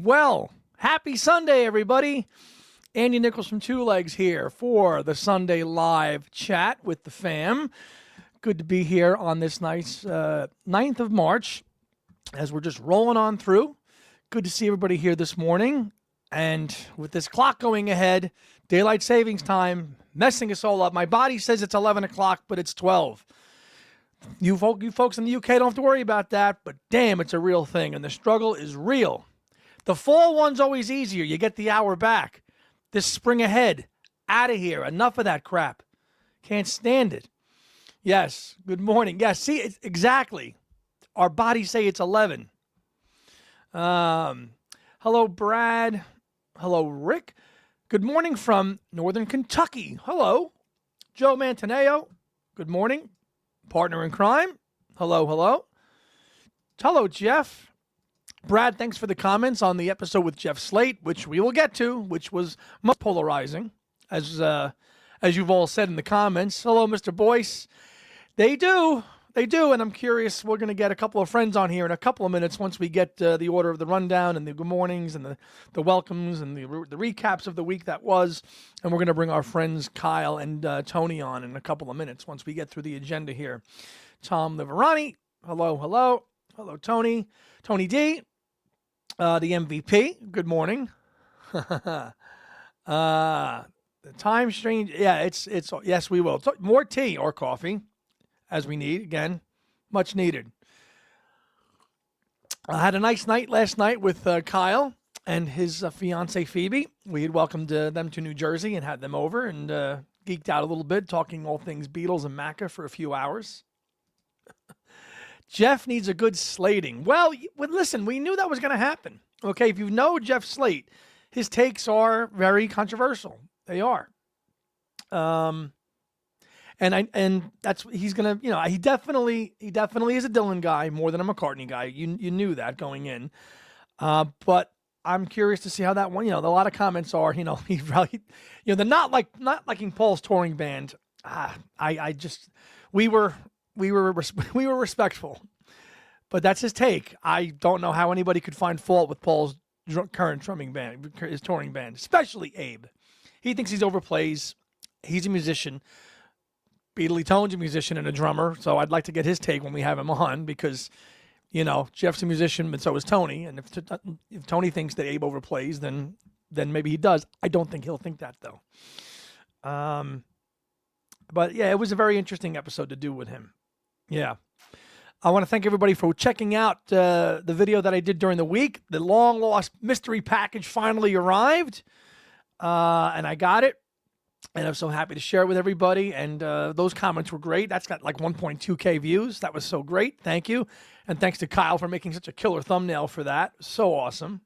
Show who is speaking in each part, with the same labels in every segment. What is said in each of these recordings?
Speaker 1: Well, happy Sunday, everybody. Andy Nichols from Two Legs here for the Sunday live chat with the fam. Good to be here on this nice 9th of March as we're just rolling on through. Good to see everybody here this morning. And with this clock going ahead, daylight savings time, messing us all up. My body says it's 11 o'clock, but it's 12. You folks in the UK don't have to worry about that, but damn, it's a real thing, and the struggle is real. The fall one's always easier. You get the hour back. This spring ahead, out of here. Enough of that crap. Can't stand it. Yes, good morning. Yes, see, exactly. Our bodies say it's 11. Hello, Brad. Hello, Rick. Good morning from Northern Kentucky. Hello. Joe Mantaneo. Good morning. Partner in crime. Hello, hello. Hello, Jeff. Brad, thanks for the comments on the episode with Jeff Slate, which we will get to, which was much polarizing, as you've all said in the comments. Hello, Mr. Boyce. They do, and I'm curious. We're going to get a couple of friends on here in a couple of minutes once we get the order of the rundown and the good mornings and the welcomes and the recaps of the week that was. And we're going to bring our friends Kyle and Tony on in a couple of minutes once we get through the agenda here. Tom Liverani, hello, hello. Hello, Tony. Tony D, the MVP, good morning. The time strange, yeah, it's yes, we will. More tea or coffee, as we need, again, much needed. I had a nice night last night with Kyle and his fiance Phoebe. We had welcomed them to New Jersey and had them over and geeked out a little bit, talking all things Beatles and Macca for a few hours. Jeff needs a good slating. Well, listen, we knew that was going to happen. Okay, if you know Jeff Slate, his takes are very controversial. They are. And that's he's going to, he definitely is a Dylan guy more than a McCartney guy. You knew that going in. But I'm curious to see how that one, a lot of comments are, he probably, the not liking Paul's touring band. We were respectful, but that's his take. I don't know how anybody could find fault with Paul's current drumming band, his touring band, especially Abe. He thinks he's overplays. He's a musician. Beatley Tone's a musician and a drummer, so I'd like to get his take when we have him on because, Jeff's a musician, but so is Tony. And if Tony thinks that Abe overplays, then maybe he does. I don't think he'll think that though. But yeah, it was a very interesting episode to do with him. Yeah. I want to thank everybody for checking out the video that I did during the week. The long-lost mystery package finally arrived, and I got it, and I'm so happy to share it with everybody, and those comments were great. That's got like 1.2K views. That was so great. Thank you, and thanks to Kyle for making such a killer thumbnail for that. So awesome.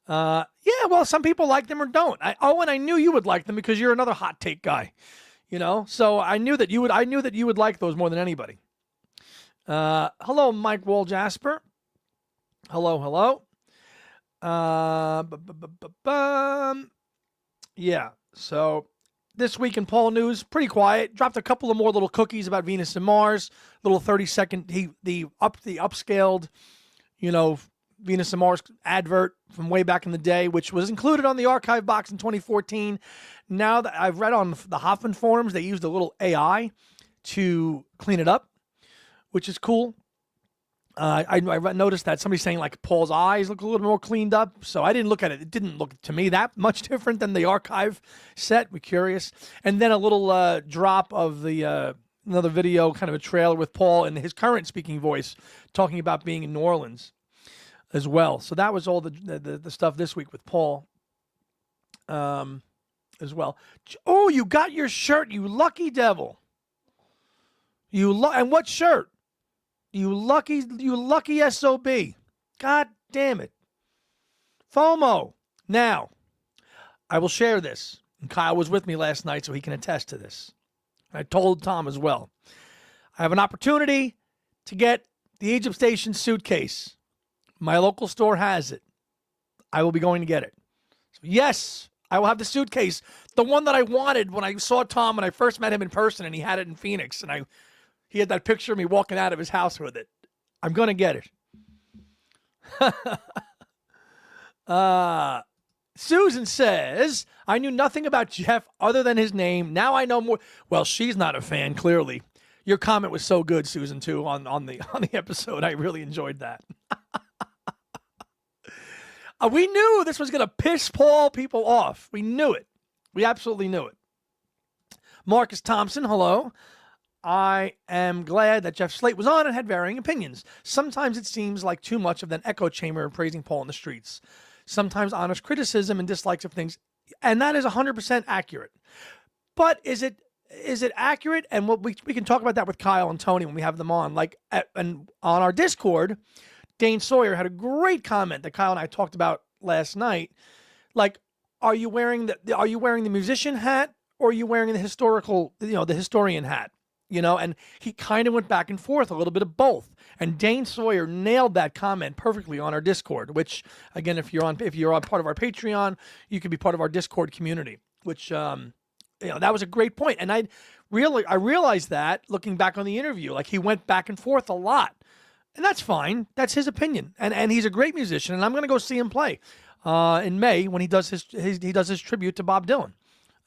Speaker 1: Yeah, well, some people like them or don't. And I knew you would like them because you're another hot take guy. So I knew that you would like those more than anybody. Hello, Mike Wall Jasper. Hello. Yeah. So this week in Paul news, pretty quiet. Dropped a couple of more little cookies about Venus and Mars. Little 30-second. The upscaled, Venus and Mars advert from way back in the day, which was included on the archive box in 2014. Now that I've read on the Hoffman forums, they used a little AI to clean it up, which is cool. I noticed that somebody's saying like Paul's eyes look a little more cleaned up. So I didn't look at it. It didn't look to me that much different than the archive set. We're curious. And then a little drop of the another video, kind of a trailer with Paul in his current speaking voice talking about being in New Orleans as well. So that was all the stuff this week with Paul as well. Oh, you got your shirt, you lucky devil. And what shirt? You lucky SOB. God damn it. FOMO. Now, I will share this. And Kyle was with me last night, so he can attest to this. I told Tom as well. I have an opportunity to get the Egypt Station suitcase. My local store has it. I will be going to get it. So yes, I will have the suitcase. The one that I wanted when I saw Tom when I first met him in person, and he had it in Phoenix, and he had that picture of me walking out of his house with it. I'm going to get it. Susan says, I knew nothing about Jeff other than his name. Now I know more. Well, she's not a fan, clearly. Your comment was so good, Susan, too, on the episode. I really enjoyed that. We knew this was going to piss Paul people off. We knew it. We absolutely knew it. Marcus Thompson, hello. I am glad that Jeff Slate was on and had varying opinions. Sometimes it seems like too much of an echo chamber praising Paul in the streets. Sometimes honest criticism and dislikes of things. And that is 100% accurate. But is it accurate? And what we can talk about that with Kyle and Tony when we have them on. And on our Discord, Dane Sawyer had a great comment that Kyle and I talked about last night. Like, are you wearing the musician hat or are you wearing the historian hat? And he kind of went back and forth, a little bit of both. And Dane Sawyer nailed that comment perfectly on our Discord, which, again, if you're on part of our Patreon, you can be part of our Discord community, which, that was a great point. And I realized that looking back on the interview, like he went back and forth a lot. And that's fine. That's his opinion. And he's a great musician, and I'm going to go see him play in May when he does his tribute to Bob Dylan.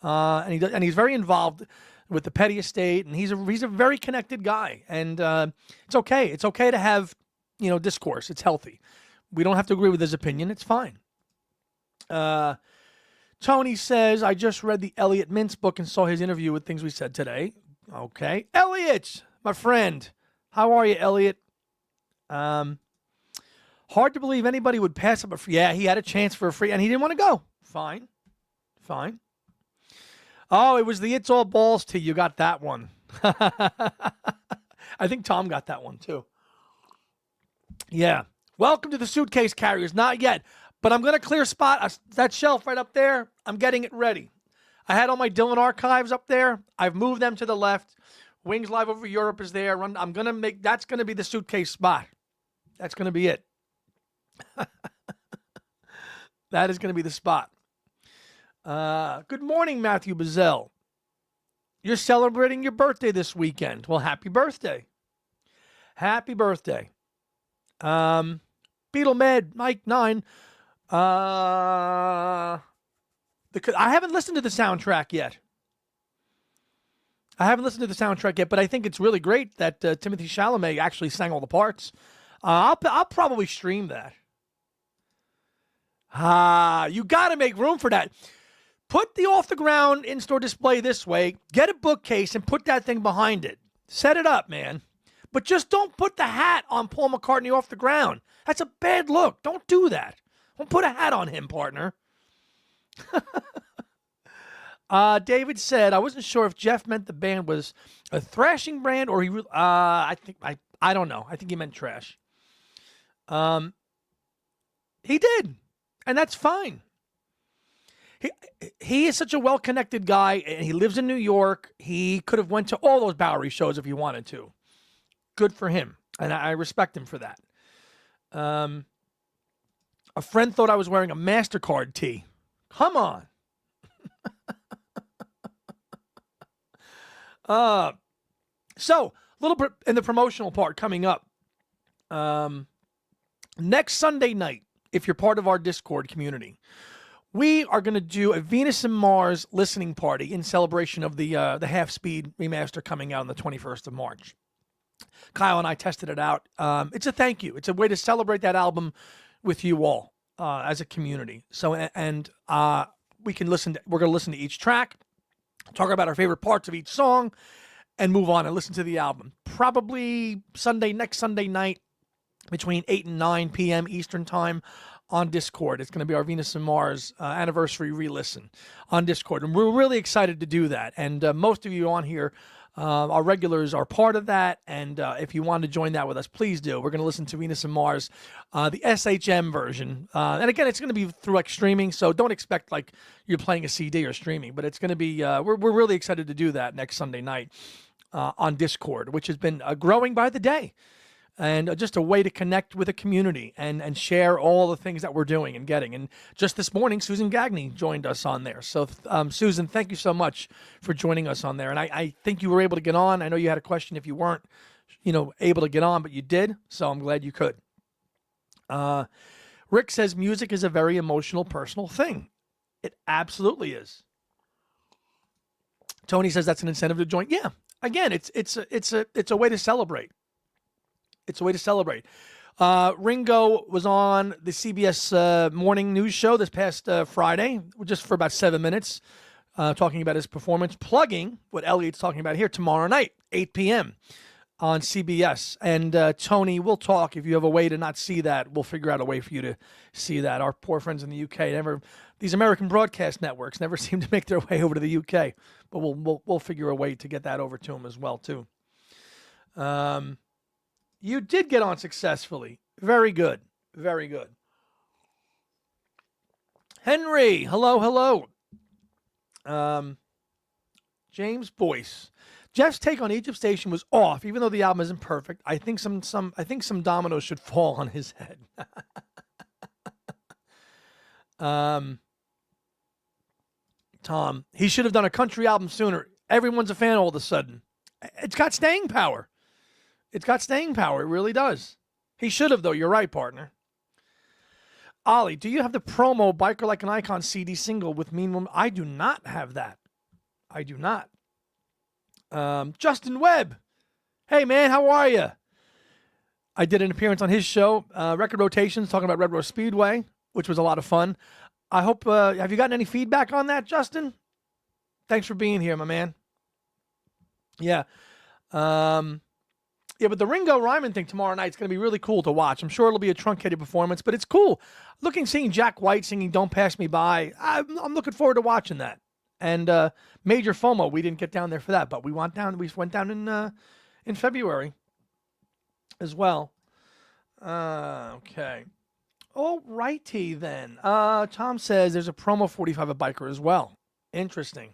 Speaker 1: And he's very involved with the Petty Estate, and he's a very connected guy. And it's okay. It's okay to have, discourse. It's healthy. We don't have to agree with his opinion. It's fine. Tony says, I just read the Elliot Mintz book and saw his interview with things we said today. Okay. Elliot, my friend. How are you, Elliot? Hard to believe anybody would pass up a free. Yeah, he had a chance for a free, and he didn't want to go. Fine. Oh, it was the It's All Balls tea. You got that one. I think Tom got that one, too. Yeah. Welcome to the Suitcase Carriers. Not yet, but I'm going to clear spot. That shelf right up there, I'm getting it ready. I had all my Dylan archives up there. I've moved them to the left. Wings Live Over Europe is there. That's going to be the suitcase spot. That's going to be it. That is going to be the spot. Good morning, Matthew Bazell. You're celebrating your birthday this weekend. Well, happy birthday. Happy birthday. Beatle Med, Mike 9. I haven't listened to the soundtrack yet. But I think it's really great that Timothy Chalamet actually sang all the parts. I'll probably stream that. You got to make room for that. Put the Off the Ground in-store display this way. Get a bookcase and put that thing behind it. Set it up, man. But just don't put the hat on Paul McCartney Off the Ground. That's a bad look. Don't do that. Don't put a hat on him, partner. David said, I wasn't sure if Jeff meant the band was a thrashing brand or I don't know. I think he meant trash. He did. And that's fine. He is such a well-connected guy, and he lives in New York. He could have went to all those Bowery shows if he wanted to. Good for him, and I respect him for that. A friend thought I was wearing a MasterCard tee. Come on. So, a little bit in the promotional part coming up. Next Sunday night, if you're part of our Discord community, we are going to do a Venus and Mars listening party in celebration of the Half-Speed remaster coming out on the 21st of March. Kyle and I tested it out. It's a thank you. It's a way to celebrate that album with you all as a community. So, we can listen. We're going to listen to each track, talk about our favorite parts of each song, and move on and listen to the album. Probably next Sunday night, between 8 and 9 p.m. Eastern Time on Discord. It's going to be our Venus and Mars anniversary re-listen on Discord. And we're really excited to do that. And most of you on here, our regulars, are part of that. And if you want to join that with us, please do. We're going to listen to Venus and Mars, the SHM version. And again, it's going to be through streaming, so don't expect like you're playing a CD or streaming. But it's going to be, we're really excited to do that next Sunday night on Discord, which has been growing by the day. And just a way to connect with a community and share all the things that we're doing and getting. And just this morning, Susan Gagney joined us on there. So, Susan, thank you so much for joining us on there. And I think you were able to get on. I know you had a question if you weren't, able to get on, but you did. So I'm glad you could. Rick says music is a very emotional, personal thing. It absolutely is. Tony says that's an incentive to join. Yeah. Again, it's a way to celebrate. It's a way to celebrate. Ringo was on the CBS morning news show this past Friday, just for about 7 minutes, talking about his performance, plugging what Elliot's talking about here tomorrow night, 8 p.m. on CBS. And Tony, we'll talk. If you have a way to not see that, we'll figure out a way for you to see that. Our poor friends in the UK, these American broadcast networks never seem to make their way over to the UK, but we'll figure a way to get that over to them as well too. You did get on successfully. Very good. Very good. Henry, hello. James Boyce. Jeff's take on Egypt Station was off, even though the album isn't perfect. I think some dominoes should fall on his head. Tom, he should have done a country album sooner. Everyone's a fan all of a sudden. It's got staying power. It really does. He should have, though. You're right, partner. Ollie, do you have the promo Biker Like an Icon CD single with Mean Woman? I do not have that. I do not. Justin Webb. Hey, man, how are you? I did an appearance on his show, Record Rotations, talking about Red Rose Speedway, which was a lot of fun. I hope, have you gotten any feedback on that, Justin? Thanks for being here, my man. Yeah. Yeah, but the Ringo Ryman thing tomorrow night is going to be really cool to watch. I'm sure it'll be a truncated performance, but it's cool. Seeing Jack White singing "Don't Pass Me By," I'm looking forward to watching that. And Major FOMO, we didn't get down there for that, but we went down in February as well. Okay. All righty then. Tom says there's a promo 45 at Biker as well. Interesting.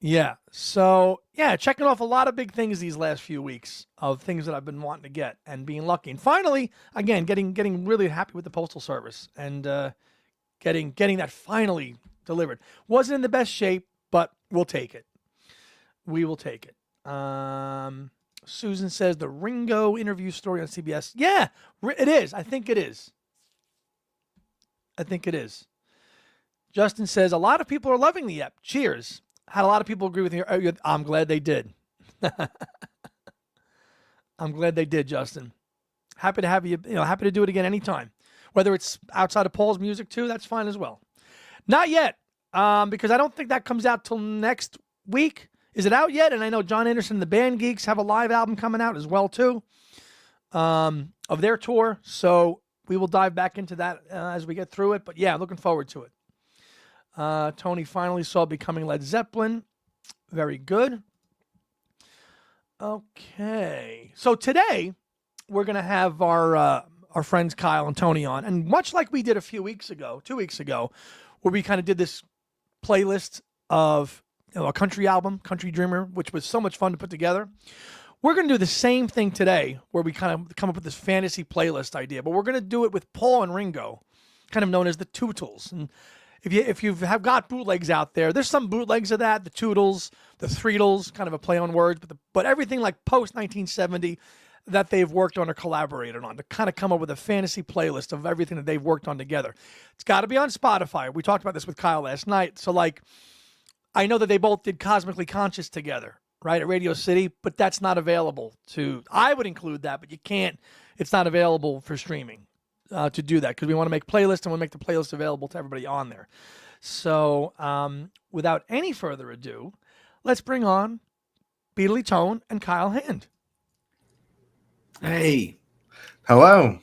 Speaker 1: Yeah. So, yeah, checking off a lot of big things these last few weeks of things that I've been wanting to get and being lucky. And finally, again, getting really happy with the Postal Service and getting that finally delivered. Wasn't in the best shape, but we'll take it. We will take it. Susan says the Ringo interview story on CBS. Yeah, it is. I think it is. Justin says a lot of people are loving the app. Cheers. Had a lot of people agree with you. I'm glad they did. I'm glad they did, Justin. Happy to have you, happy to do it again anytime. Whether it's outside of Paul's music too, that's fine as well. Not yet, because I don't think that comes out till next week. Is it out yet? And I know John Anderson and the Band Geeks have a live album coming out as well too, of their tour. So we will dive back into that as we get through it. But yeah, looking forward to it. Tony finally saw Becoming Led Zeppelin. Very good. Okay. So today we're going to have our friends Kyle and Tony on. And much like we did 2 weeks ago, where we kind of did this playlist of a country album, Country Dreamer, which was so much fun to put together. We're going to do the same thing today, where we kind of come up with this fantasy playlist idea. But we're going to do it with Paul and Ringo, kind of known as the Tootles. And if you have got bootlegs out there, there's some bootlegs of that, the Tootles, the Threedles, kind of a play on words, but everything like post-1970 that they've worked on or collaborated on to kind of come up with a fantasy playlist of everything that they've worked on together. It's got to be on Spotify. We talked about this with Kyle last night. So, I know that they both did Cosmically Conscious together, right, at Radio City, but that's not available I would include that, but you can't. It's not available for streaming. To do that, because we want to make playlists and we'll make the playlist available to everybody on there. So without any further ado, let's bring on Beatly Tone and Kyle Hand.
Speaker 2: Hey. Hello.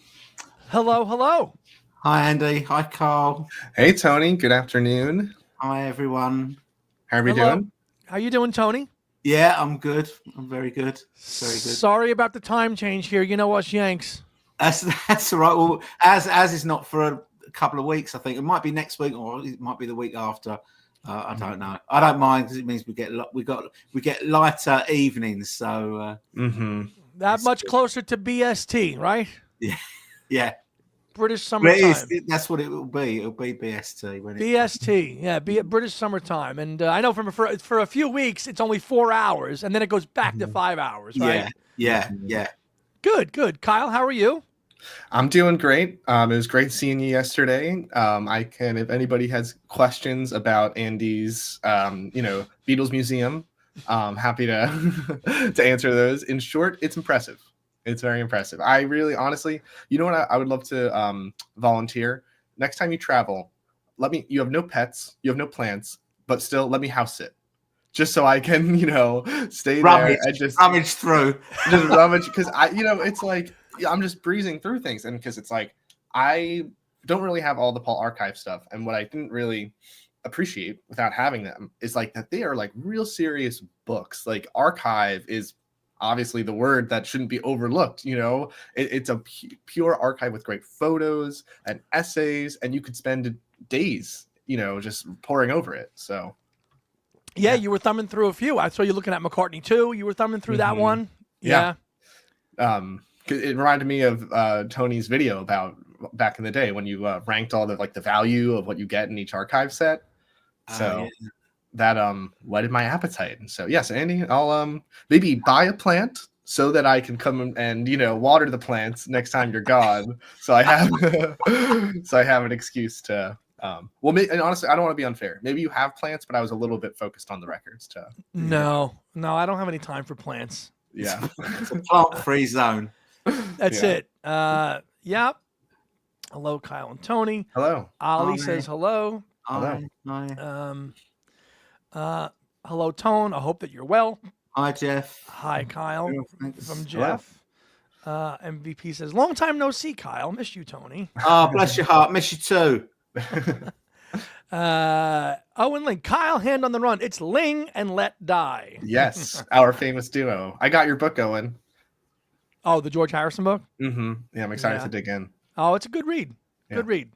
Speaker 1: Hello.
Speaker 2: Hi, Andy. Hi, Carl.
Speaker 3: Hey, Tony. Good afternoon.
Speaker 2: Hi, everyone.
Speaker 3: How are we doing?
Speaker 1: How you doing, Tony?
Speaker 2: Yeah, I'm good. I'm very good. Very good.
Speaker 1: Sorry about the time change here. You know us Yanks.
Speaker 2: That's all right. Well, as is not for a couple of weeks, I think. It might be next week or it might be the week after. I don't know. I don't mind because it means we get lighter evenings. So
Speaker 1: that much closer to BST, right?
Speaker 2: Yeah.
Speaker 1: British summertime.
Speaker 2: That's what it will be. It'll be BST.
Speaker 1: BST, yeah, British summertime. And I know for a few weeks it's only 4 hours, and then it goes back to 5 hours, right?
Speaker 2: Yeah.
Speaker 1: Good. Kyle, how are you?
Speaker 3: I'm doing great. It was great seeing you yesterday. I can, if anybody has questions about Andy's, Beatles Museum, happy to to answer those. In short, it's impressive. It's very impressive. I really, honestly, you know what? I would love to volunteer. Next time you travel, you have no pets, you have no plants, but still let me house sit. Just so I can, stay there and just
Speaker 2: rummage through.
Speaker 3: just rummage, because it's like I'm just breezing through things, and because it's like I don't really have all the Paul archive stuff, and what I didn't really appreciate without having them is like that they are like real serious books. Like archive is obviously the word that shouldn't be overlooked. It's a pure archive with great photos and essays, and you could spend days, just poring over it. So.
Speaker 1: Yeah, you were thumbing through a few. I saw you looking at McCartney too. You were thumbing through that one. Yeah.
Speaker 3: It reminded me of Tony's video about back in the day when you ranked all the value of what you get in each archive set. So that whetted my appetite. And so yes, Andy, I'll maybe buy a plant so that I can come and water the plants next time you're gone. So I have an excuse to. And honestly, I don't want to be unfair. Maybe you have plants, but I was a little bit focused on the records too.
Speaker 1: No, I don't have any time for plants.
Speaker 3: Yeah.
Speaker 2: It's a plant-free zone.
Speaker 1: That's it. Yeah. Hello, Kyle and Tony.
Speaker 3: Hello.
Speaker 1: Ollie says hello.
Speaker 3: Hello.
Speaker 1: Hello, Tone. I hope that you're well.
Speaker 2: Hi, Jeff.
Speaker 1: Hi, Kyle.
Speaker 2: Thanks.
Speaker 1: From Jeff. MVP says, long time no see, Kyle. Miss you, Tony.
Speaker 2: Oh, bless your heart. Miss you too.
Speaker 1: Owen Ling, Kyle, hand on the run. It's Ling and Let Die.
Speaker 3: Yes, our famous duo. I got your book, Owen.
Speaker 1: Oh, the George Harrison book?
Speaker 3: Mm-hmm. Yeah, I'm excited to dig in.
Speaker 1: Oh, it's a good read.
Speaker 3: Yeah.
Speaker 1: Good read.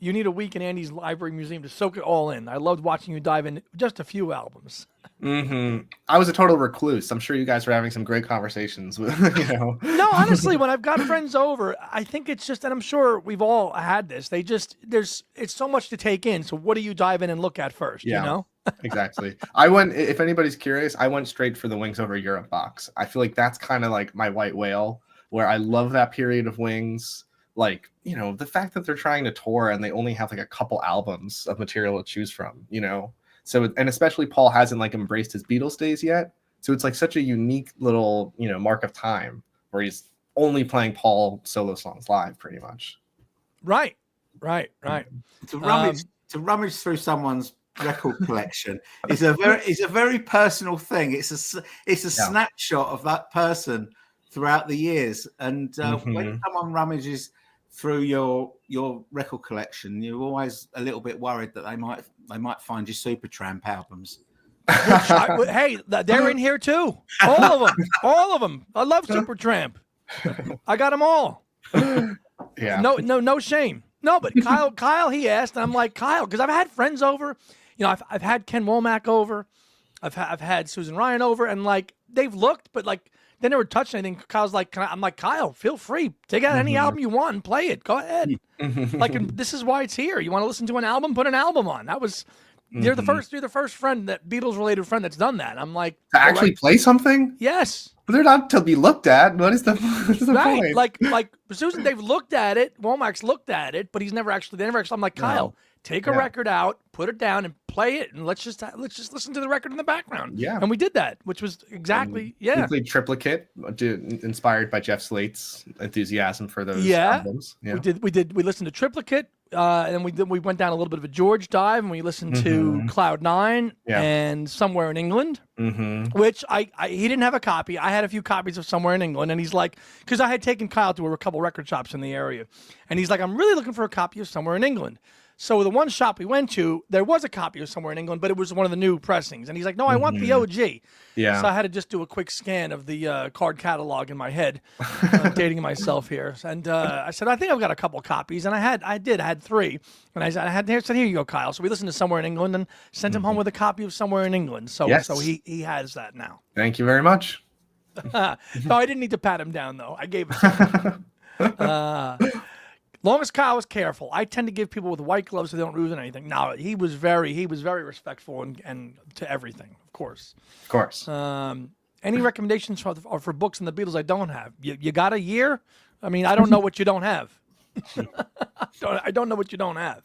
Speaker 1: You need a week in Andy's library museum to soak it all in. I loved watching you dive in just a few albums.
Speaker 3: Mm-hmm. I was a total recluse. I'm sure you guys were having some great conversations with,
Speaker 1: No, honestly, when I've got friends over, I think it's just, and I'm sure we've all had this. It's so much to take in. So what do you dive in and look at first?
Speaker 3: Yeah, exactly. If anybody's curious, I went straight for the Wings Over Europe box. I feel like that's kind of like my white whale, where I love that period of Wings. Like, the fact that they're trying to tour and they only have like a couple albums of material to choose from, So, and especially Paul hasn't embraced his Beatles days yet. So it's like such a unique little, mark of time where he's only playing Paul solo songs live pretty much.
Speaker 1: Right.
Speaker 2: To rummage through someone's record collection is a very personal thing. It's a snapshot of that person throughout the years. And when someone rummages through your record collection, you're always a little bit worried that they might find your Supertramp albums.
Speaker 1: Hey, they're in here too. All of them. I love Supertramp. I got them all.
Speaker 3: Yeah.
Speaker 1: No shame. No, but Kyle, he asked, and I'm like, Kyle, because I've had friends over. I've had Ken Womack over. I've had Susan Ryan over, and they've looked, but they never touched anything. Kyle's like, I'm like, Kyle, feel free. Take out any album you want and play it. Go ahead. And this is why it's here. You want to listen to an album? Put an album on. That was you're the first friend, that Beatles related friend that's done that. I'm like,
Speaker 3: to actually play something?
Speaker 1: Yes.
Speaker 3: But they're not to be looked at. What is the point?
Speaker 1: Like Susan, they've looked at it. Womack's looked at it, but they never actually. I'm like, Kyle, take a record out, put it down, and play it, and let's just listen to the record in the background.
Speaker 3: Yeah,
Speaker 1: and we did that, which was exactly
Speaker 3: We played Triplicate, inspired by Jeff Slate's enthusiasm for those albums. Yeah, we did. We listened to Triplicate, and then we went down a little bit of a George dive, and we listened to Cloud 9 and Somewhere in England, which he didn't have a copy. I had a few copies of Somewhere in England, and he's like, because I had taken Kyle to a couple record shops in the area, and he's like, I'm really looking for a copy of Somewhere in England. So the one shop we went to, there was a copy of Somewhere in England, but it was one of the new pressings. And he's like, no, I want the OG. Yeah.
Speaker 1: So I had to just do a quick scan of the card catalog in my head. I'm dating myself here. And I said, I think I've got a couple copies. And I had 3. And I said, here you go, Kyle. So we listened to Somewhere in England and sent him home with a copy of Somewhere in England. So he has that now.
Speaker 3: Thank you very much.
Speaker 1: No, I didn't need to pat him down, though. I gave it to him. Long as Kyle was careful, I tend to give people with white gloves so they don't lose anything. No, he was very respectful and to everything, of course.
Speaker 3: Of course.
Speaker 1: Any recommendations for books on the Beatles I don't have? You got a year? I mean, I don't know what you don't have. I don't know what you don't have.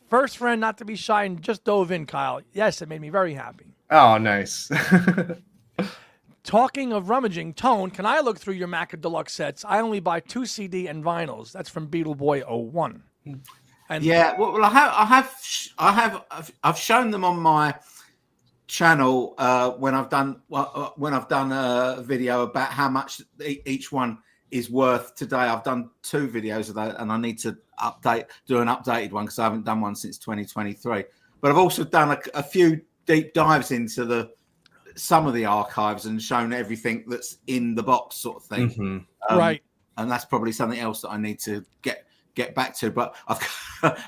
Speaker 1: First friend, not to be shy, and just dove in, Kyle. Yes, it made me very happy.
Speaker 3: Oh, nice.
Speaker 1: Talking of rummaging, Tone, can I look through your Mac Deluxe sets? I only buy 2 CD and vinyls. That's from Beatle Boy 01. And
Speaker 2: yeah, well, I've shown them on my channel when I've done a video about how much each one is worth today. I've done 2 videos of that, and I need to do an updated one because I haven't done one since 2023. But I've also done a few deep dives into some of the archives and shown everything that's in the box, sort of thing.
Speaker 3: Mm-hmm.
Speaker 1: Right.
Speaker 2: And that's probably something else that I need to get back to. But I've got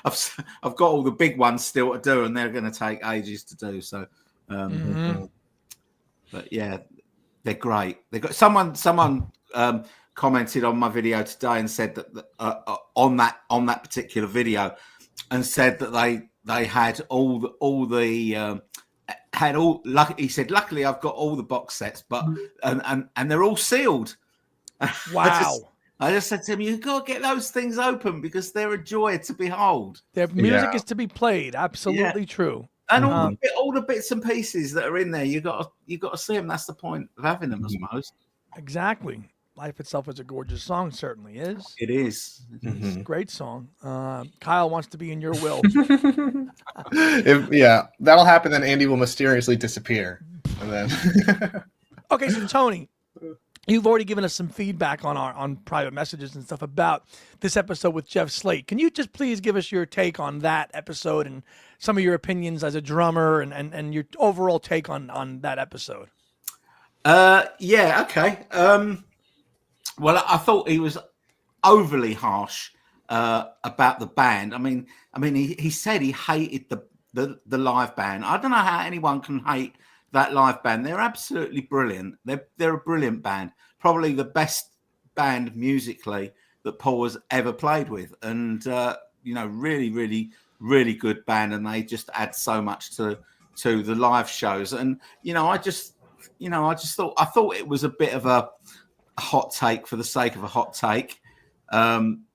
Speaker 2: all the big ones still to do, and they're going to take ages to do. So, but yeah, they're great. They got someone commented on my video today and said that on that particular video, and said that they had he said, luckily I've got all the box sets, but and they're all sealed.
Speaker 1: Wow.
Speaker 2: I just said to him, you've got to get those things open because they're a joy to behold.
Speaker 1: Their music is to be played. Absolutely true.
Speaker 2: And all the bits and pieces that are in there, you got to see them. That's the point of having them, I suppose.
Speaker 1: Exactly. Life itself is a gorgeous song, certainly is.
Speaker 2: It is.
Speaker 1: It's a great song. Kyle wants to be in your will.
Speaker 3: That'll happen. Then Andy will mysteriously disappear. And then
Speaker 1: Okay, so Tony, you've already given us some feedback on private messages and stuff about this episode with Jeff Slate. Can you just please give us your take on that episode and some of your opinions as a drummer and your overall take on that episode?
Speaker 2: Yeah, okay. Well, I thought he was overly harsh about the band. I mean, he said he hated the live band. I don't know how anyone can hate that live band. They're absolutely brilliant. They're a brilliant band. Probably the best band musically that Paul has ever played with, and really, really, really good band. And they just add so much to the live shows. And I thought it was a bit of a hot take for the sake of a hot take,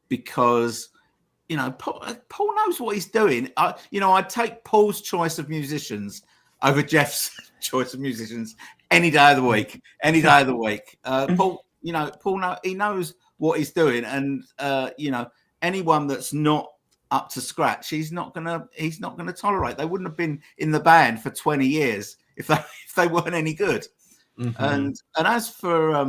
Speaker 2: because Paul knows what he's doing. I'd take Paul's choice of musicians over Jeff's choice of musicians any day of the week. Paul, he knows what he's doing, and anyone that's not up to scratch, he's not gonna tolerate. They wouldn't have been in the band for 20 years if they weren't any good. Mm-hmm. And as for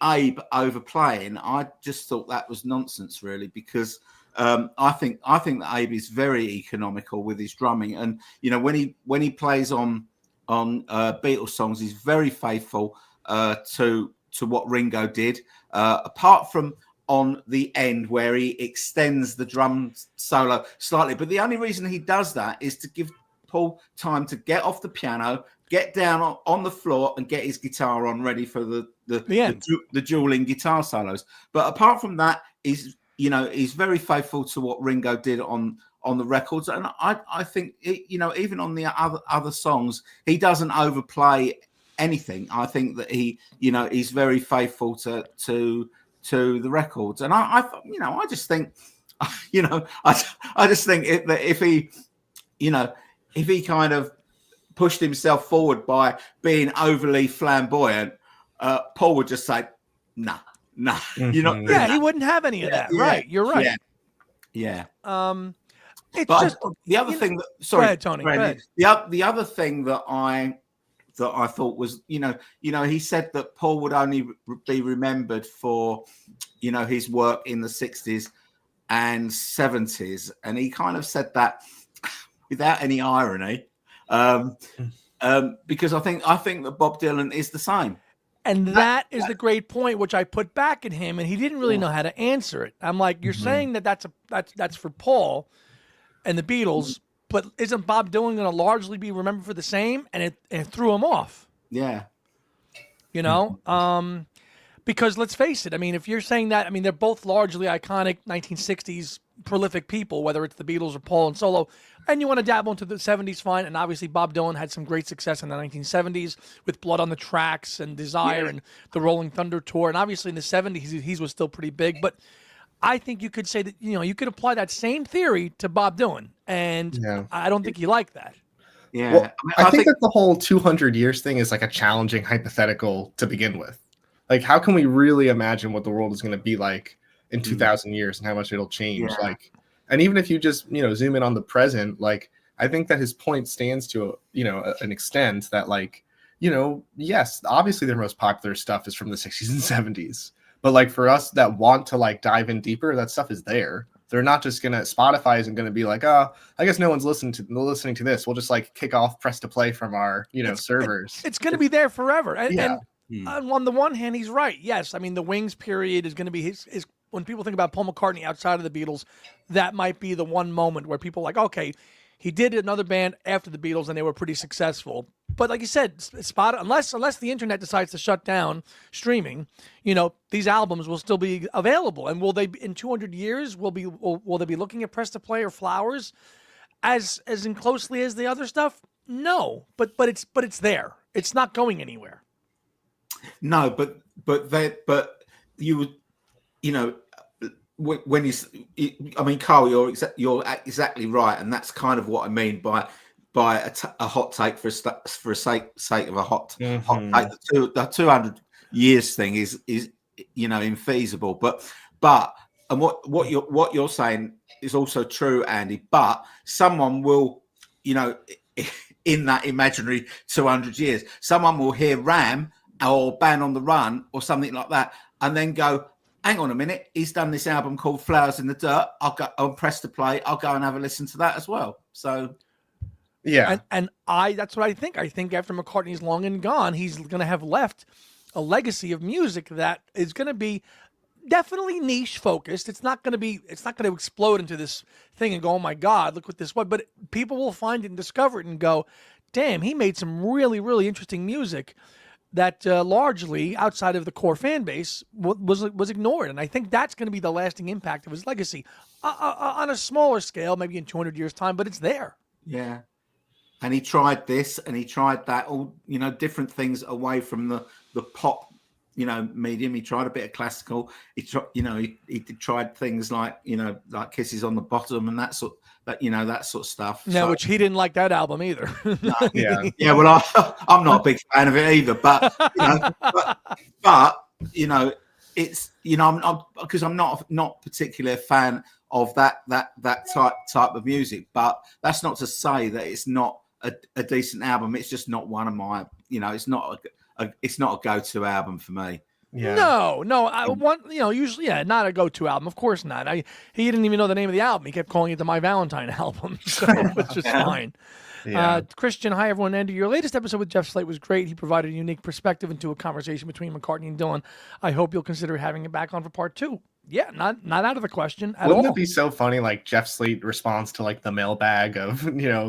Speaker 2: Abe overplaying, I just thought that was nonsense, really, because I think that Abe is very economical with his drumming, and when he plays on Beatles songs, he's very faithful to what Ringo did, apart from on the end where he extends the drum solo slightly. But the only reason he does that is to give Paul time to get off the piano, get down on the floor, and get his guitar on ready for the dueling guitar solos. But apart from that, he's very faithful to what Ringo did on the records. And I think even on the other songs, he doesn't overplay anything. I think that he's very faithful to the records. And I just think that if he kind of pushed himself forward by being overly flamboyant, Paul would just say, nah, you're not doing that.
Speaker 1: He wouldn't have any of that. Yeah, right. You're right.
Speaker 2: Yeah.
Speaker 1: It's
Speaker 2: but
Speaker 1: just
Speaker 2: the other thing that,
Speaker 1: sorry, go ahead, Tony. Go ahead.
Speaker 2: The other thing that I thought was, he said that Paul would only be remembered for, his work in the 60s and 70s. And he kind of said that without any irony, because I think that Bob Dylan is the same.
Speaker 1: And that is the great point, which I put back at him, and he didn't really know how to answer it. I'm like, you're saying that's for Paul and the Beatles, but isn't Bob Dylan going to largely be remembered for the same? And it threw him off.
Speaker 2: Yeah.
Speaker 1: Because let's face it, I mean, if you're saying that, I mean, they're both largely iconic 1960s prolific people, whether it's the Beatles or Paul and solo, and you want to dabble into the 70s, fine. And obviously, Bob Dylan had some great success in the 1970s with Blood on the Tracks and Desire and the Rolling Thunder Tour. And obviously, in the 70s, he was still pretty big. But I think you could say that, you could apply that same theory to Bob Dylan. And I don't think you like that.
Speaker 2: Yeah.
Speaker 3: Well, I think that the whole 200 years thing is like a challenging hypothetical to begin with. Like, how can we really imagine what the world is going to be like in 2,000 years and how much it'll change?
Speaker 2: Yeah.
Speaker 3: Like, and even if you just, zoom in on the present, like, I think that his point stands to, an extent that, like, yes, obviously their most popular stuff is from the 60s and 70s. But, like, for us that want to, like, dive in deeper, that stuff is there. They're not just going to, Spotify isn't going to be like, oh, I guess no one's listening to this. We'll just, like, kick off press to play from our, servers.
Speaker 1: It's going to be there forever. And on the one hand, he's right. Yes, I mean, the Wings period is going to be his when people think about Paul McCartney outside of the Beatles, that might be the one moment where people are like, okay, he did another band after the Beatles and they were pretty successful. But like you said, unless the internet decides to shut down streaming, these albums will still be available. And will they, in 200 years, will they be looking at Press to Play or Flowers as in closely as the other stuff? No, but it's there. It's not going anywhere.
Speaker 2: No, but you would, when I mean, Carl, you're exactly right, and that's kind of what I mean by a hot take for sake of a hot take. The 200 years thing is infeasible, but and what you're saying is also true, Andy. But someone will, in that imaginary 200 years, someone will hear Ram or Band on the Run or something like that, and then go, hang on a minute, he's done this album called Flowers in the Dirt. I'll press to play. I'll go and have a listen to that as well. So,
Speaker 1: yeah. And that's what I think. I think after McCartney's long and gone, he's going to have left a legacy of music that is going to be definitely niche focused. It's not going to explode into this thing and go, oh my God, look what this was. But people will find it and discover it and go, damn, he made some really, really interesting music that largely outside of the core fan base was ignored. And I think that's going to be the lasting impact of his legacy on a smaller scale, maybe in 200 years' time, but it's there.
Speaker 2: Yeah. And he tried this and he tried that, all, different things away from the pop, medium. He tried a bit of classical. He tried things like, like Kisses on the Bottom and that sort of stuff.
Speaker 1: No, which he didn't like that album either.
Speaker 2: No, yeah. Well, I'm not a big fan of it either. But it's I'm because I'm not particularly a fan of that type of music. But that's not to say that it's not a decent album. It's just not one of my. It's not a go-to album for me.
Speaker 1: Yeah. No. Usually, not a go-to album. Of course not. He didn't even know the name of the album. He kept calling it the My Valentine album, so it's just fine. Yeah. Christian, hi everyone. Andy, your latest episode with Jeff Slate was great. He provided a unique perspective into a conversation between McCartney and Dylan. I hope you'll consider having it back on for part 2. Yeah, not out of the question at all.
Speaker 3: Wouldn't it be so funny, like Jeff Slate responds to like the mailbag of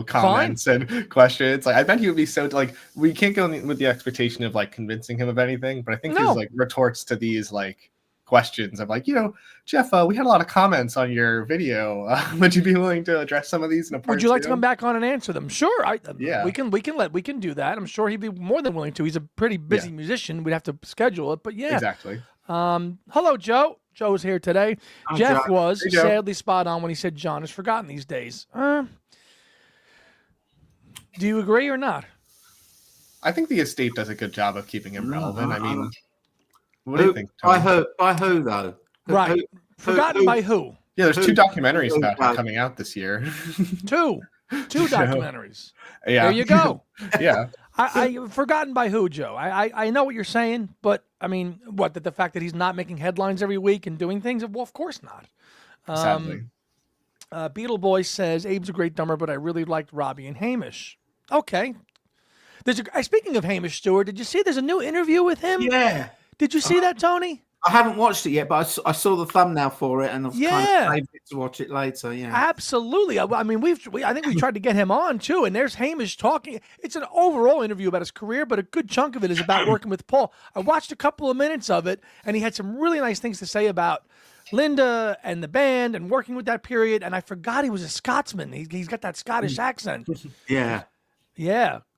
Speaker 3: comments and questions? Like, I bet he would be so like, we can't go with the expectation of like convincing him of anything, but I think his like retorts to these like questions of like, Jeff, we had a lot of comments on your video. Would you be willing to address some of these in a part
Speaker 1: Would you like
Speaker 3: 2?
Speaker 1: to come back on and answer them? Sure. We can do that. I'm sure he'd be more than willing to. He's a pretty busy musician. We'd have to schedule it, but yeah.
Speaker 3: Exactly.
Speaker 1: Hello, Joe. Joe's here today.
Speaker 2: Hi,
Speaker 1: Jeff
Speaker 2: Joe.
Speaker 1: was
Speaker 2: Hey, Joe.
Speaker 1: sadly spot on when he said John is forgotten these days. Do you agree or not?
Speaker 3: I think the estate does a good job of keeping him relevant. I mean, what do you think, Tony?
Speaker 2: By who though?
Speaker 1: Right. Forgotten by who?
Speaker 3: Yeah, there's 2 documentaries about him coming out this year.
Speaker 1: 2 documentaries.
Speaker 3: Yeah.
Speaker 1: There you go.
Speaker 3: Yeah.
Speaker 1: I forgotten by who, Joe? I know what you're saying, but I mean, what, that the fact that he's not making headlines every week and doing things? Well, of course not.
Speaker 3: Sadly.
Speaker 1: Beetle Boy says, Abe's a great drummer, but I really liked Robbie and Hamish. Okay. Speaking of Hamish Stewart, did you see there's a new interview with him?
Speaker 2: Yeah.
Speaker 1: Did you see that, Tony?
Speaker 2: I haven't watched it yet, but I saw the thumbnail for it, and I've kind of saved it to watch it later. Yeah,
Speaker 1: absolutely. I mean, I think we tried to get him on too, and there's Hamish talking. It's an overall interview about his career, but a good chunk of it is about working with Paul. I watched a couple of minutes of it, and he had some really nice things to say about Linda and the band and working with that period. And I forgot he was a Scotsman. He's got that Scottish accent. Yeah.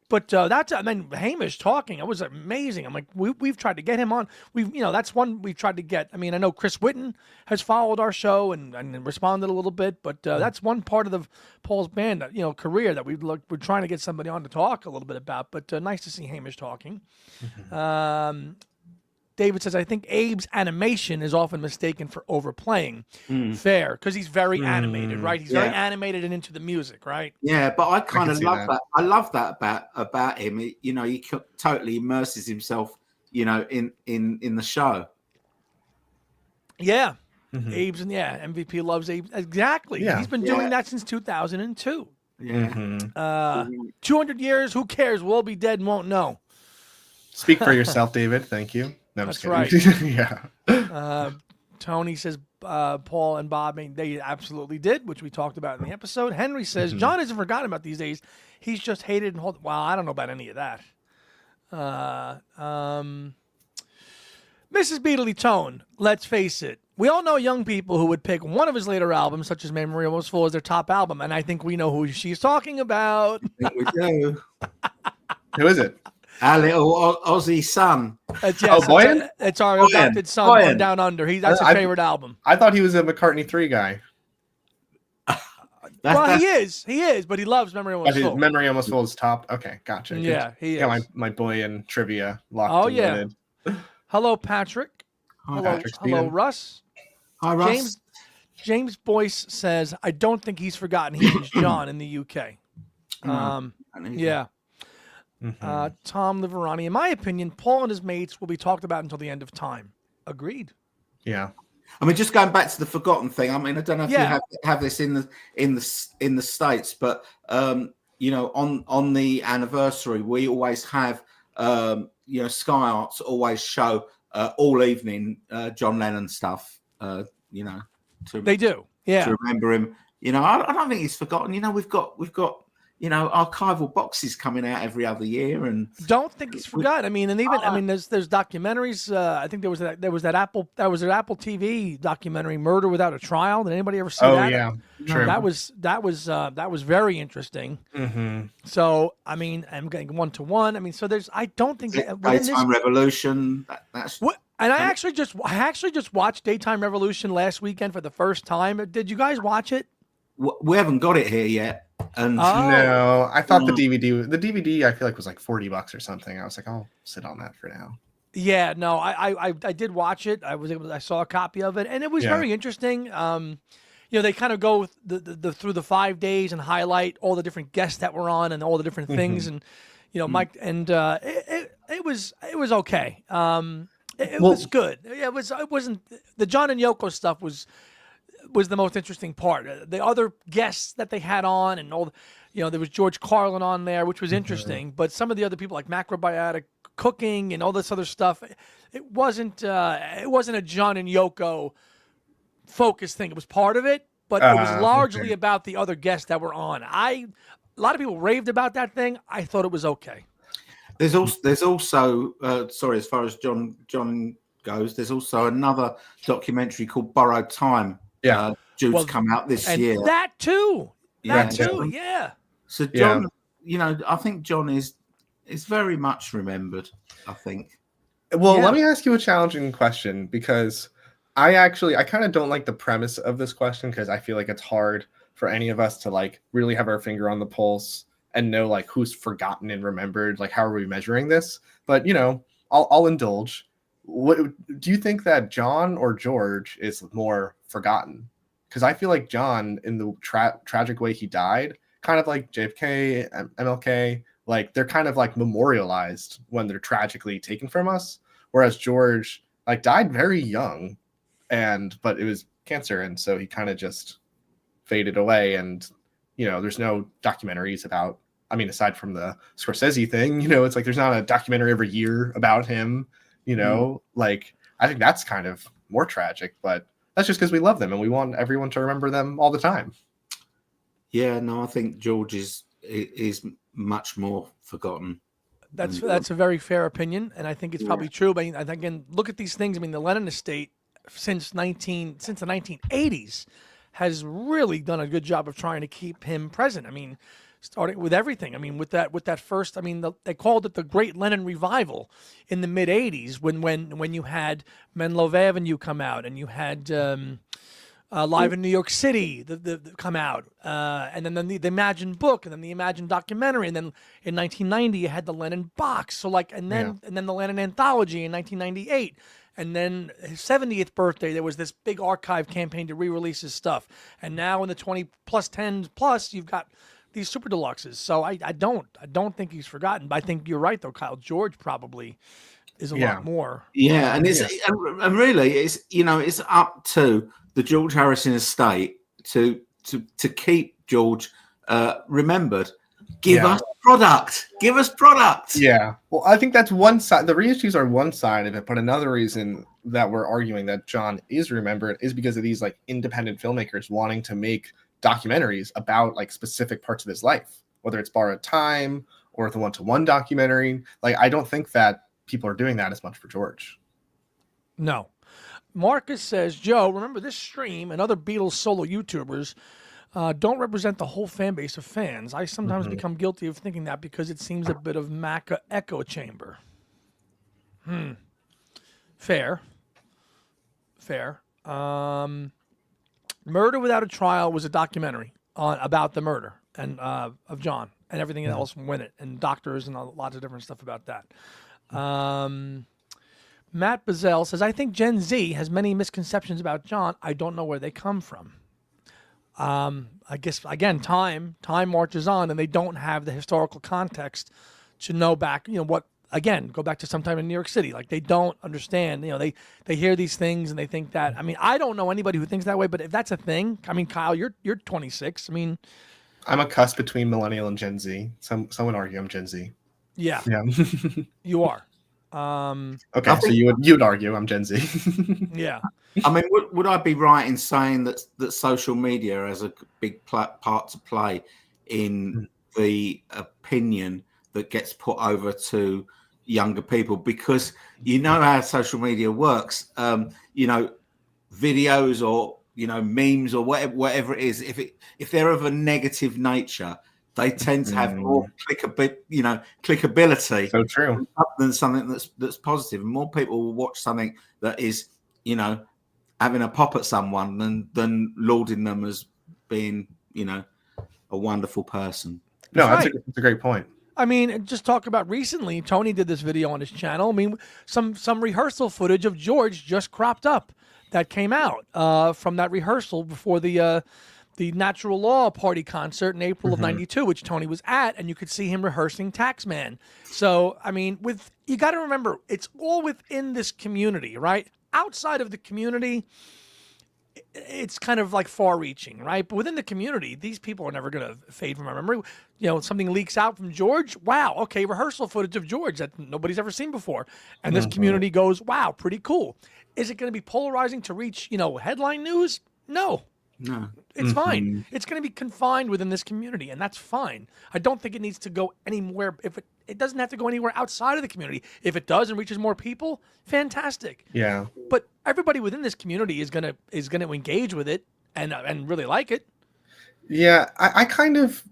Speaker 1: But Hamish talking, it was amazing. I'm like, we've tried to get him on. That's one we've tried to get. I mean, I know Chris Whitten has followed our show and responded a little bit, but that's one part of Paul's band, career that we're trying to get somebody on to talk a little bit about. But nice to see Hamish talking. David says, I think Abe's animation is often mistaken for overplaying. Fair, because he's very animated, right? He's very animated and into the music, right?
Speaker 2: Yeah, but I kind of love that. I love that about him. He totally immerses himself, in the show.
Speaker 1: Yeah. Abe's MVP loves Abe. Exactly. Yeah. He's been doing that since 2002.
Speaker 2: Yeah.
Speaker 1: 200 years, who cares? We'll be dead and won't know.
Speaker 3: Speak for yourself, David. Thank you. No,
Speaker 1: that's right.
Speaker 3: Yeah.
Speaker 1: Tony says Paul and Bob, they absolutely did, which we talked about in the episode. Henry says John isn't forgotten about these days. He's just hated and hold. Well, I don't know about any of that. Mrs. Beatley Tone, let's face it. We all know young people who would pick one of his later albums, such as Memory Almost Full, as their top album, and I think we know who she's talking about.
Speaker 2: I think we do.
Speaker 3: Who is it?
Speaker 2: Our little Aussie son.
Speaker 1: Boyan? It's our adopted son from Down Under. That's his favorite album.
Speaker 3: I thought he was a McCartney 3 guy.
Speaker 1: He is, but he loves Memory Almost Full.
Speaker 3: Memory Almost Full is top. Okay, gotcha.
Speaker 1: Yeah, he is.
Speaker 3: Got my Boyan trivia locked and loaded.
Speaker 1: Hello, Patrick. Hello, Russ.
Speaker 2: Hi, Russ.
Speaker 1: James Boyce says, I don't think he's forgotten he was John in the UK. Yeah. Tom Liverani, in my opinion, Paul and his mates will be talked about until the end of time. Agreed.
Speaker 3: Yeah.
Speaker 2: I mean, just going back to the forgotten thing. I mean, I don't know if you have this in the States, but on the anniversary, we always have Sky Arts always show all evening John Lennon stuff.
Speaker 1: They do. Yeah.
Speaker 2: To remember him. I don't think he's forgotten. We've got archival boxes coming out every other year, and
Speaker 1: don't think he's forgotten. I mean, and even there's documentaries. I think there was that Apple TV documentary, Murder Without a Trial. Did anybody ever see that? Oh
Speaker 3: yeah, true.
Speaker 1: That was very interesting. So I mean, I'm getting 1-to-1. I mean, so I don't think
Speaker 2: Daytime Revolution. That's
Speaker 1: what. And I actually just watched Daytime Revolution last weekend for the first time. Did you guys watch it?
Speaker 2: We haven't got it here yet. And
Speaker 3: no, I thought the DVD I feel like was like $40 or something. I was like, I'll sit on that for now.
Speaker 1: Yeah, no, I did watch it. I saw a copy of it, and it was very interesting. They kind of go through the 5 days and highlight all the different guests that were on and all the different things, and Mike, and it was okay. It was good. It wasn't the John and Yoko stuff was the most interesting part. The other guests that they had on, and all, there was George Carlin on there, which was interesting. But some of the other people, like Macrobiotic Cooking and all this other stuff, it wasn't a John and Yoko focused thing. It was part of it, but it was largely about the other guests that were on. A lot of people raved about that thing. I thought it was okay.
Speaker 2: There's also as far as John goes, there's also another documentary called Borrowed Time. Due to come out this year.
Speaker 1: That too. Yeah.
Speaker 2: So John, I think John is very much remembered, I think.
Speaker 3: Well, let me ask you a challenging question, because I kind of don't like the premise of this question, because I feel like it's hard for any of us to like really have our finger on the pulse and know like who's forgotten and remembered. Like, how are we measuring this? But I'll indulge. What do you think, that John or George is more forgotten? Because I feel like John, in the tragic way he died, kind of like JFK, MLK, like they're kind of like memorialized when they're tragically taken from us, whereas George like died very young, but it was cancer, and so he kind of just faded away. And there's no documentaries about. I mean, aside from the Scorsese thing, it's like there's not a documentary every year about him. Like I think that's kind of more tragic, but that's just because we love them and we want everyone to remember them all the time.
Speaker 2: Yeah, no, I think George is much more forgotten.
Speaker 1: That's a very fair opinion, and I think it's probably true. But I think, again, look at these things. I mean, the Lennon estate since the 1980s has really done a good job of trying to keep him present. I mean, starting with everything. I mean, with that first. I mean, they called it the Great Lennon Revival in the mid '80s when you had Men Love Avenue come out, and you had Live in New York City the come out, and then the Imagine book, and then the Imagine documentary, and then in 1990 you had the Lennon box. So and then the Lennon anthology in 1998. And then his 70th birthday, there was this big archive campaign to re-release his stuff. And now in the 10 plus, you've got these super deluxes. So I don't think he's forgotten. But I think you're right, though, Kyle. George probably is a lot more.
Speaker 2: Yeah, and and really, it's up to the George Harrison estate to keep George remembered. Give us product. Give us product.
Speaker 3: Yeah. Well, I think that's one side. The reissues are one side of it, but another reason that we're arguing that John is remembered is because of these like independent filmmakers wanting to make documentaries about like specific parts of his life, whether it's Borrowed Time or the one-to-one documentary. Like, I don't think that people are doing that as much for George.
Speaker 1: No. Marcus says, Joe, remember this stream and other Beatles solo YouTubers don't represent the whole fan base of fans. I sometimes become guilty of thinking that because it seems a bit of Maca echo chamber. Fair. Murder Without a Trial was a documentary about the murder and of John and everything else from it, and doctors and lots of different stuff about that. Matt Bazell says, I think Gen Z has many misconceptions about John. I don't know where they come from. I guess, again, time marches on, and they don't have the historical context to know back, what, again, go back to sometime in New York City. Like, they don't understand, they hear these things and they think that, I mean, I don't know anybody who thinks that way, but if that's a thing, I mean, Kyle, you're 26. I mean,
Speaker 3: I'm a cusp between millennial and Gen Z. Some would argue I'm Gen Z.
Speaker 1: Yeah. You are.
Speaker 3: Okay, so you would argue I'm Gen Z.
Speaker 1: Yeah.
Speaker 2: I mean, would I be right in saying that social media has a big part to play in the opinion that gets put over to younger people? Because how social media works. Videos or memes or whatever it is. If they're of a negative nature, they tend to have more clickability.
Speaker 3: So true.
Speaker 2: Than something that's positive. And more people will watch something that is, having a pop at someone than lauding them as being, a wonderful person.
Speaker 3: No, that's a great point.
Speaker 1: I mean, just talk about recently, Tony did this video on his channel. I mean, some rehearsal footage of George just cropped up that came out from that rehearsal before the Natural Law Party concert in April of '92, which Tony was at, and you could see him rehearsing Taxman. So, I mean, you got to remember, it's all within this community, right? Outside of the community, it's kind of like far-reaching, right? But within the community, these people are never going to fade from our memory. Something leaks out from George. Wow, okay, rehearsal footage of George that nobody's ever seen before. And this community goes, wow, pretty cool. Is it going to be polarizing to reach, headline news? No. It's fine. It's going to be confined within this community, and that's fine. I don't think it needs to go anywhere. If it doesn't have to go anywhere outside of the community. If it does and reaches more people, fantastic.
Speaker 3: Yeah.
Speaker 1: But everybody within this community is gonna engage with it and really like it.
Speaker 3: Yeah, I kind of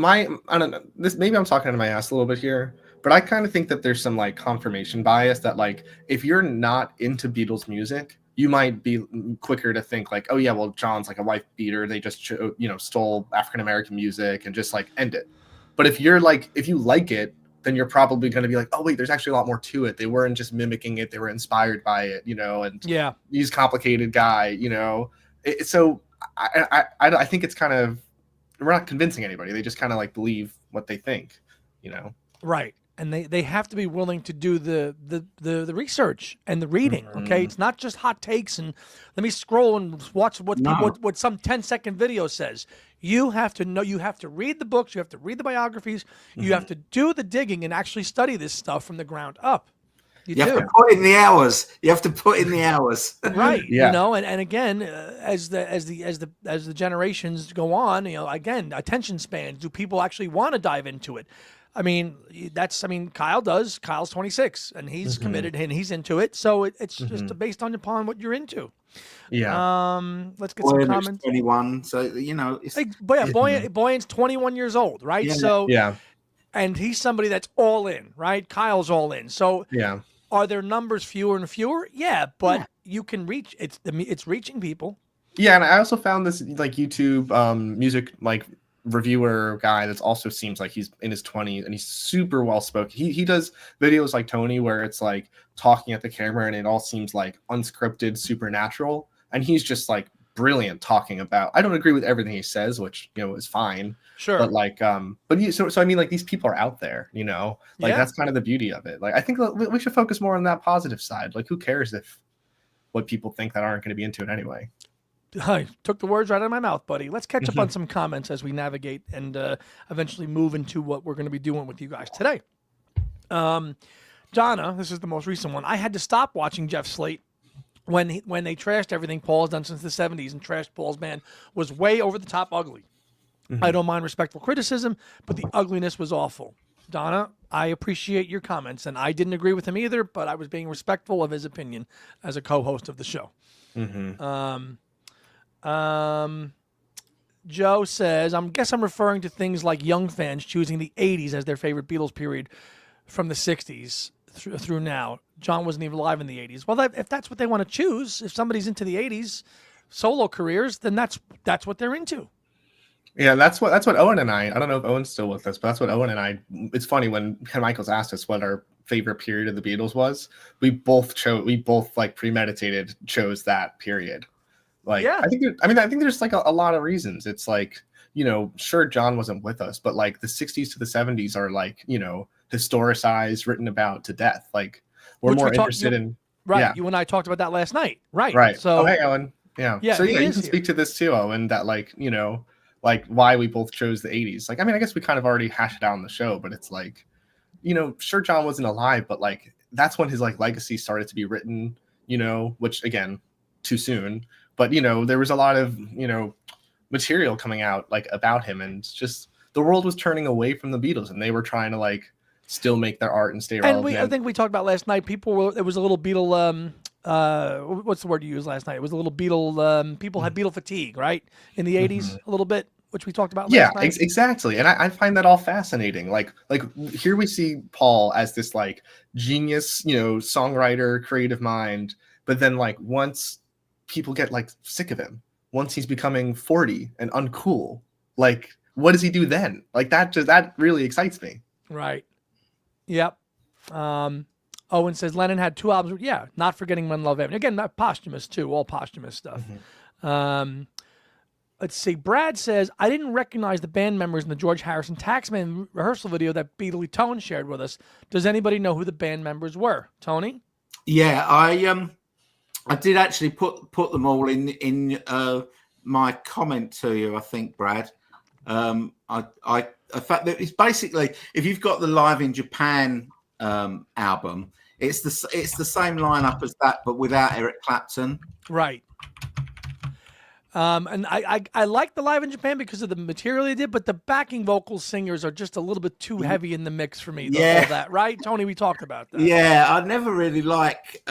Speaker 3: I don't know. This maybe I'm talking to my ass a little bit here, but I kind of think that there's some like confirmation bias that like if you're not into Beatles music, you might be quicker to think like, oh yeah, well John's like a wife beater. They just stole African American music and just like end it. But if you like it, then you're probably going to be like, oh wait, there's actually a lot more to it. They weren't just mimicking it; they were inspired by it, and
Speaker 1: yeah,
Speaker 3: he's a complicated guy, So I think it's kind of we're not convincing anybody. They just kind of like believe what they think,
Speaker 1: Right. And they have to be willing to do the research and the reading. Okay, it's not just hot takes and let me scroll and watch what some 10-second video says. You have to know. You have to read the books. You have to read the biographies. You have to do the digging and actually study this stuff from the ground up.
Speaker 2: You have to put in the hours. You have to put in the hours.
Speaker 1: Right. Yeah. And again, as the generations go on, again, attention spans. Do people actually want to dive into it? I mean, Kyle does. Kyle's 26 and he's committed and he's into it. So it's just based upon what you're into.
Speaker 2: Yeah.
Speaker 1: Let's get some comments.
Speaker 2: 21. So,
Speaker 1: it's Boyan's 21 years old, right?
Speaker 2: Yeah.
Speaker 1: So, and he's somebody that's all in, right? Kyle's all in. So, are their numbers fewer and fewer? Yeah, but you can reach it's reaching people.
Speaker 3: Yeah, and I also found this like YouTube music like reviewer guy that also seems like he's in his 20s and he's super well spoken. He does videos like Tony where it's like talking at the camera and it all seems like unscripted, supernatural, and he's just like brilliant talking about. I don't agree with everything he says, which is fine. Sure. But like so I mean, like, these people are out there, that's kind of the beauty of it. Like, I think we should focus more on that positive side. Like, who cares if what people think that aren't going to be into it anyway?
Speaker 1: I took the words right out of my mouth, buddy. Let's catch up on some comments as we navigate and eventually move into what we're going to be doing with you guys today. Donna, this is the most recent one. I had to stop watching Jeff Slate when they trashed everything Paul's done since the 70s, and trashed Paul's band was way over the top ugly. I don't mind respectful criticism, but the ugliness was awful. Donna, I appreciate your comments, and I didn't agree with him either, but I was being respectful of his opinion as a co-host of the show. Joe says, I guess I'm referring to things like young fans choosing the 80s as their favorite Beatles period from the 60s through now. John wasn't even alive in the 80s. Well, if that's what they want to choose, if somebody's into the 80s solo careers, then that's what they're into.
Speaker 3: Yeah, that's what Owen and I don't know if Owen's still with us, but that's what Owen and I, it's funny when Ken Michaels asked us what our favorite period of the Beatles was, we both like premeditated chose that period. Like, yeah. I think there's like a lot of reasons. It's like, sure, John wasn't with us, but like the 60s to the 70s are like, historicized, written about to death. Like, we're more interested in.
Speaker 1: Right.
Speaker 3: Yeah.
Speaker 1: You and I talked about that last night. Right.
Speaker 3: Right.
Speaker 1: So,
Speaker 3: hey, Owen. Yeah. So you can speak to this too, Owen, that like, like why we both chose the 80s. Like, I mean, I guess we kind of already hashed it out on the show, but it's like, sure, John wasn't alive, but like, that's when his like legacy started to be written, which again, too soon. But, there was a lot of, material coming out like about him, and just the world was turning away from the Beatles and they were trying to like still make their art and stay relevant.
Speaker 1: And I think we talked about last night, it was a little Beatle, what's the word you used last night? It was a little Beatle, people had Beatle fatigue, right? In the 80s, a little bit, which we talked about last night.
Speaker 3: Exactly. And I find that all fascinating. Like here we see Paul as this like genius, songwriter, creative mind. But then like once people get like sick of him, once he's becoming 40 and uncool, like what does he do then? Like that really excites me.
Speaker 1: Right. Yep. Owen says Lennon had 2 albums. Yeah, Not Forgetting When Love Happened. Again, not posthumous too, all posthumous stuff. Let's see. Brad says, I didn't recognize the band members in the George Harrison Taxman rehearsal video that Beatley Tone shared with us. Does anybody know who the band members were? Tony?
Speaker 2: Yeah, I did actually put them all in my comment to you, I think, Brad. The fact that it's basically, if you've got the Live in Japan album, it's the same lineup as that, but without Eric Clapton.
Speaker 1: Right. And I like the Live in Japan because of the material they did, but the backing vocal singers are just a little bit too heavy in the mix for me. All that, right, Tony? We talked about that.
Speaker 2: Yeah, I never really like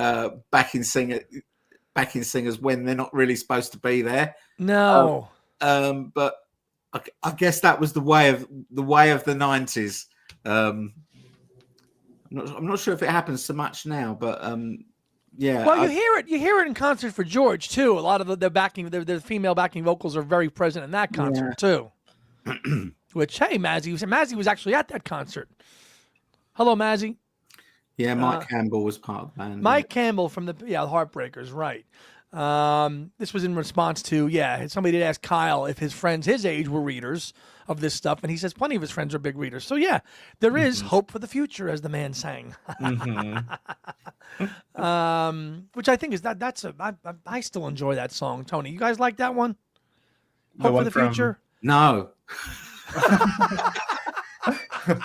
Speaker 2: backing singers when they're not really supposed to be there.
Speaker 1: No.
Speaker 2: But I guess that was the way of the 90s. I'm not sure if it happens so much now, but yeah.
Speaker 1: Well, you hear it in concert for George too. A lot of the female backing vocals are very present in that concert too. Which, hey, Mazzy was actually at that concert. Hello, Mazzy.
Speaker 2: Yeah, Mike Campbell was part of the band.
Speaker 1: Mike Campbell from the Heartbreakers, right. This was in response to, somebody did ask Kyle if his friends his age were readers of this stuff, and he says plenty of his friends are big readers. So yeah, there is hope for the future, as the man sang. Which I think is I still enjoy that song. Tony, you guys like that one? Hope for the future?
Speaker 2: No.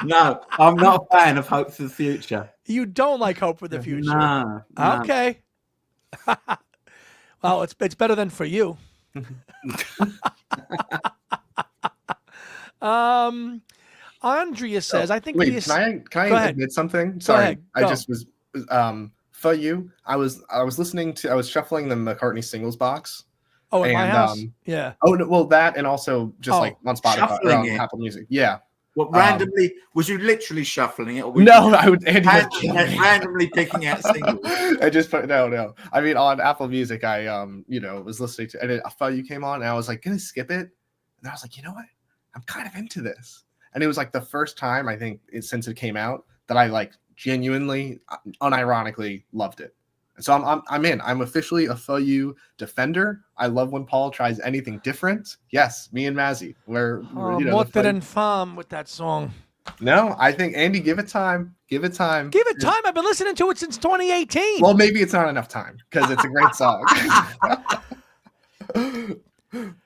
Speaker 2: No, I'm not a fan of Hope for the Future.
Speaker 1: You don't like Hope for the Future.
Speaker 2: No.
Speaker 1: Okay. Well, it's better than For You. Andrea says, I think
Speaker 3: wait, can I admit something? Sorry. I just was For You. I was shuffling the McCartney singles box.
Speaker 1: Oh, in my house? Yeah.
Speaker 3: Oh no, well that and also just like on Spotify or on Apple Music. Yeah.
Speaker 2: What randomly was you literally shuffling it? Or were
Speaker 3: no, I would Andy
Speaker 2: randomly picking out singles.
Speaker 3: I just put no. I mean, on Apple Music, I was listening to, and I thought you came on, and I was like, gonna skip it, and I was like, you know what, I'm kind of into this, and it was like the first time I think since it came out that I like genuinely, unironically loved it. So I'm in. I'm officially a For You defender. I love when Paul tries anything different. Yes, me and Mazzy. We're
Speaker 1: Mortar and Femme with that song.
Speaker 3: No, I think Andy, give it time. Give it time.
Speaker 1: Give it time. I've been listening to it since 2018.
Speaker 3: Well, maybe it's not enough time because it's a great song.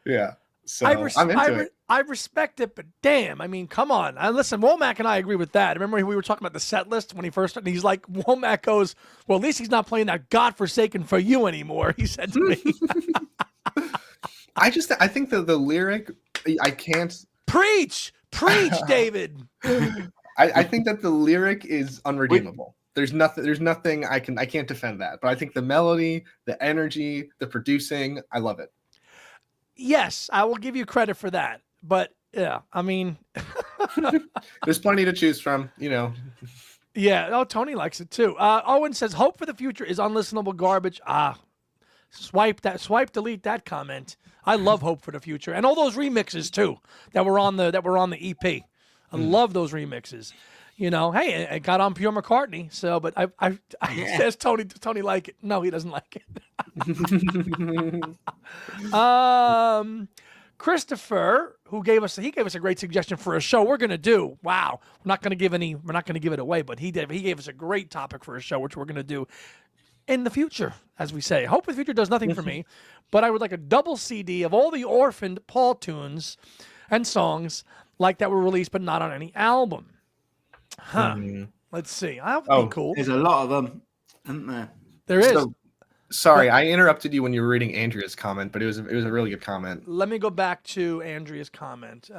Speaker 3: Yeah. So I'm into it.
Speaker 1: I respect it, but damn, I mean, come on. Listen, Womack and I agree with that. Remember we were talking about the set list when he first started, and he's like, Womack goes, well, at least he's not playing that godforsaken For You anymore, he said to me.
Speaker 3: I think the lyric, I can't.
Speaker 1: Preach, David.
Speaker 3: I think that the lyric is unredeemable. There's nothing I can't defend that. But I think the melody, the energy, the producing, I love it.
Speaker 1: Yes, I will give you credit for that. But yeah, I mean,
Speaker 3: there's plenty to choose from,
Speaker 1: Yeah. Oh, Tony likes it too. Owen says, Hope for the Future is unlistenable garbage. Swipe, delete that comment. I love Hope for the Future. And all those remixes too that were on the EP. I love those remixes. Hey, it got on Pure McCartney. So, but I says Tony like it. No, he doesn't like it. Christopher, who gave us a great suggestion for a show we're gonna do. Wow, we're not gonna give it away, but he gave us a great topic for a show which we're gonna do in the future, as we say. Hope for the Future does nothing for me, but I would like a double CD of all the orphaned Paul tunes and songs like that were released but not on any album. Let's see. That would be cool.
Speaker 2: There's a lot of them, isn't there?
Speaker 1: There is.
Speaker 3: Sorry, I interrupted you when you were reading Andrea's comment, but it was a really good comment.
Speaker 1: Let me go back to Andrea's comment.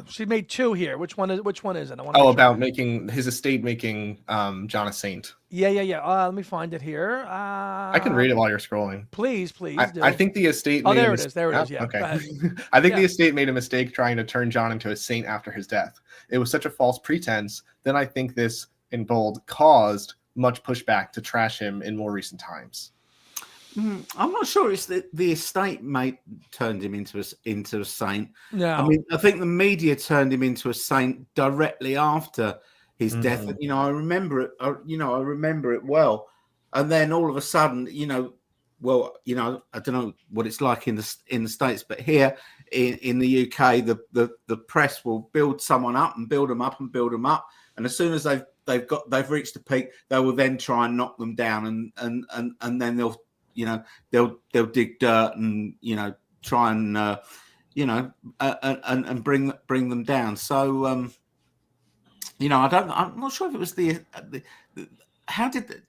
Speaker 1: She made two here. Which one is it?
Speaker 3: About making his estate making John a saint.
Speaker 1: Yeah. Let me find it here.
Speaker 3: I can read it while you're scrolling.
Speaker 1: Please.
Speaker 3: I think the estate.
Speaker 1: There it is. Yeah.
Speaker 3: Okay. I think the estate made a mistake trying to turn John into a saint after his death. It was such a false pretense. Then I think this, in bold, caused much pushback to trash him in more recent times.
Speaker 2: I'm not sure it's the estate turned him into a saint.
Speaker 1: No.
Speaker 2: I mean, I think the media turned him into a saint directly after his death. I remember it. I remember it well. And then all of a sudden, I don't know what it's like in the States, but here in the UK, the press will build someone up and build them up and build them up, and as soon as they've reached the peak, they will then try and knock them down, and then they'll dig dirt and try and and bring them down. So I'm not sure if it was how did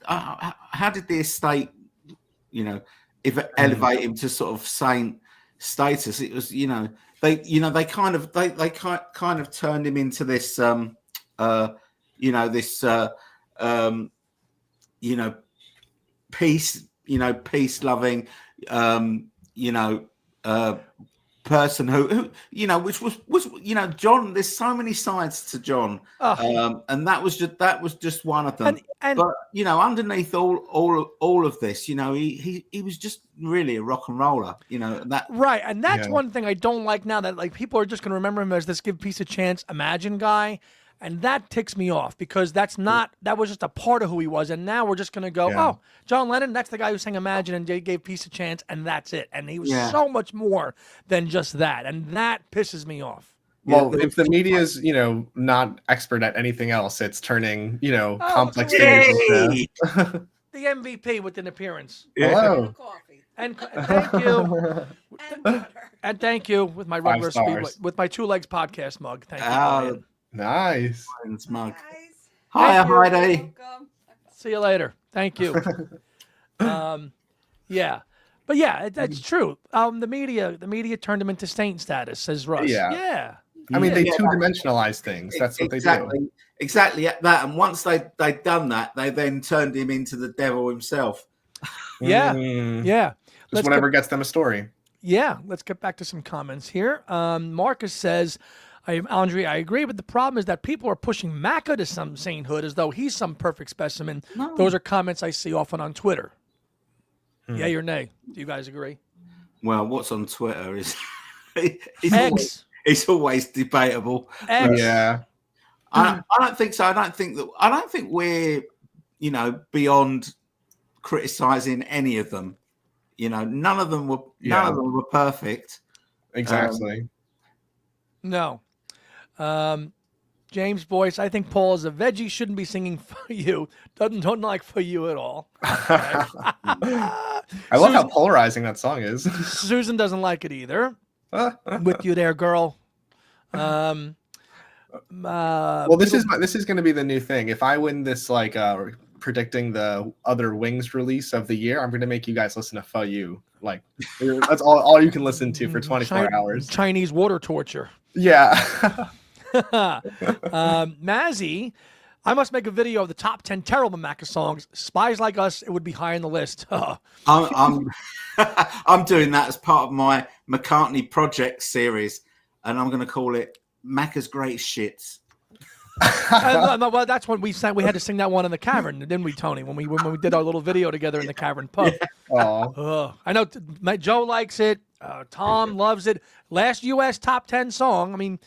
Speaker 2: the estate if it elevate him to sort of saint status. It was they kind of turned him into this peace loving person who which was John. There's so many sides to John, and that was just one of them. But underneath all of this, he was just really a rock and roller. That
Speaker 1: right, and that's one thing I don't like now, that like people are just going to remember him as this Give Peace a Chance Imagine guy. And that ticks me off because that was just a part of who he was. And now we're just going to go, oh, John Lennon, that's the guy who sang Imagine and gave Peace a Chance, and that's it. And he was so much more than just that. And that pisses me off.
Speaker 3: Well, if the media is, not expert at anything else, it's turning, complex things into...
Speaker 1: The MVP with an appearance.
Speaker 3: Hello.
Speaker 1: And thank you. And thank you with my regular speed, with my 2 legs podcast mug. Thank you.
Speaker 3: Nice.
Speaker 2: Ryan's mug.
Speaker 4: Guys.
Speaker 2: Hiya,
Speaker 1: Thank you.
Speaker 2: Heidi.
Speaker 4: Welcome.
Speaker 1: See you later. Thank you. Yeah. But yeah, that's true. The media turned him into saint status, says Russ.
Speaker 3: Yeah.
Speaker 1: Yeah.
Speaker 3: I mean, they
Speaker 2: Yeah.
Speaker 3: two-dimensionalize things. That's what they do.
Speaker 2: Exactly that. And once they'd done that, they then turned him into the devil himself.
Speaker 1: Yeah. Yeah.
Speaker 3: Just whatever gets them a story.
Speaker 1: Yeah. Let's get back to some comments here. Marcus says, Andre, I agree, but the problem is that people are pushing Macca to some sainthood as though he's some perfect specimen.
Speaker 2: No.
Speaker 1: Those are comments I see often on Twitter. Yay or nay? Do you guys agree?
Speaker 2: Well, what's on Twitter is
Speaker 1: X.
Speaker 2: always debatable.
Speaker 1: X.
Speaker 3: Yeah.
Speaker 2: I don't think so. I don't think we're, beyond criticizing any of them. None of them were perfect.
Speaker 3: Exactly.
Speaker 1: No. James Boyce, I think Paul is a veggie, shouldn't be singing For You. Don't like For You at all.
Speaker 3: I love how polarizing that song is.
Speaker 1: Susan doesn't like it either. With you there, girl.
Speaker 3: Well, this is going to be the new thing. If I win this, predicting the other Wings release of the year, I'm going to make you guys listen to For You. Like, that's all you can listen to for 24 hours.
Speaker 1: Chinese water torture.
Speaker 3: Yeah.
Speaker 1: Mazzy, I must make a video of the top 10 terrible Macca songs. Spies Like Us, it would be high on the list.
Speaker 2: I'm doing that as part of my McCartney project series, and I'm going to call it Macca's Great Shits.
Speaker 1: Well, that's when we sang. We had to sing that one in the cavern, didn't we, Tony? When we did our little video together in the cavern pub.
Speaker 3: Yeah.
Speaker 1: I know Joe likes it. Tom loves it. Last U.S. top 10 song. I mean,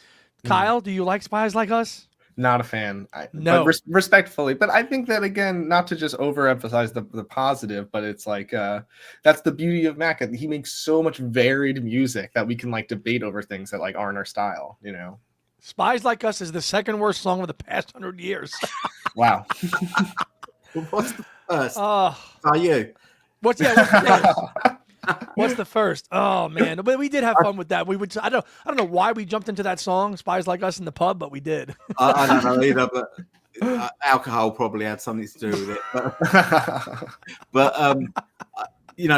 Speaker 1: Kyle, do you like Spies Like Us?
Speaker 3: Not a fan.
Speaker 1: No.
Speaker 3: But respectfully. But I think that, again, not to just overemphasize the positive, but it's like that's the beauty of Macca. He makes so much varied music that we can debate over things that aren't our style,
Speaker 1: Spies Like Us is the second worst song of the past 100 years.
Speaker 3: Wow.
Speaker 2: What's the first?
Speaker 1: Are
Speaker 2: you?
Speaker 1: What's the first? What's the first? Oh man, but we did have fun with that. We would. I don't know why we jumped into that song, "Spies Like Us" in the pub, but we did.
Speaker 2: I don't know either, but alcohol probably had something to do with it. But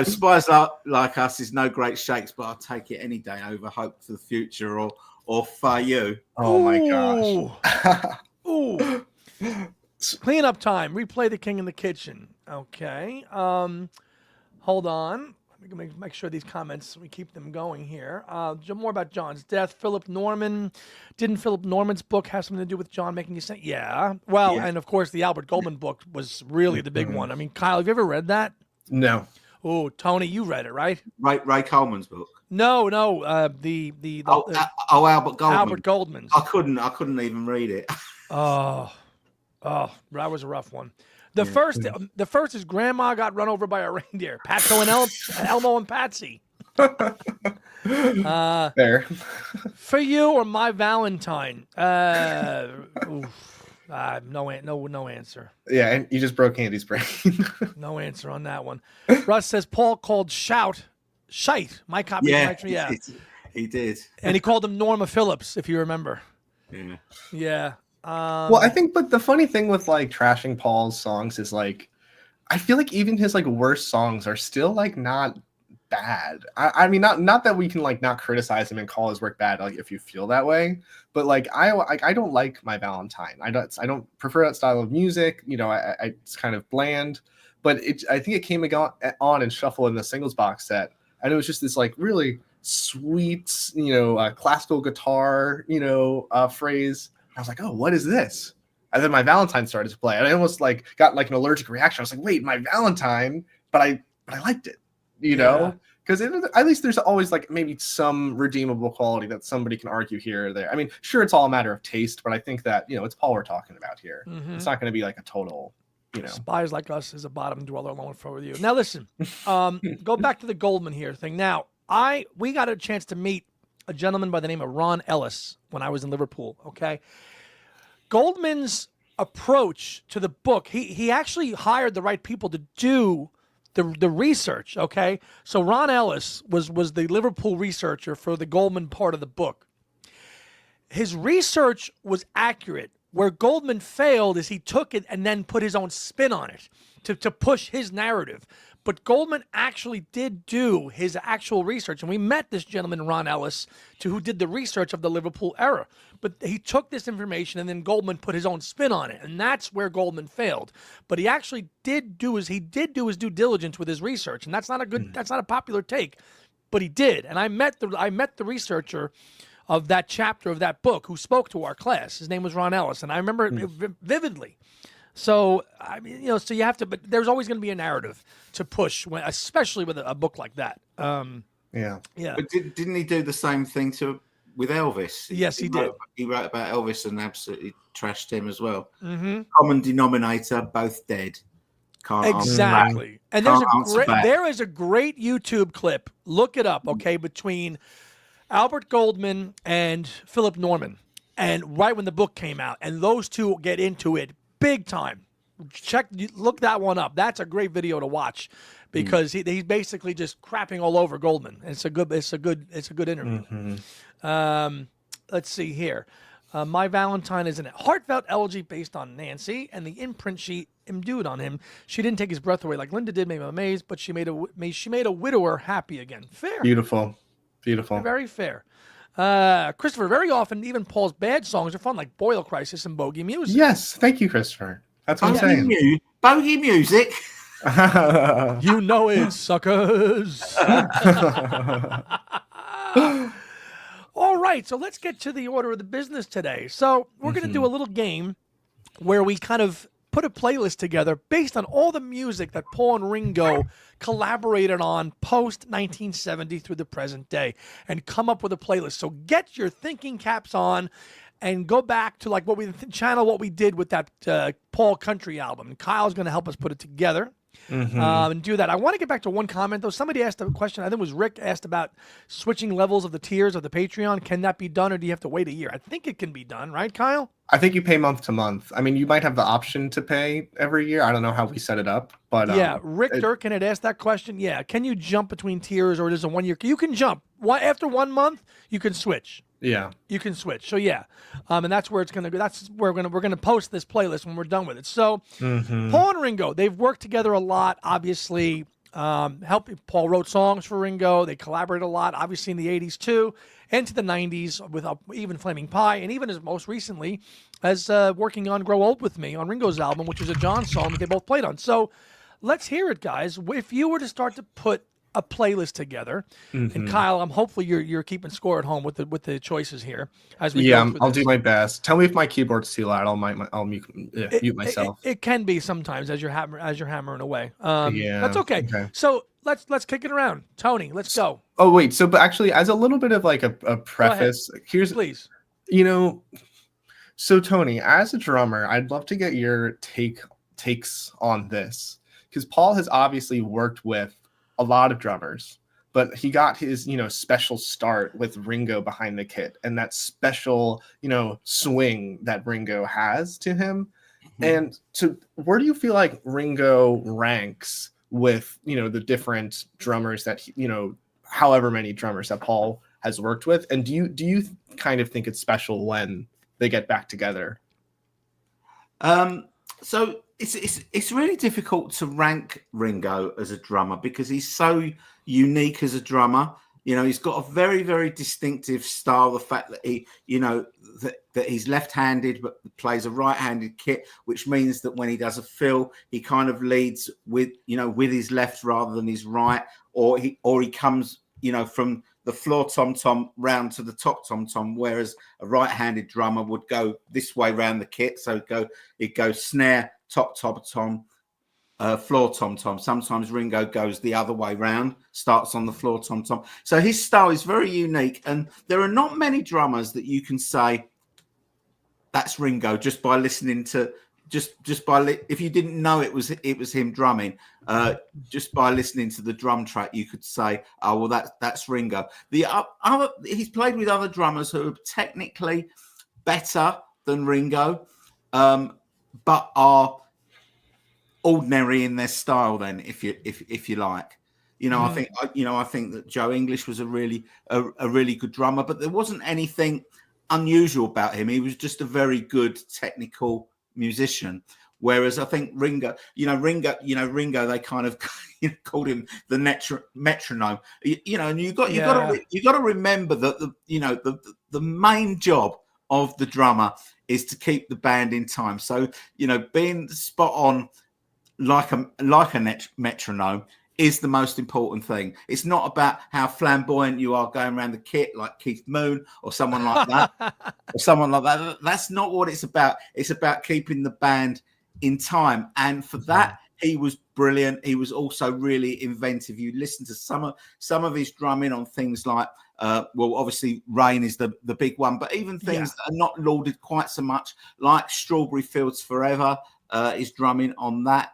Speaker 2: Spies Like Us is no great shakes, but I'll take it any day over Hope for the Future or For You.
Speaker 3: Oh my gosh.
Speaker 1: Ooh. Clean up time. Replay The King in the Kitchen. Okay. Hold on. Let me make sure these comments, we keep them going here. More about John's death. Philip Norman. Didn't Philip Norman's book have something to do with John making you say? Yeah. Well, and of course, the Albert Goldman book was really the big one. I mean, Kyle, have you ever read that?
Speaker 3: No.
Speaker 1: Oh, Tony, you read it, right?
Speaker 2: Ray Coleman's book.
Speaker 1: No.
Speaker 2: Albert Goldman.
Speaker 1: Albert Goldman's.
Speaker 2: I couldn't even read it.
Speaker 1: Oh, that was a rough one. The first is Grandma got run over by a reindeer. Patso and Elmo and Patsy.
Speaker 3: Fair.
Speaker 1: For You or My Valentine? No answer.
Speaker 3: Yeah, and you just broke Andy's brain.
Speaker 1: No answer on that one. Russ says Paul called Shite. My copy.
Speaker 2: Yeah, he did.
Speaker 1: And he called him Norma Phillips, if you remember. Yeah.
Speaker 3: Well, I think, but the funny thing with trashing Paul's songs is I feel like even his worst songs are still not bad. I mean, not that we can like not criticize him and call his work bad, like if you feel that way, but like I don't like My Valentine. I don't prefer that style of music. You know, it's kind of bland, but I think it came on and shuffle in the singles box set, and it was just this like really sweet, classical guitar, phrase. I was like, oh, what is this? And then My Valentine started to play, and I almost like got like an allergic reaction. I was like, wait, My Valentine, but I liked it, because at least there's always like maybe some redeemable quality that somebody can argue here or there. I mean, sure, it's all a matter of taste, but I think that it's Paul we're talking about here. Mm-hmm. It's not going to be like a total,
Speaker 1: Spies Like Us is a bottom dweller along with you. Now listen, go back to the Goldman here thing. Now we got a chance to meet a gentleman by the name of Ron Ellis when I was in Liverpool. Okay. Goldman's approach to the book, he actually hired the right people to do the research, okay? So Ron Ellis was the Liverpool researcher for the Goldman part of the book. his research was accurate. Where Goldman failed is he took it and then put his own spin on it to push his narrative. But Goldman actually did do his actual research. And we met this gentleman, Ron Ellis, who did the research of the Liverpool era. But he took this information and then Goldman put his own spin on it. And that's where Goldman failed. But he actually did do his due diligence with his research. And that's not a popular take. But he did. And I met the researcher of that chapter of that book who spoke to our class. His name was Ron Ellis. And I remember it vividly. So, I mean, so you have to, but there's always going to be a narrative to push, especially with a book like that.
Speaker 3: Yeah.
Speaker 2: But didn't he do the same thing with Elvis?
Speaker 1: Yes, he did.
Speaker 2: He wrote about Elvis and absolutely trashed him as well.
Speaker 1: Mm-hmm.
Speaker 2: Common denominator, both dead.
Speaker 1: Exactly. And there is a great YouTube clip. Look it up, okay, between Albert Goldman and Philip Norman, and right when the book came out, and those two get into it big time. Look that one up. That's a great video to watch because he's basically just crapping all over Goldman. It's a good interview.
Speaker 3: Mm-hmm.
Speaker 1: Let's see here. My Valentine is a heartfelt elegy based on Nancy and the imprint she imbued on him. She didn't take his breath away like Linda did, made him amazed, but she made a widower happy again. Fair.
Speaker 3: Beautiful.
Speaker 1: Very fair. Christopher, very often even Paul's bad songs are fun, like Boyle Crisis and Bogey Music.
Speaker 3: Yes, thank you, Christopher. That's what I'm saying.
Speaker 2: Bogey Music.
Speaker 1: You know it, suckers. All right, so let's get to the order of the business today. So we're going to do a little game where we kind of put a playlist together based on all the music that Paul and Ringo collaborated on post 1970 through the present day and come up with a playlist. So get your thinking caps on and go back to like what we did with that Paul country album. And Kyle's going to help us put it together. And do that. I want to get back to one comment, though. Somebody asked a question. I think it was Rick asked about switching levels of the tiers of the Patreon. Can that be done, or do you have to wait a year? I think it can be done, right, Kyle?
Speaker 3: I think you pay month to month. I mean, you might have the option to pay every year. I don't know how we set it up, but
Speaker 1: yeah, Rick Durkin had asked that question. Yeah, can you jump between tiers, or is it 1 year? You can jump. After 1 month, you can switch.
Speaker 3: Yeah,
Speaker 1: you can switch. So yeah, and that's where it's gonna go. That's where we're gonna post this playlist when we're done with it. So Paul and Ringo, they've worked together a lot. Obviously, Paul wrote songs for Ringo. They collaborated a lot. Obviously in the '80s too, into the '90s with even Flaming Pie, and even as most recently as working on "Grow Old with Me" on Ringo's album, which is a John song that they both played on. So let's hear it, guys. If you were to start to put a playlist together, and Kyle, hopefully you're keeping score at home with the choices here as we go through
Speaker 3: I'll do my best. Tell me if my keyboard's too loud. I'll mute myself.
Speaker 1: It can be sometimes as you're hammering away. That's okay. So let's kick it around. Tony, let's go.
Speaker 3: Oh wait, but actually, as a little bit of like a preface, here's
Speaker 1: please.
Speaker 3: So Tony, as a drummer, I'd love to get your takes on this, because Paul has obviously worked with a lot of drummers, but he got his, special start with Ringo behind the kit and that special, swing that Ringo has to him. And so where do you feel like Ringo ranks with, the different drummers that, however many drummers that Paul has worked with? And do you kind of think it's special when they get back together?
Speaker 2: So it's really difficult to rank Ringo as a drummer because he's so unique as a drummer. He's got a very, very distinctive style. The fact that he, that he's left-handed but plays a right-handed kit, which means that when he does a fill, he kind of leads with his left rather than his right, or he comes, from the floor tom-tom round to the top tom-tom, whereas a right-handed drummer would go this way round the kit. So it goes snare, top tom, floor tom-tom. Sometimes Ringo goes the other way round, starts on the floor tom-tom. So his style is very unique, and there are not many drummers that you can say that's Ringo just by listening to if you didn't know it was him drumming, just by listening to the drum track, you could say, oh well, that's Ringo. He's played with other drummers who are technically better than Ringo, but are ordinary in their style. Then, if you like, I think that Joe English was a really good drummer, but there wasn't anything unusual about him. He was just a very good technical musician. Whereas I think Ringo, they kind of called him the metronome. And you got to remember that the main job of the drummer is to keep the band in time. So being spot on like a metronome is the most important thing. It's not about how flamboyant you are going around the kit like Keith Moon or someone like that. That's not what it's about. It's about keeping the band in time. And for that, he was brilliant. He was also really inventive. You listen to some of his drumming on things like, obviously Rain is the big one, but even things that are not lauded quite so much, like Strawberry Fields Forever, his drumming on that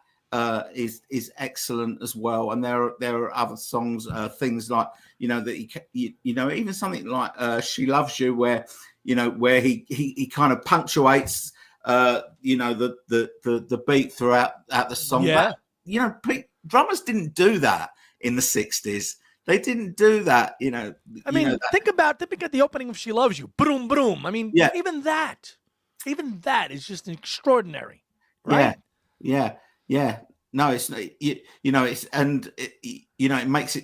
Speaker 2: is excellent as well. And there are other songs, things like that even something like She Loves You, where he kind of punctuates the beat throughout the song.
Speaker 1: Yeah.
Speaker 2: But, drummers didn't do that in the 60s. They didn't do that.
Speaker 1: Think about the opening of She Loves You. Boom, boom. I mean, even that is just extraordinary, right?
Speaker 2: Yeah. No, it's it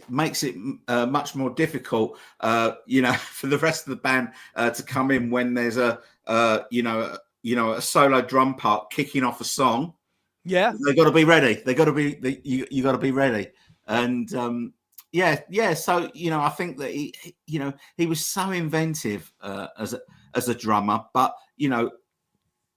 Speaker 2: makes it much more difficult, for the rest of the band to come in when there's a solo drum part kicking off a song.
Speaker 1: Yeah,
Speaker 2: they got to be ready. You got to be ready. And So I think that he was so inventive as a drummer. But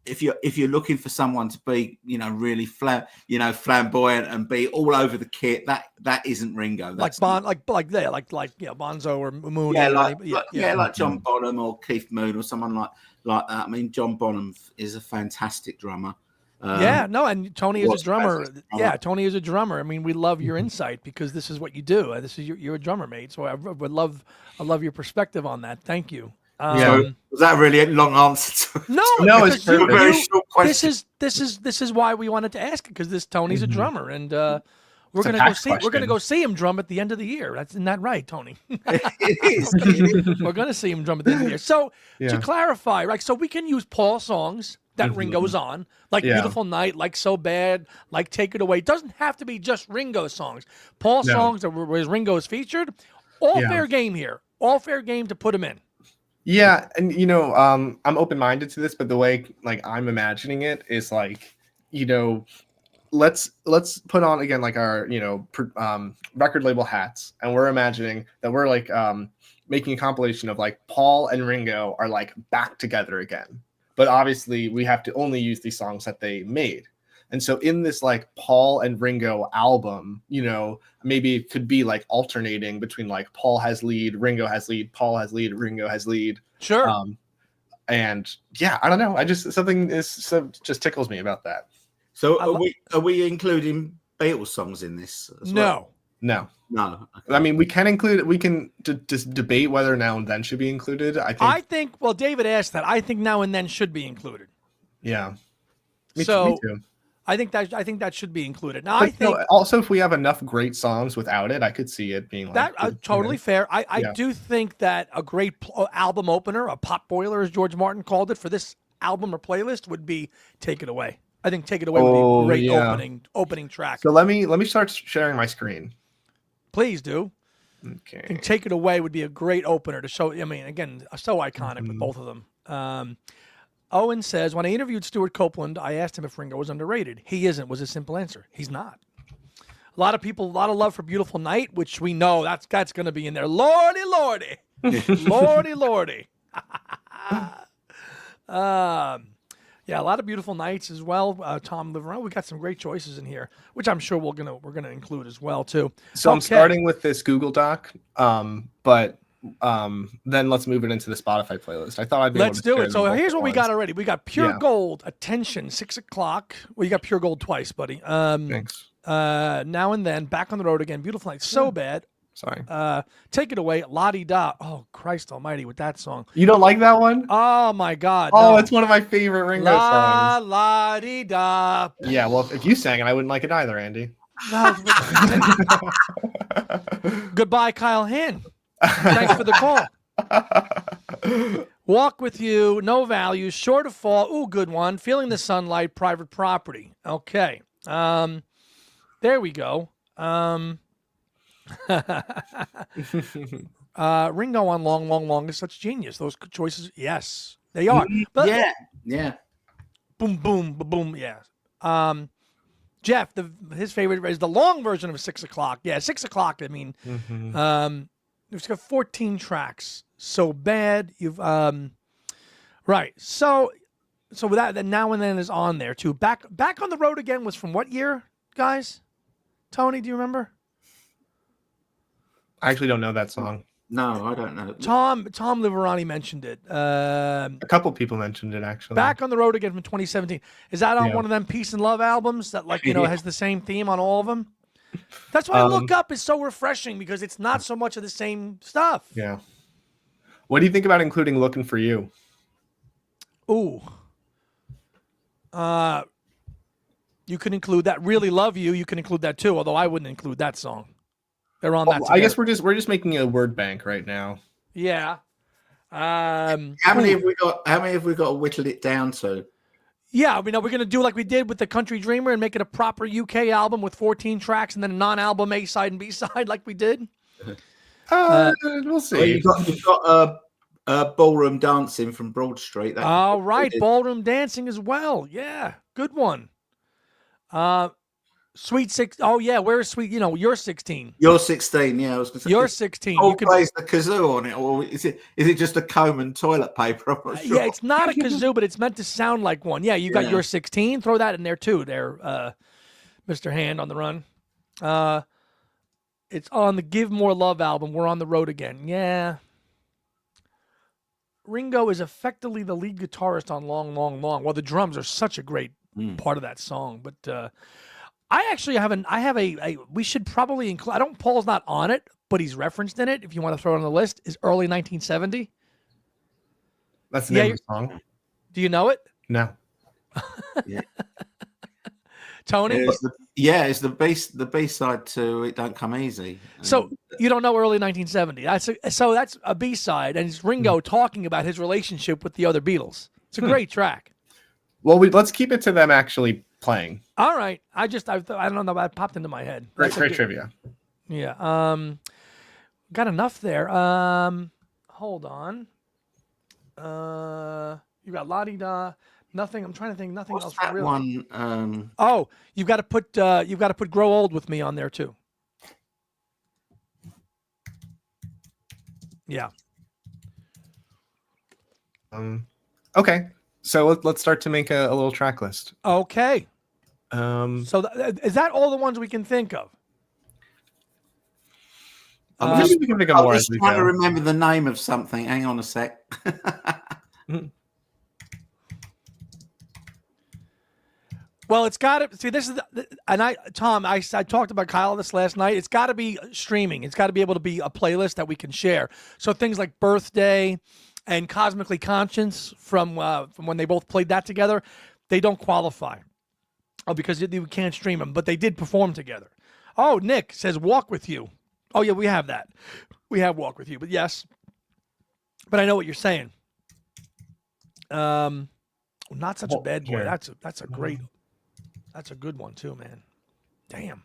Speaker 2: if you're looking for someone to be really flamboyant and be all over the kit, that isn't Ringo. That's
Speaker 1: like Bonzo or Moon.
Speaker 2: Like John Bonham or Keith Moon or someone like that. I mean, John Bonham is a fantastic drummer.
Speaker 1: And Tony is a drummer. Yeah, Tony is a drummer. I mean, we love your insight because this is what you do. This is you're a drummer, mate. So I love your perspective on that. Thank you.
Speaker 2: So was that really a long answer?
Speaker 1: No,
Speaker 2: it's a very short question.
Speaker 1: This is why we wanted to ask it, because Tony's a drummer, and we're gonna go see him drum at the end of the year. Isn't that right, Tony?
Speaker 2: It is.
Speaker 1: We're gonna see him drum at the end of the year. So to clarify, right? So we can use Paul songs that Ringo's on, like Beautiful Night, like So Bad, like Take It Away. It doesn't have to be just Ringo songs. Paul songs where Ringo is featured. All fair game here. All fair game to put him in.
Speaker 3: Yeah, and I'm open-minded to this, but the way I'm imagining it is let's put on again our record label hats, and we're imagining that we're making a compilation of Paul and Ringo are back together again, but obviously we have to only use these songs that they made. And so in this Paul and Ringo album, maybe it could be alternating between Paul has lead, Ringo has lead, Paul has lead, Ringo has lead.
Speaker 1: Sure.
Speaker 3: And I don't know. Something just tickles me about that.
Speaker 2: So are we including Beatles songs in this as well?
Speaker 3: No.
Speaker 2: Okay.
Speaker 3: I mean, we can just debate whether Now and Then should be included. I think.
Speaker 1: Well, David asked that. I think Now and Then should be included.
Speaker 3: Yeah.
Speaker 1: Me too. I think that should be included. Now, I think
Speaker 3: also if we have enough great songs without it, I could see it being
Speaker 1: that totally fair. I do think that a great album opener, a pot boiler, as George Martin called it, for this album or playlist would be "Take It Away." I think "Take It Away" would be a great opening track.
Speaker 3: So let me start sharing my screen.
Speaker 1: Please do.
Speaker 3: Okay.
Speaker 1: I think "Take It Away" would be a great opener to show. I mean, again, so iconic with both of them. Owen says, when I interviewed Stuart Copeland, I asked him if Ringo was underrated. He isn't, was his simple answer. He's not. A lot of love for Beautiful Night, which we know that's going to be in there. Lordy, lordy. Lordy, lordy. A lot of Beautiful Nights as well. Tom Liverone. We got some great choices in here, which I'm sure we're gonna include as well too.
Speaker 3: So I'm starting with this Google Doc, but then let's move it into the Spotify playlist. I thought I'd be
Speaker 1: let's do it. So here's what we got already. We got Pure Gold, Attention, 6:00. Well, you got Pure Gold twice, buddy.
Speaker 3: Thanks.
Speaker 1: Now and Then, Back on the Road Again, Beautiful Night, So Bad.
Speaker 3: Sorry.
Speaker 1: Take It Away, La Di Da. Oh, Christ Almighty, with that song.
Speaker 3: You don't like that one?
Speaker 1: Oh my God.
Speaker 3: Oh,
Speaker 1: no.
Speaker 3: It's one of my favorite Ringo songs.
Speaker 1: La Di Da.
Speaker 3: Yeah, well, if you sang it, I wouldn't like it either, Andy.
Speaker 1: No. Goodbye, Kyle Hinn. Thanks for the call. Walk with You, No Values, Sure to Fall. Ooh, good one. Feeling the Sunlight, Private Property. Okay. There we go. Ringo on Long is such genius. Those choices, yes, they are. But
Speaker 2: yeah.
Speaker 1: Boom, boom, boom, yeah. Jeff, his favorite is the long version of 6 o'clock. Yeah, 6 o'clock. I mean, it's got 14 tracks. So bad. You've right. So with that, Now and Then is on there too. Back on the Road Again was from what year, guys? Tony, do you remember?
Speaker 3: I actually don't know that song.
Speaker 2: No, I don't know.
Speaker 1: Tom Liverani mentioned it.
Speaker 3: A couple people mentioned it actually.
Speaker 1: Back on the Road Again from 2017. Is that on one of them Peace and Love albums that has the same theme on all of them? That's why Look Up is so refreshing because it's not so much of the same stuff.
Speaker 3: Yeah. What do you think about including Looking for You?
Speaker 1: Ooh. You can include that. Really Love You. You can include that too, although I wouldn't include that song. They're on that together.
Speaker 3: I guess we're just making a word bank right now.
Speaker 1: Yeah.
Speaker 2: How many have we got? How many have we got to whittle it down to?
Speaker 1: Yeah, we're going to do like we did with the Country Dreamer and make it a proper UK album with 14 tracks and then a non-album A side and B side like we did.
Speaker 3: We'll see.
Speaker 2: You've got Ballroom Dancing from Broad Street.
Speaker 1: All right, Ballroom Dancing as well. Yeah, good one. Sweet Six. Oh yeah, where's Sweet? You're 16.
Speaker 2: You're 16. Yeah, I was going to say.
Speaker 1: You're 16.
Speaker 2: You plays the kazoo on it, or is it just a comb and toilet paper? I'm not sure.
Speaker 1: Yeah, it's not a kazoo, but it's meant to sound like one. Yeah, you got You're 16. Throw that in there too. There, Mr. Hand on the Run. It's on the Give More Love album. We're on the Road Again. Yeah. Ringo is effectively the lead guitarist on Long, Long, Long. Well, the drums are such a great part of that song, but. I actually have we should probably include, Paul's not on it, but he's referenced in it. If you want to throw it on the list, is Early 1970.
Speaker 3: That's the name of the song.
Speaker 1: Do you know it?
Speaker 3: No.
Speaker 2: Yeah.
Speaker 1: Tony?
Speaker 2: It's the B-side to It Don't Come Easy.
Speaker 1: So you don't know Early 1970. That's a B-side, and it's Ringo talking about his relationship with the other Beatles. It's a great track.
Speaker 3: Well, let's keep it to them actually playing.
Speaker 1: All right. I don't know. That popped into my head.
Speaker 3: Great trivia.
Speaker 1: Yeah. Got enough there. Hold on. You got La Di Da. Nothing. I'm trying to think. Nothing else.
Speaker 2: That
Speaker 1: really.
Speaker 2: One.
Speaker 1: Oh, you've got to put Grow Old With Me on there too. Yeah.
Speaker 3: Okay. So let's start to make a little track list.
Speaker 1: Okay. So is that all the ones we can think of?
Speaker 3: Maybe we can think of more.
Speaker 2: I'm just trying to remember the name of something. Hang on a sec.
Speaker 1: Well, it's got to see. This is Tom. I talked about Kyle this last night. It's got to be streaming. It's got to be able to be a playlist that we can share. So things like Birthday and Cosmically Conscious from when they both played that together, they don't qualify. Oh, because we can't stream them, but they did perform together. Oh, Nick says Walk With You. Oh, yeah, we have that. We have Walk With You, but yes. But I know what you're saying. Not Such a Bad Boy. That's a good one too, man. Damn.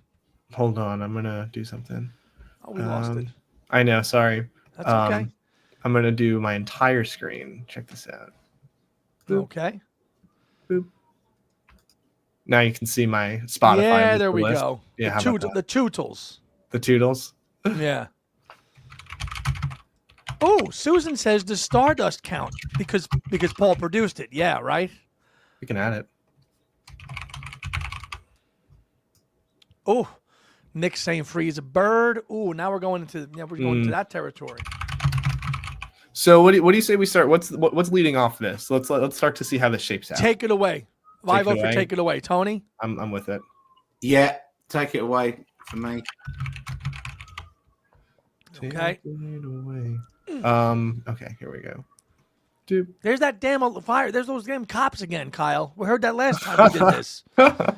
Speaker 3: Hold on, I'm gonna do something.
Speaker 1: Oh, we lost it.
Speaker 3: I know, sorry.
Speaker 1: That's okay.
Speaker 3: I'm gonna do my entire screen. Check this out.
Speaker 1: Boop. Okay.
Speaker 3: Boop. Now you can see my Spotify.
Speaker 1: Yeah, there we
Speaker 3: list.
Speaker 1: go.
Speaker 3: Yeah,
Speaker 1: the Tootles.
Speaker 3: The Toodles.
Speaker 1: Yeah. Oh, Susan says, does Stardust count? Because Paul produced it. Yeah, right?
Speaker 3: We can add it.
Speaker 1: Oh, Nick's saying Free as a Bird. Oh, now we're going into into that territory.
Speaker 3: So what do you say we start? What's leading off this? Let's start to see how this shapes out.
Speaker 1: Take it away. I vote for Take It Away. Tony?
Speaker 3: I'm with it.
Speaker 2: Yeah, take it away for me.
Speaker 1: Okay.
Speaker 3: Take it away. Okay, here we go. Doop.
Speaker 1: There's that damn fire. There's those damn cops again, Kyle. We heard that last time we did this.
Speaker 3: The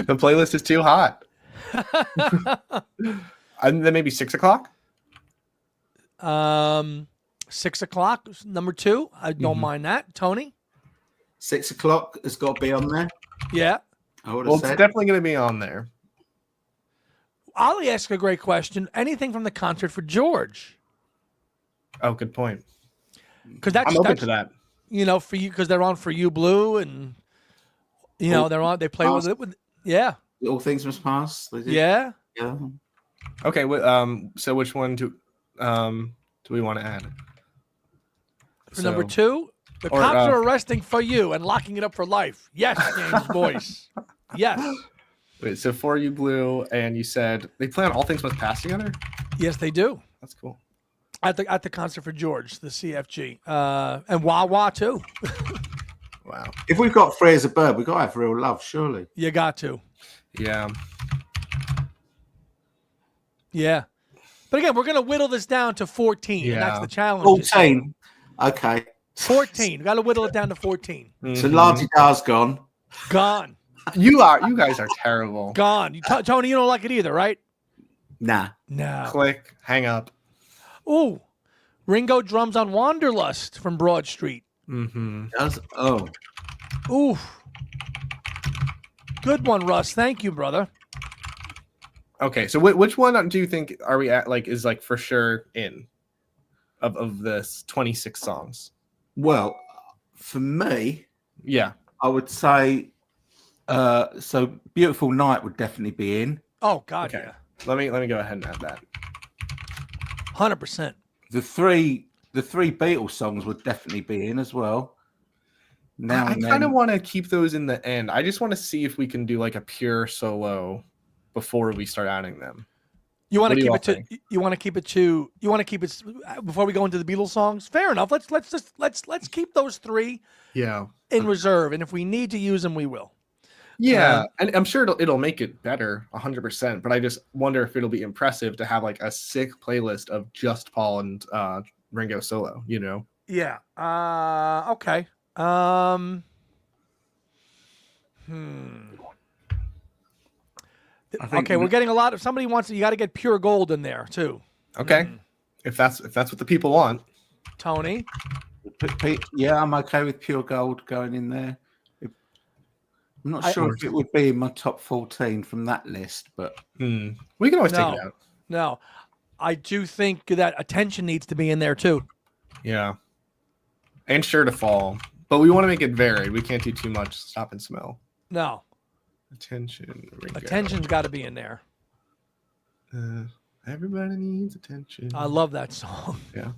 Speaker 3: playlist is too hot. And then maybe 6 o'clock.
Speaker 1: 6 o'clock, number 2. I don't mind that. Tony?
Speaker 2: 6 o'clock has got to be on there.
Speaker 1: Yeah.
Speaker 2: I would have
Speaker 3: Well, it's
Speaker 2: said.
Speaker 3: definitely going to be on there.
Speaker 1: I'll ask a great question. Anything from the concert for George?
Speaker 3: Oh, good point.
Speaker 1: Because I'm
Speaker 3: open to that.
Speaker 1: You know, for you, because they're on For You Blue, and you know they play with it. Yeah.
Speaker 2: All Things Must Pass.
Speaker 1: Yeah.
Speaker 2: Yeah.
Speaker 3: Okay. So which one do we want to add?
Speaker 1: For number 2, the cops are arresting For You and locking it up for life. Yes, James Boyce. Yes.
Speaker 3: Wait, so For You Blue, and you said they play on All Things Must Pass together?
Speaker 1: Yes, they do.
Speaker 3: That's cool.
Speaker 1: At the concert for George, the CFG, and Wah Wah too.
Speaker 3: Wow.
Speaker 2: If we've got Free as a Bird, we've got to have Real Love, surely.
Speaker 1: You got to.
Speaker 3: Yeah.
Speaker 1: Yeah. But again, we're going to whittle this down to 14, and that's the challenge.
Speaker 2: 14. Okay.
Speaker 1: 14. Got to whittle it down to 14.
Speaker 2: So Lardy Dar's gone.
Speaker 1: Gone.
Speaker 3: You guys are terrible.
Speaker 1: Gone. Tony, you don't like it either, right?
Speaker 2: Nah.
Speaker 1: No.
Speaker 3: Click. Hang up.
Speaker 1: Ooh. Ringo drums on Wanderlust from Broad Street.
Speaker 2: Oh.
Speaker 1: Ooh. Good one, Russ. Thank you, brother.
Speaker 3: Okay, so which one do you think are we at? Like, is like for sure in of this 26 songs?
Speaker 2: Well, for me,
Speaker 3: yeah,
Speaker 2: I would say. So Beautiful Night would definitely be in.
Speaker 1: Oh God,
Speaker 3: okay.
Speaker 1: Yeah.
Speaker 3: Let me go ahead and add that.
Speaker 1: 100%.
Speaker 2: The three Beatles songs would definitely be in as well. Now
Speaker 3: I kind of want to keep those in the end. I just want to see if we can do like a pure solo before we start adding them.
Speaker 1: You want to keep it to? You want to keep it to? You want to keep it before we go into the Beatles songs? Fair enough. Let's keep those 3.
Speaker 3: Yeah.
Speaker 1: In reserve, and if we need to use them, we will.
Speaker 3: Yeah, and I'm sure it'll make it better 100%. But I just wonder if it'll be impressive to have like a sick playlist of just Paul and Ringo solo. You know?
Speaker 1: Yeah. Okay. Okay, we're getting a lot of. Somebody wants. You got to get Pure Gold in there too.
Speaker 3: Okay. If that's what the people want.
Speaker 1: Tony.
Speaker 2: Yeah, I'm okay with Pure Gold going in there. I'm not sure if it would be in my top 14 from that list, but
Speaker 3: we can always take it out.
Speaker 1: No, I do think that Attention needs to be in there too.
Speaker 3: Yeah, and Sure to Fall, but we want to make it varied. We can't do too much Stop and Smell.
Speaker 1: No.
Speaker 3: Attention.
Speaker 1: Attention's got to be in there.
Speaker 3: Everybody needs attention.
Speaker 1: I love that song.
Speaker 3: Yeah.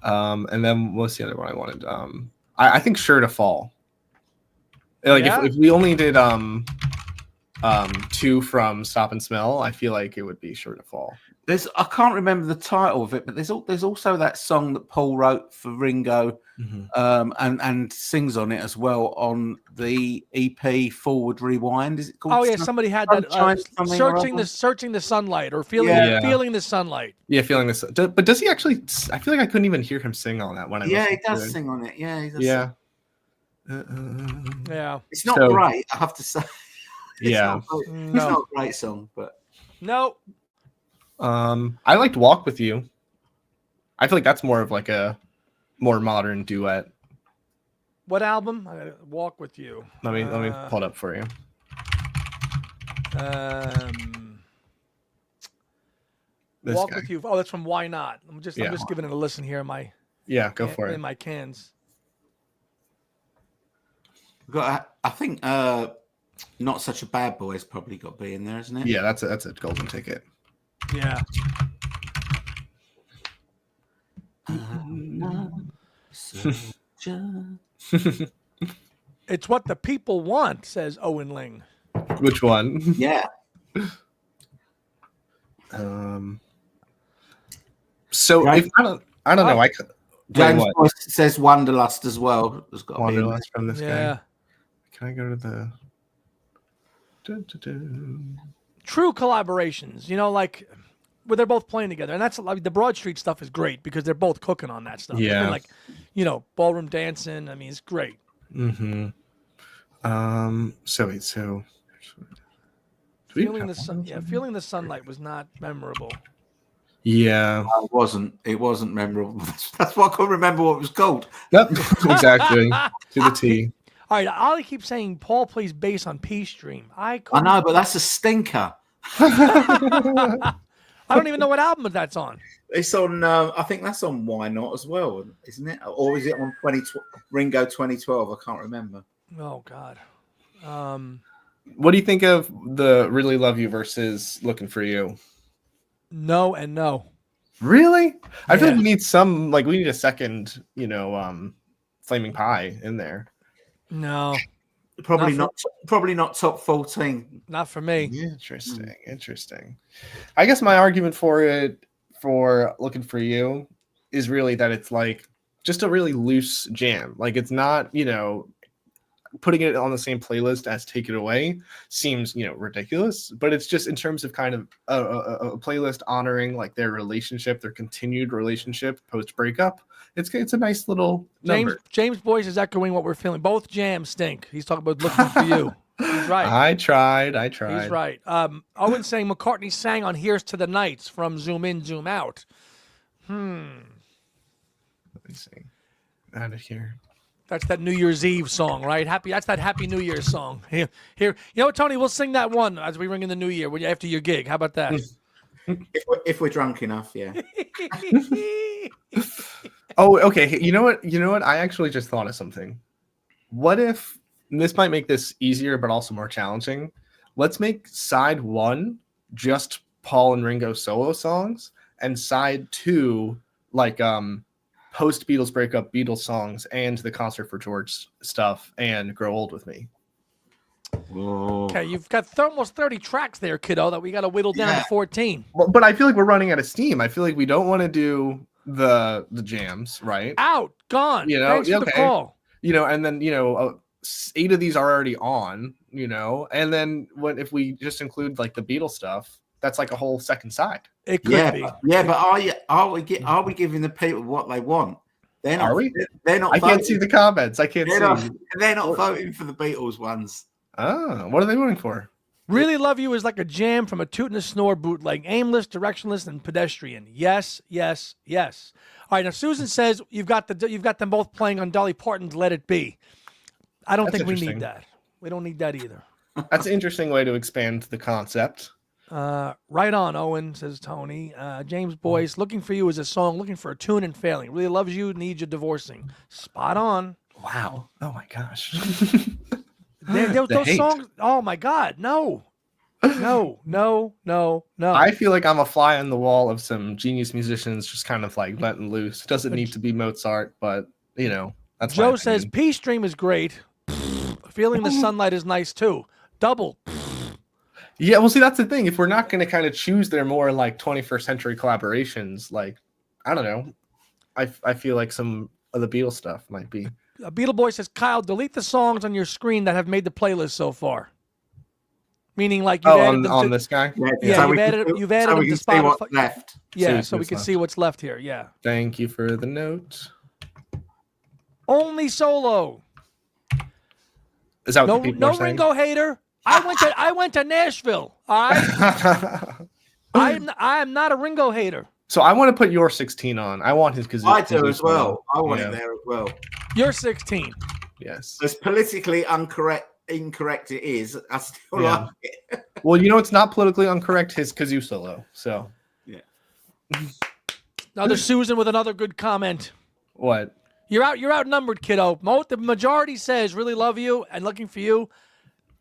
Speaker 3: And then what's the other one I wanted? I think Sure to Fall. Like if we only did 2 from Stop and Smell, I feel like it would be Sure to Fall.
Speaker 2: I can't remember the title of it, but there's also that song that Paul wrote for Ringo, and sings on it as well on the EP Forward Rewind. Is it called?
Speaker 1: Oh yeah, somebody had that searching the sunlight or feeling the sunlight.
Speaker 3: Yeah, feeling this. But does he actually? I feel like I couldn't even hear him sing on that one.
Speaker 2: He does sing on it. Yeah, he does.
Speaker 3: Yeah.
Speaker 1: Yeah,
Speaker 2: it's not great, I have to say. It's not a great song, but
Speaker 1: no.
Speaker 3: I liked Walk With You. I feel like that's more of like a more modern duet.
Speaker 1: What album? I gotta Walk With You.
Speaker 3: Let me pull it up for you.
Speaker 1: Walk With You. Oh, that's from Why Not. I'm just giving it a listen here in my
Speaker 3: go for it.
Speaker 1: In my cans.
Speaker 2: I think Not Such a Bad Boy's probably got to be in there, isn't it?
Speaker 3: Yeah, that's a golden ticket.
Speaker 1: Yeah. It's what the people want, says Owen Ling.
Speaker 3: Which one?
Speaker 2: Yeah.
Speaker 3: So
Speaker 2: right.
Speaker 3: if I don't know.
Speaker 2: James Boyce says Wanderlust as well. There's got
Speaker 3: Wanderlust from this guy.
Speaker 2: Can
Speaker 3: I go to the
Speaker 1: true collaborations? You know, like where they're both playing together, and that's the Broad Street stuff is great because they're both cooking on that stuff.
Speaker 3: Yeah,
Speaker 1: like ballroom dancing. I mean, it's great.
Speaker 3: Mm-hmm. So
Speaker 1: feeling the sunlight was not memorable.
Speaker 3: Yeah,
Speaker 2: it wasn't memorable. That's why I couldn't remember what it was called.
Speaker 3: yep, exactly, to the T.
Speaker 1: All right, Ollie keeps saying Paul plays bass on Peace Stream.
Speaker 2: I know, but that's a stinker.
Speaker 1: I don't even know what album that's on.
Speaker 2: It's on. I think that's on Why Not as well, isn't it? Or is it on Ringo 2012? I can't remember.
Speaker 1: Oh God.
Speaker 3: What do you think of the Really Love You versus Looking for You?
Speaker 1: No and no.
Speaker 3: Really? I feel
Speaker 1: Yeah.
Speaker 3: like we need a second, Flaming Pie in there.
Speaker 1: No.
Speaker 2: Probably not top 14.
Speaker 1: Not for me.
Speaker 3: Interesting. I guess my argument for Looking for You is really that it's like just a really loose jam. Like it's not, putting it on the same playlist as Take It Away seems, ridiculous, but it's just in terms of kind of a playlist honoring like their relationship, their continued relationship post breakup. It's a nice little number.
Speaker 1: James Boyce is echoing what we're feeling. Both jams stink. He's talking about Looking for You. He's right.
Speaker 3: I tried.
Speaker 1: He's right. Owen's saying McCartney sang on Here's to the Nights from Zoom In, Zoom Out.
Speaker 3: Let me see. Out of here.
Speaker 1: That's that New Year's Eve song, right? That's that Happy New Year song. Here. You know what, Tony? We'll sing that one as we ring in the New Year after your gig. How about that?
Speaker 2: If we're drunk enough, yeah.
Speaker 3: Oh, okay. You know what? I actually just thought of something. What if this might make this easier, but also more challenging? Let's make side 1 just Paul and Ringo solo songs, and side 2 like post Beatles breakup Beatles songs and the Concert for George stuff and Grow Old with Me.
Speaker 2: Whoa.
Speaker 1: Okay, you've got almost 30 tracks there, kiddo, that we got to whittle down to 14.
Speaker 3: Well, but I feel like we're running out of steam. I feel like we don't want to do the jams, right?
Speaker 1: Out, gone. Thanks for the call.
Speaker 3: And then 8 of these are already on, and then if we just include like the Beatles stuff, that's like a whole second side.
Speaker 1: It could be.
Speaker 2: But are we giving the people what they want?
Speaker 3: Are we?
Speaker 2: They're not.
Speaker 3: I can't see the comments. I can't see.
Speaker 2: They're not voting for the Beatles ones.
Speaker 3: Oh, what are they voting for?
Speaker 1: Really Love You is like a jam from a Toot and a Snore bootleg, aimless, directionless, and pedestrian. Yes. All right, now Susan says you've got them both playing on Dolly Parton's Let It Be. I don't think we need that. We don't need that either.
Speaker 3: That's an interesting way to expand the concept.
Speaker 1: Right on, Owen, says Tony. James Boyce, Looking for You is a song looking for a tune and failing. Really loves you, needs you divorcing. Spot on.
Speaker 3: Wow. Oh my gosh.
Speaker 1: Those songs. Oh my God. No.
Speaker 3: I feel like I'm a fly on the wall of some genius musicians just kind of like letting loose. It doesn't need to be Mozart, but that's
Speaker 1: Joe says Peace Stream is great. Feeling the Sunlight is nice too. Double.
Speaker 3: Yeah, well, see, that's the thing. If we're not going to kind of choose their more like 21st century collaborations, like, I don't know. I feel like some of the Beatles stuff might be.
Speaker 1: Beetle Boy says, Kyle, delete the songs on your screen that have made the playlist so far. Meaning like you've added them
Speaker 3: on this guy?
Speaker 1: Yeah, so you've added them to Spotify.
Speaker 2: What's left.
Speaker 1: Yeah, so we can see what's left here. Yeah.
Speaker 3: Thank you for the note.
Speaker 1: Only solo.
Speaker 3: Is that what the people are saying?
Speaker 1: Ringo hater. I went to Nashville. All right. I am not a Ringo hater.
Speaker 3: So I want to put your 16 on. I want his
Speaker 2: I do as well. I want it there as well.
Speaker 1: You're 16.
Speaker 3: Yes.
Speaker 2: As politically incorrect it is, I still like it.
Speaker 3: Well, it's not politically incorrect. His kazoo solo. So
Speaker 2: yeah.
Speaker 1: Another Susan with another good comment.
Speaker 3: What?
Speaker 1: You're outnumbered, kiddo. The majority says really love you and looking for you.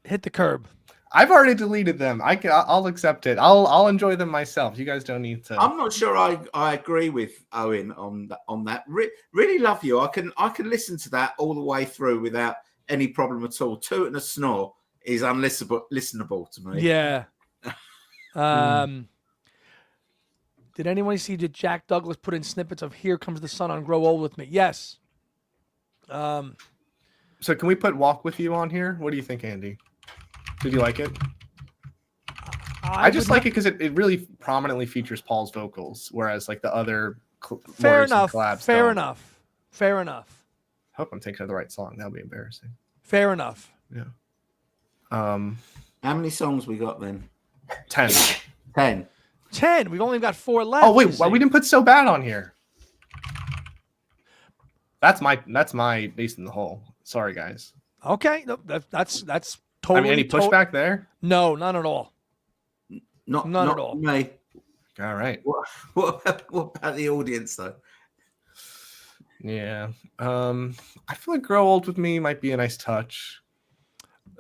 Speaker 1: Hit the curb. I've
Speaker 3: already deleted them. I'll accept it. I'll enjoy them myself. You guys don't need to.
Speaker 2: I'm not sure I agree with Owen on that. Really love you. I can listen to that all the way through without any problem at all. Toot and a Snore is unlistenable to me.
Speaker 1: Yeah. Did anyone see that Jack Douglas put in snippets of Here Comes the Sun on Grow Old With Me? Yes.
Speaker 3: So can we put Walk With You on here? What do you think, Andy? Did you like it? I just like it because it really prominently features Paul's vocals, whereas like the other
Speaker 1: Fair enough.
Speaker 3: Hope I'm thinking of the right song. That'll be embarrassing.
Speaker 1: Fair enough.
Speaker 3: Yeah.
Speaker 2: How many songs we got then?
Speaker 3: 10.
Speaker 2: 10.
Speaker 1: 10. We've only got 4 left.
Speaker 3: Oh wait, why we didn't put So Bad on here? That's my ace in the hole. Sorry, guys.
Speaker 1: Okay, no, that's totally.
Speaker 3: I mean, any pushback there?
Speaker 1: No, none at all.
Speaker 2: Not
Speaker 1: at all.
Speaker 2: Me.
Speaker 3: All right.
Speaker 2: What about the audience though?
Speaker 3: Yeah. I feel like Grow Old With Me might be a nice touch.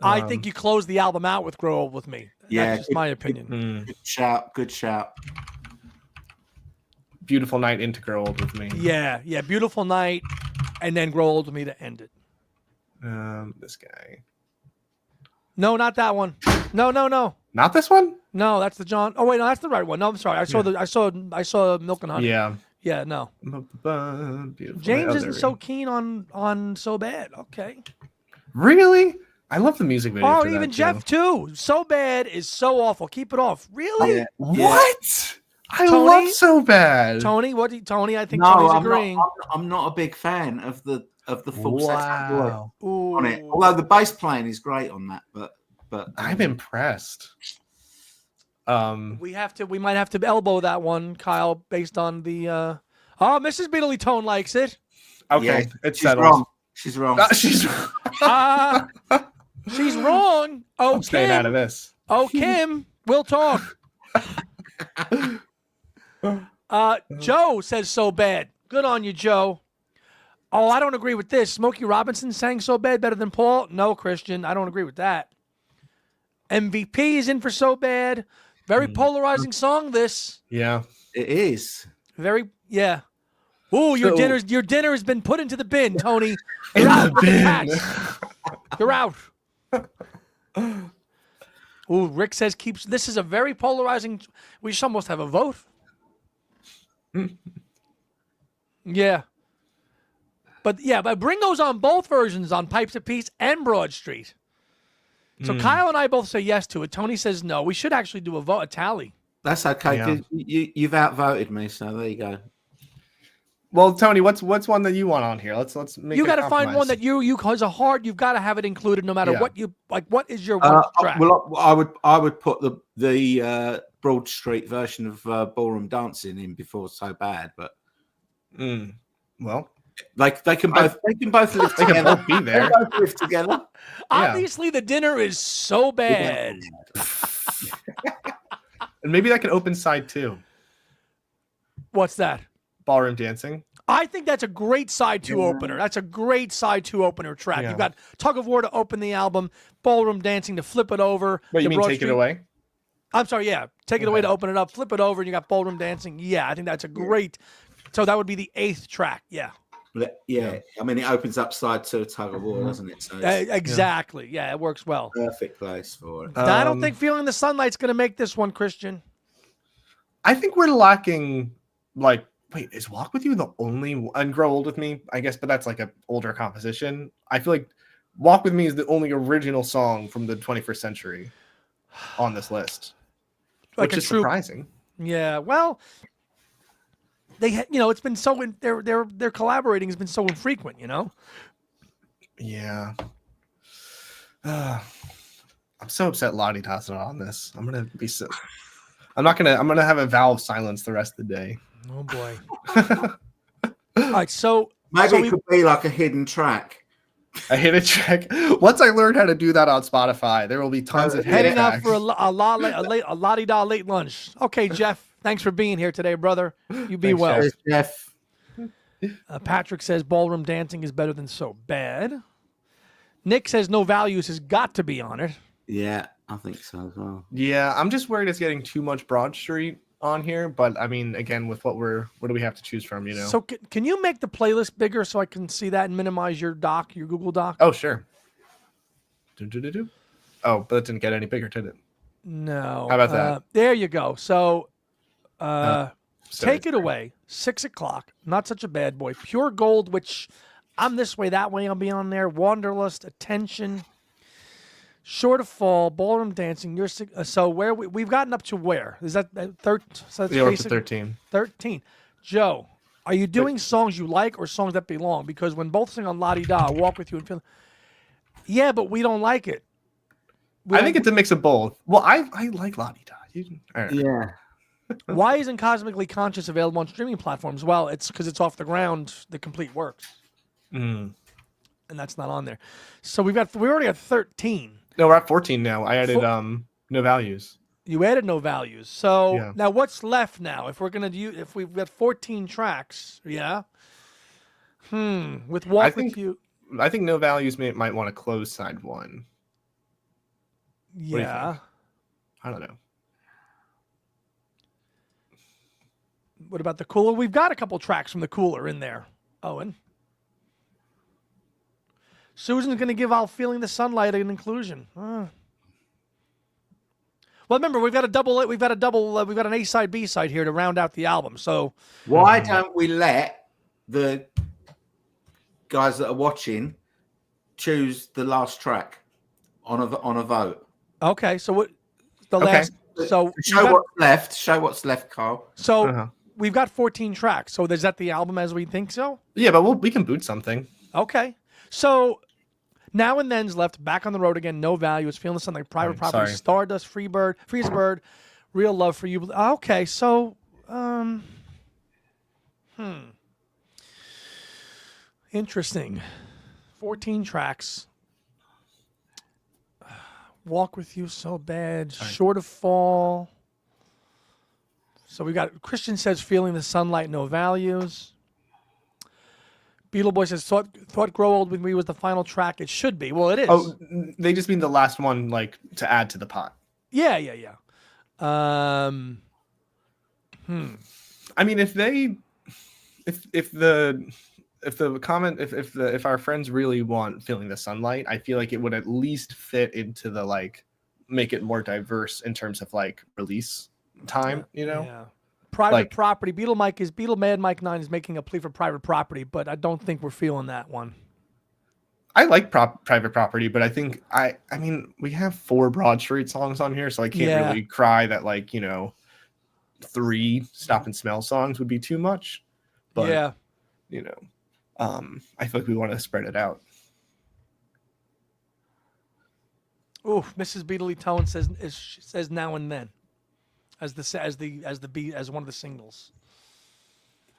Speaker 1: I think you close the album out with Grow Old With Me. That's just my opinion.
Speaker 2: Good shout.
Speaker 3: Beautiful Night into Grow Old With Me.
Speaker 1: Yeah. Beautiful Night, and then Grow Old With Me to end it.
Speaker 3: This guy.
Speaker 1: No, not that one. No.
Speaker 3: Not this one?
Speaker 1: No, that's the John. Oh wait, no, that's the right one. No, I'm sorry. I saw Milk and Honey.
Speaker 3: Yeah.
Speaker 1: Yeah, no.
Speaker 3: Beautiful
Speaker 1: James
Speaker 3: Night.
Speaker 1: isn't so keen on So Bad. Okay.
Speaker 3: Really? I love the music video.
Speaker 1: Oh,
Speaker 3: for
Speaker 1: even
Speaker 3: that,
Speaker 1: Jeff too. So Bad is so awful. Keep it off. Really?
Speaker 2: Yeah.
Speaker 3: What? I
Speaker 1: Tony?
Speaker 3: love So Bad.
Speaker 1: Tony, Tony? I think
Speaker 2: No,
Speaker 1: Tony's
Speaker 2: I'm
Speaker 1: agreeing.
Speaker 2: I'm not a big fan of the full
Speaker 3: Wow.
Speaker 2: on it. Although the bass playing is great on that, but
Speaker 3: I'm impressed.
Speaker 1: We might have to elbow that one, Kyle, based on the Mrs. Beatley Tone likes it.
Speaker 3: Okay,
Speaker 2: yeah,
Speaker 3: it's
Speaker 2: she's
Speaker 3: settled.
Speaker 2: wrong. She's wrong.
Speaker 3: She's
Speaker 1: She's wrong. Oh,
Speaker 3: I'm staying out of this.
Speaker 1: Oh, Kim, we'll talk. Joe says So Bad. Good on you, Joe. Oh, I don't agree with this. Smokey Robinson sang So Bad better than Paul? No, Christian. I don't agree with that. MVP is in for So Bad. Very polarizing song, this.
Speaker 3: Yeah.
Speaker 2: It is.
Speaker 1: Very, yeah. Ooh, your dinner has been put into the bin, Tony.
Speaker 3: In
Speaker 1: You're out
Speaker 3: the
Speaker 1: with the
Speaker 3: bin.
Speaker 1: cats. You're out. Ooh, Rick says this is a very polarizing. We should almost have a vote. Yeah. But Ringo's on both versions, on Pipes of Peace and Broad Street. So Kyle and I both say yes to it. Tony says no. We should actually do a tally.
Speaker 2: That's okay.
Speaker 3: Yeah.
Speaker 2: You've outvoted me, so there you go.
Speaker 3: Well, Tony, what's one that you want on here? Let's make.
Speaker 1: You got to find one that you has a heart. You've got to have it included, no matter what you like. What is your one track?
Speaker 2: Well, I would put the Broad Street version of Ballroom Dancing in before So Bad, but
Speaker 3: well,
Speaker 2: like they can both live together.
Speaker 3: They can both be there.
Speaker 2: They both live together.
Speaker 1: Obviously, the dinner is so bad.
Speaker 3: And maybe that can open side 2.
Speaker 1: What's that?
Speaker 3: Ballroom Dancing.
Speaker 1: I think that's a great side 2 opener. That's a great side 2 opener track.
Speaker 3: Yeah.
Speaker 1: You've got Tug of War to open the album, Ballroom Dancing to flip it over.
Speaker 3: Wait, you mean
Speaker 1: Broad
Speaker 3: Take
Speaker 1: Street.
Speaker 3: It Away?
Speaker 1: I'm sorry, yeah. Take it away to open it up, flip it over, and you got Ballroom Dancing. Yeah, I think that's a great. So that would be the 8th track. Yeah.
Speaker 2: Yeah. I mean, it opens up side 2 of Tug of War, doesn't it? So
Speaker 1: Exactly. Yeah, it works well.
Speaker 2: perfect place for it.
Speaker 1: I don't think Feeling the Sunlight's going to make this one, Christian.
Speaker 3: I think we're lacking, like, wait, is Walk With You the only, and Grow Old With Me, I guess, but that's like an older composition. I feel like Walk With Me is the only original song from the 21st century on this list,
Speaker 1: Like
Speaker 3: which is surprising.
Speaker 1: Yeah, well, it's been so, their collaborating has been so infrequent,
Speaker 3: Yeah. I'm so upset Lottie Da's not on this. I'm going to have a vow of silence the rest of the day.
Speaker 1: Oh boy. All right, so
Speaker 2: Maybe it could be like a hidden track.
Speaker 3: A hidden track. Once I learned how to do that on Spotify, there will be tons of
Speaker 1: heading out
Speaker 3: tracks.
Speaker 1: for a Lottie Da late lunch. Okay, Jeff, thanks for being here today, brother. You be
Speaker 3: Thanks,
Speaker 1: well.
Speaker 2: Jeff.
Speaker 1: Patrick says Ballroom Dancing is better than So Bad. Nick says No Values has got to be on it.
Speaker 2: Yeah, I think so as well.
Speaker 3: Yeah, I'm just worried it's getting too much Broad Street on here, but I mean, again, with what do we have to choose from,
Speaker 1: So can you make the playlist bigger so I can see that and minimize your Google Doc?
Speaker 3: Oh, sure. Oh, but that didn't get any bigger, did it?
Speaker 1: No.
Speaker 3: How about that?
Speaker 1: There you go. So take it away. 6:00. Not Such a Bad Boy. Pure Gold, which I'm This Way, That Way. I'll be on there. Wanderlust, Attention. Sure to Fall, Ballroom Dancing. So where we've gotten up to where? Is that 13? So
Speaker 3: Yeah, we're up to 13.
Speaker 1: 13. Joe, are you doing songs you like or songs that belong? Because when both sing on La Di Da, Walk With You and Feel. Yeah, but we don't like it.
Speaker 3: I think it's a mix of both. Well, I like La Di Da.
Speaker 2: Yeah.
Speaker 1: Why isn't Cosmically Conscious available on streaming platforms? Well, it's because it's off the ground. The complete works, and that's not on there. So we already have 13.
Speaker 3: No, we're at 14 now. I added No Values.
Speaker 1: You added No Values. So
Speaker 3: Yeah.
Speaker 1: now what's left now? If we're gonna do, if we've got 14 tracks, yeah. With Walk With You.
Speaker 3: I think No Values might want to close side one.
Speaker 1: Yeah.
Speaker 3: I don't know.
Speaker 1: What about the Cooler? We've got a couple tracks from the Cooler in there, Owen. Susan's going to give I'll Feeling the Sunlight an inclusion. Well, remember, we've got an A side, B side here to round out the album. So
Speaker 2: why don't we let the guys that are watching choose the last track on a vote?
Speaker 1: Okay, so what the last? So
Speaker 2: Show what's left, Carl.
Speaker 1: So we've got 14 tracks. So is that the album as we think so?
Speaker 3: Yeah, but we can boot something.
Speaker 1: Okay, so. Now and Then's left, Back on the Road Again, No Value, It's Feeling the Sunlight, Private Property, Stardust, Freeze a Bird, Real Love for You. Okay, so, interesting. 14 tracks. Walk With You So Bad, Short of Fall. So we got, Christian says Feeling the Sunlight, No Values. Beetle Boy says, thought Grow Old With Me was the final track. It should be. Well, it is.
Speaker 3: Oh, they just mean the last one, like, to add to the pot.
Speaker 1: Yeah.
Speaker 3: I mean, if our friends really want Feeling the Sunlight, I feel like it would at least fit into the, like, make it more diverse in terms of, like, release time, you know?
Speaker 1: Yeah. Private Property. Beetle Mad Mike 9 is making a plea for Private Property, but I don't think we're feeling that one.
Speaker 3: I like Private Property, but I think I mean we have 4 Broad Street songs on here, so I can't really cry that, like, 3 Stop and Smell songs would be too much. But I feel like we want to spread it out.
Speaker 1: Ooh, Mrs. Beatley Tone says Now and Then. As one of the singles.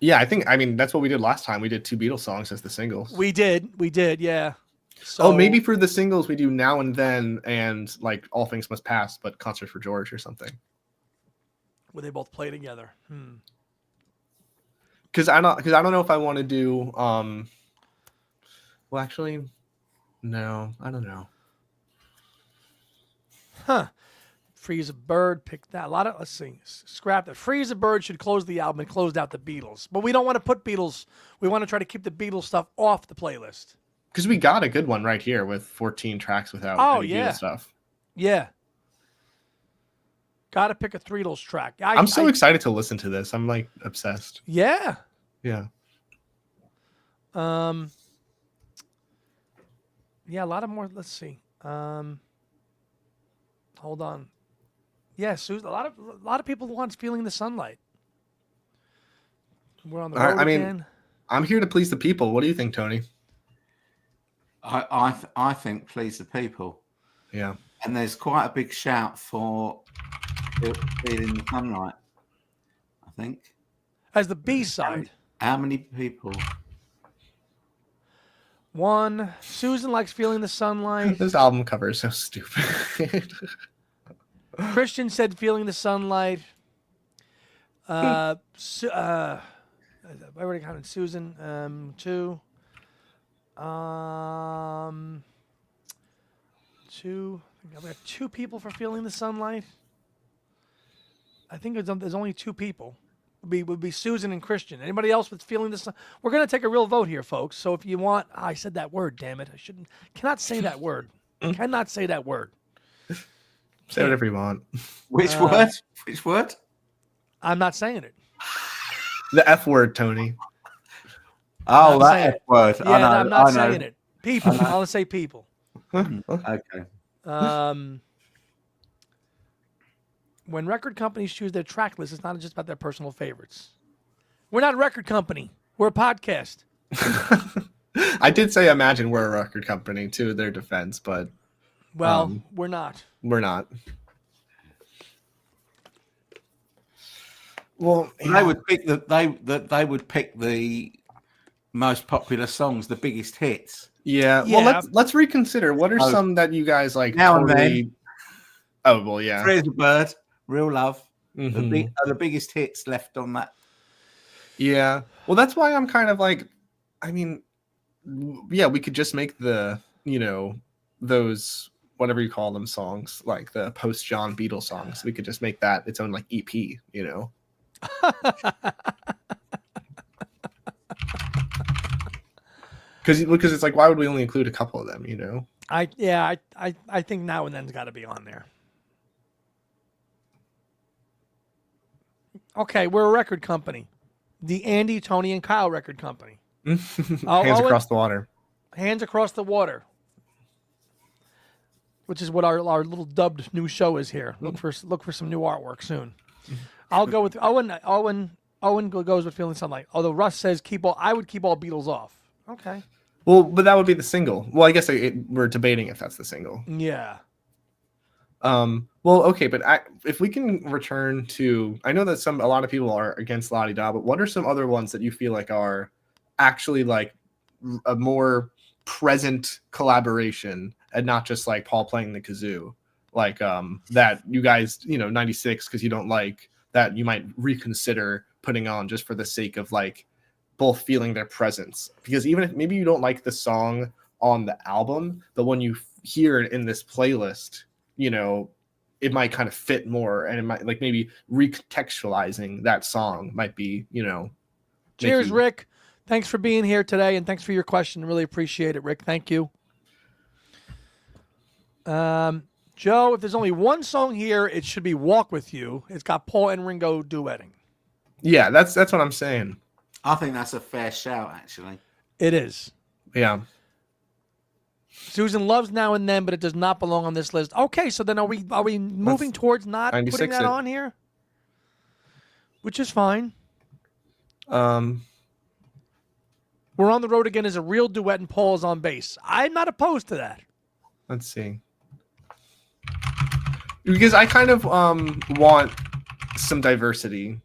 Speaker 3: Yeah, I mean that's what we did last time. We did 2 Beatles songs as the singles.
Speaker 1: We did, yeah. So,
Speaker 3: maybe for the singles we do Now and Then and like All Things Must Pass, but Concert for George or something.
Speaker 1: Where they both play together.
Speaker 3: Because I don't know if I want to do. Well, actually, no, I don't know.
Speaker 1: Freeze a Bird, pick that. Let's see. Scrap that. Freeze a Bird should close the album and closed out the Beatles. But we don't want to put Beatles. We want to try to keep the Beatles stuff off the playlist.
Speaker 3: Because we got a good one right here with 14 tracks without any Beatles stuff.
Speaker 1: Yeah. Got to pick a Beatles track.
Speaker 3: I'm so excited to listen to this. I'm like obsessed.
Speaker 1: Yeah.
Speaker 3: Yeah.
Speaker 1: Yeah, a lot of more. Let's see. Hold on. Yeah, Susan. A lot of people want Feeling the Sunlight. We're on the road again.
Speaker 3: I'm here to please the people. What do you think, Tony?
Speaker 2: I think Please the People.
Speaker 3: Yeah.
Speaker 2: And there's quite a big shout for Feeling the Sunlight, I think.
Speaker 1: As the B-side.
Speaker 2: How many people?
Speaker 1: 1. Susan likes Feeling the Sunlight.
Speaker 3: This album cover is so stupid.
Speaker 1: Christian said Feeling the Sunlight. I already counted Susan. 2. 2. I've got 2 people for Feeling the Sunlight. I think there's only 2 people. Would be Susan and Christian. Anybody else with Feeling the Sun? We're gonna take a real vote here, folks. So if you want, I said that word. Damn it! Cannot say that word. Cannot say that word.
Speaker 3: Say whatever you want.
Speaker 2: Which word? Which word?
Speaker 1: I'm not saying it.
Speaker 3: The F word, Tony.
Speaker 2: Oh, that F word.
Speaker 1: Yeah, I'm not saying it. People. I want to say people.
Speaker 2: Okay.
Speaker 1: When record companies choose their track list, it's not just about their personal favorites. We're not a record company. We're a podcast.
Speaker 3: I did say imagine we're a record company to their defense, but
Speaker 1: we're not.
Speaker 3: We're not. Well,
Speaker 2: they would pick they would pick the most popular songs, the biggest hits.
Speaker 3: Yeah. Well, let's reconsider. What are some that you guys like
Speaker 2: now
Speaker 3: totally...
Speaker 2: and then?
Speaker 3: Oh well, yeah.
Speaker 2: Free as a Bird, Real Love,
Speaker 3: Mm-hmm.
Speaker 2: the biggest hits left on that.
Speaker 3: Yeah. Well, that's why I'm kind of like, I mean, yeah, we could just make the, those whatever you call them songs, like the post John Beatles songs. We could just make that its own like EP, Because it's like, why would we only include a couple of them?
Speaker 1: I think Now and Then's got to be on there. Okay, we're a record company, the Andy, Tony, and Kyle record company.
Speaker 3: Hands across the water.
Speaker 1: Hands across the water, which is what our little dubbed new show is here. Look for some new artwork soon. I'll go with Owen. Owen goes with Feeling Sunlight. Although Russ says I would keep all Beatles off. Okay.
Speaker 3: Well, but that would be the single. Well, I guess we're debating if that's the single.
Speaker 1: Yeah.
Speaker 3: Well, okay, but if we can return to, I know that a lot of people are against La Di Da, but what are some other ones that you feel like are actually like a more present collaboration and not just like Paul playing the kazoo, like that you guys 96 because you don't like that you might reconsider putting on just for the sake of like both feeling their presence, because even if maybe you don't like the song on the album, but when you hear it in this playlist, it might kind of fit more, and it might like maybe recontextualizing that song might be
Speaker 1: Cheers, Rick. Thanks for being here today, and thanks for your question. Really appreciate it, Rick. Thank you. Joe, if there's only one song here, it should be Walk With You. It's got Paul and Ringo duetting.
Speaker 3: Yeah, that's what I'm saying.
Speaker 2: I think that's a fair shout, actually.
Speaker 1: It is.
Speaker 3: Yeah.
Speaker 1: Susan loves Now and Then, but it does not belong on this list. Okay, so then are we moving towards not putting that on here? Which is fine. We're on the Road Again is a real duet and Paul is on bass. I'm not opposed to that.
Speaker 3: Let's see. Because I kind of want some diversity.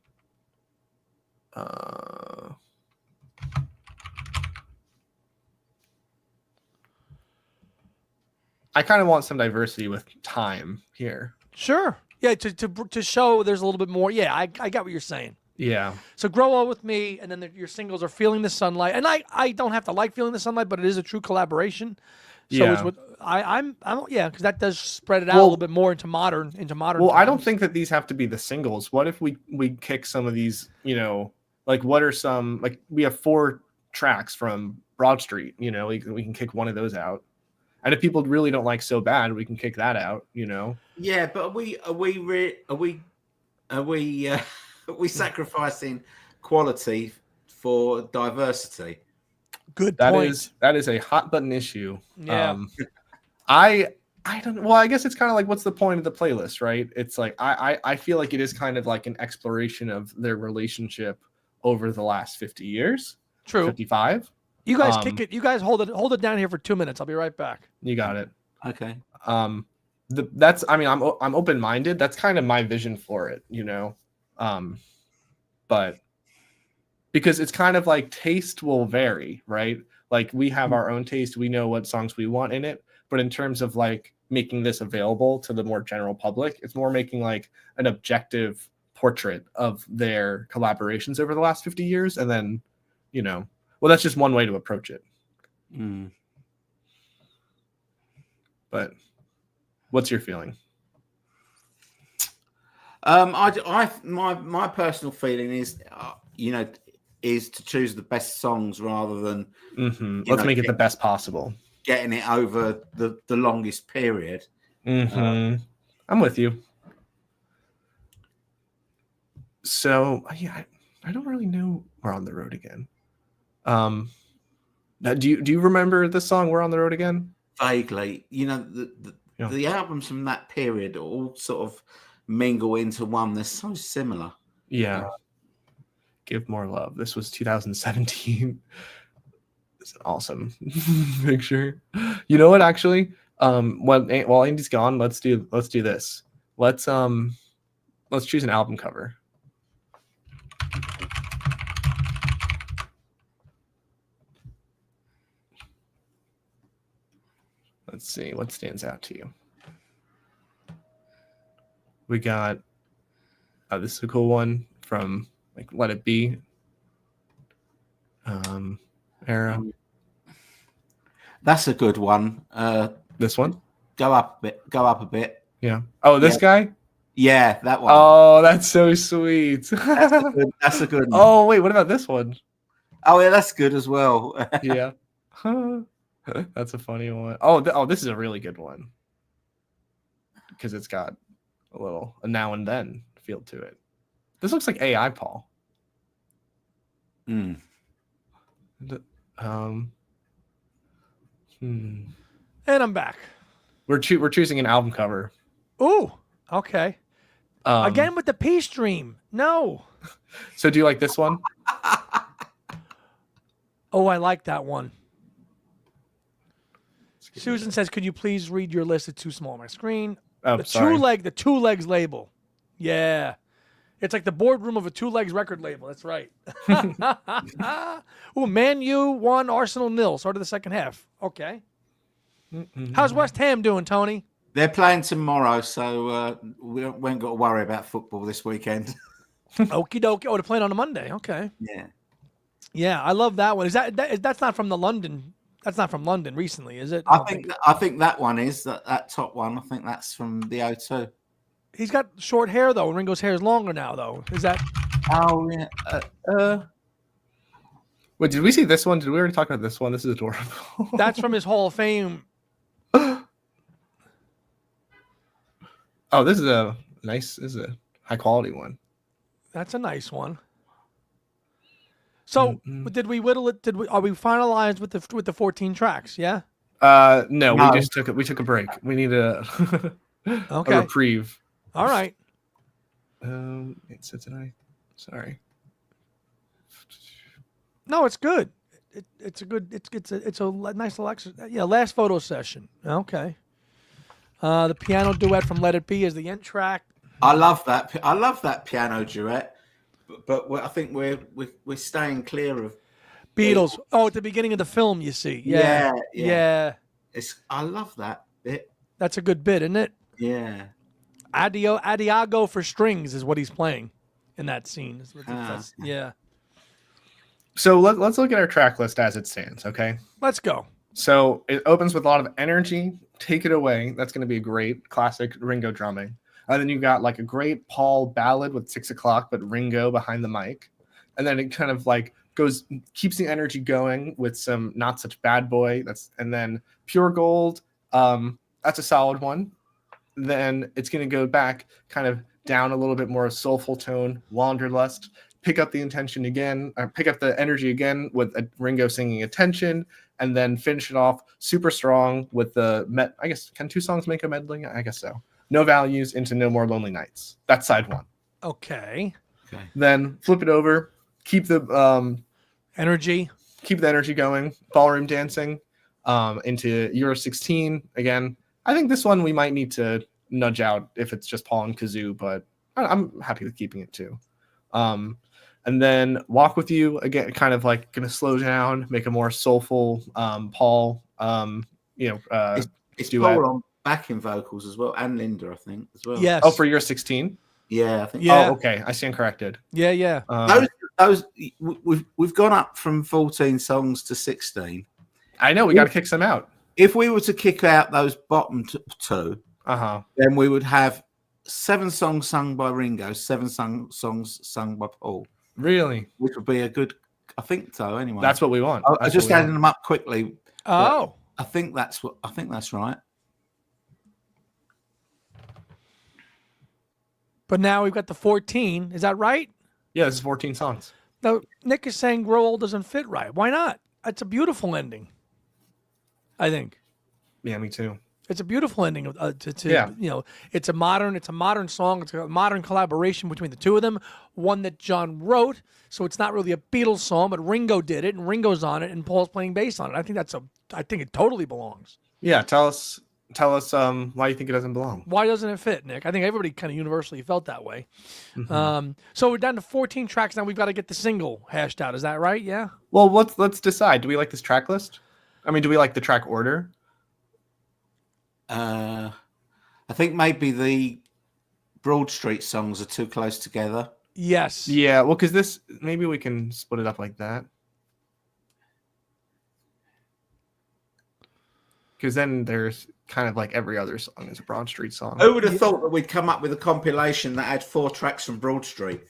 Speaker 3: I kind of want some diversity with time here.
Speaker 1: Sure. Yeah, to show there's a little bit more. Yeah, I got what you're saying.
Speaker 3: Yeah.
Speaker 1: So Grow Old With Me, and then your singles are Feeling the Sunlight. And I don't have to like Feeling the Sunlight, but it is a true collaboration. So
Speaker 3: yeah.
Speaker 1: It's what I'm because that does spread it out a little bit more into modern.
Speaker 3: Well,
Speaker 1: times.
Speaker 3: I don't think that these have to be the singles. What if we kick some of these, like what are some, like we have 4 tracks from Broad Street, we can kick one of those out. And if people really don't like So Bad, we can kick that out,
Speaker 2: Yeah, but are we sacrificing quality for diversity?
Speaker 1: Good point.
Speaker 3: That is a hot button issue.
Speaker 1: Yeah.
Speaker 3: I don't. Well, I guess it's kind of like, what's the point of the playlist, right? It's like I feel like it is kind of like an exploration of their relationship over the last 50 years.
Speaker 1: True.
Speaker 3: 55.
Speaker 1: You guys kick it. You guys hold it down here for 2 minutes. I'll be right back.
Speaker 3: You got it.
Speaker 2: Okay.
Speaker 3: I'm open-minded. That's kind of my vision for it, but because it's kind of like taste will vary, right? Like we have our own taste. We know what songs we want in it, but in terms of like making this available to the more general public, it's more making like an objective portrait of their collaborations over the last 50 years. And then, well, that's just one way to approach it.
Speaker 2: Mm.
Speaker 3: But what's your feeling?
Speaker 2: My personal feeling is, is to choose the best songs rather than
Speaker 3: let's make it the best possible.
Speaker 2: Getting it over the longest period.
Speaker 3: I'm with you. So yeah, I don't really know We're on the Road Again. Do you remember the song We're on the Road Again?
Speaker 2: Vaguely, the albums from that period all sort of mingle into one. They're so similar.
Speaker 3: Yeah. Give More Love. This was 2017. It's an awesome picture. You know what? Actually, while Andy's gone, let's do this. Let's choose an album cover. Let's see what stands out to you. We got this is a cool one from like Let It Be era.
Speaker 2: That's a good one.
Speaker 3: This one?
Speaker 2: Go up a bit.
Speaker 3: Yeah. Oh, this guy?
Speaker 2: Yeah, that one.
Speaker 3: Oh, that's so sweet.
Speaker 2: That's a good one.
Speaker 3: Oh, wait, what about this one?
Speaker 2: Oh, yeah, that's good as well.
Speaker 3: Yeah. That's a funny one. Oh, this is a really good one. Because it's got a now and then feel to it. This looks like AI Paul.
Speaker 2: Mm.
Speaker 1: And I'm back.
Speaker 3: We're choosing an album cover.
Speaker 1: Ooh, okay. Again with the peace dream. No.
Speaker 3: So do you like this one?
Speaker 1: Oh, I like that one. Susan says, "Could you please read your list? It's too small on my screen."
Speaker 3: Oh, sorry.
Speaker 1: The two legs label. Yeah. It's like the boardroom of a two legs record label. That's right. Ooh, Man U 1, Arsenal 0. Started the second half. Okay. How's West Ham doing, Tony?
Speaker 2: They're playing tomorrow, so we ain't got to worry about football this weekend.
Speaker 1: Okie dokie. Oh, they're playing on a Monday. Okay.
Speaker 2: Yeah.
Speaker 1: Yeah, I love that one. That's not from the London? That's not from London recently, is it?
Speaker 2: I think that one is that top one. I think that's from the O2.
Speaker 1: He's got short hair though. Ringo's hair is longer now, though. Is that?
Speaker 2: Oh yeah.
Speaker 3: Wait, did we see this one? Did we already talk about this one? This is adorable.
Speaker 1: That's from his Hall of Fame.
Speaker 3: Oh, this is a high quality one.
Speaker 1: That's a nice one. So, did we whittle it? Are we finalized with the 14 tracks? Yeah.
Speaker 3: No, we took a break. We need a a reprieve.
Speaker 1: All right.
Speaker 3: So tonight. Sorry.
Speaker 1: No, it's good. It's a nice little exercise. Yeah, last photo session. Okay. The piano duet from Let It Be is the end track.
Speaker 2: I love that piano duet, but I think we're staying clear of
Speaker 1: Beatles. Oh, at the beginning of the film, you see. Yeah.
Speaker 2: I love that bit.
Speaker 1: That's a good bit, isn't it?
Speaker 2: Yeah.
Speaker 1: Adiago for strings is what he's playing in that scene. Yeah.
Speaker 3: So let's look at our track list as it stands, okay?
Speaker 1: Let's go.
Speaker 3: So it opens with a lot of energy. Take It Away. That's going to be a great classic Ringo drumming. And then you got like a great Paul ballad with 6 o'clock, but Ringo behind the mic. And then it kind of like keeps the energy going with some Not Such Bad Boy. And then Pure Gold. That's a solid one. Then it's going to go back kind of down a little bit more soulful tone, Wanderlust, pick up the intention again, or pick up the energy again with Ringo singing Attention, and then finish it off super strong with I guess, can 2 songs make a medley? I guess so. No Values into No More Lonely Nights. That's side 1.
Speaker 1: Okay.
Speaker 3: Then flip it over, keep the
Speaker 1: energy
Speaker 3: going, ballroom dancing into Euro 16 again. I think this one we might need to nudge out if it's just Paul and kazoo, but I'm happy with keeping it too. And then Walk With You again, kind of like going to slow down, make a more soulful Paul.
Speaker 2: It's Paul on backing vocals as well, and Linda, I think, as well.
Speaker 1: Yes.
Speaker 3: Oh, for Euro 16.
Speaker 2: Yeah, I think.
Speaker 1: Yeah.
Speaker 3: Oh, okay. I stand corrected.
Speaker 1: Yeah.
Speaker 2: Those we've gone up from 14 songs to 16.
Speaker 3: I know we got to kick some out.
Speaker 2: If we were to kick out those bottom 2, then we would have 7 songs sung by Ringo, 7 songs sung by Paul.
Speaker 3: Really?
Speaker 2: Which would be a good. I think so. Anyway,
Speaker 3: that's what we want.
Speaker 2: I just added them up quickly.
Speaker 1: Oh,
Speaker 2: I think that's right.
Speaker 1: But now we've got the 14. Is that right?
Speaker 3: Yeah, this is 14 songs.
Speaker 1: Now, Nick is saying Grow Old doesn't fit right. Why not? It's a beautiful ending, I think.
Speaker 3: Yeah, me too.
Speaker 1: It's a beautiful ending. It's a modern song. It's a modern collaboration between the two of them. One that John wrote, so it's not really a Beatles song, but Ringo did it, and Ringo's on it, and Paul's playing bass on it. I think it totally belongs.
Speaker 3: Yeah, tell us why you think it doesn't belong.
Speaker 1: Why doesn't it fit, Nick? I think everybody kind of universally felt that way. Mm-hmm. So we're down to 14 tracks now. We've got to get the single hashed out. Is that right? Yeah.
Speaker 3: Well, let's decide. Do we like this track list? I mean, do we like the track order?
Speaker 2: I think maybe the Broad Street songs are too close together.
Speaker 1: Yes.
Speaker 3: Yeah, well, because maybe we can split it up like that. Because then there's kind of like every other song is a Broad Street song.
Speaker 2: Who would have thought that we'd come up with a compilation that had 4 tracks from Broad Street?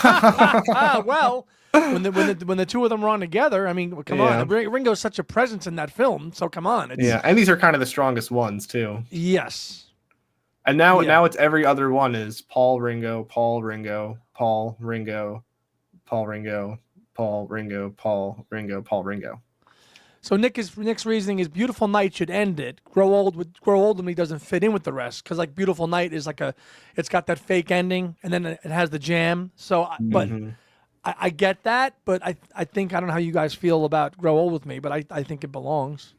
Speaker 1: Well, when the two of them were on together, I mean, come on, Ringo's such a presence in that film, so come on.
Speaker 3: And these are kind of the strongest ones too.
Speaker 1: Yes.
Speaker 3: And now it's every other one is Paul Ringo, Paul Ringo, Paul Ringo, Paul Ringo, Paul Ringo, Paul Ringo, Paul Ringo.
Speaker 1: So Nick's reasoning is Beautiful Night should end it. Grow Old with Me doesn't fit in with the rest because like Beautiful Night is it's got that fake ending and then it has the jam. So, but I get that, but I think I don't know how you guys feel about Grow Old with Me, but I think it belongs.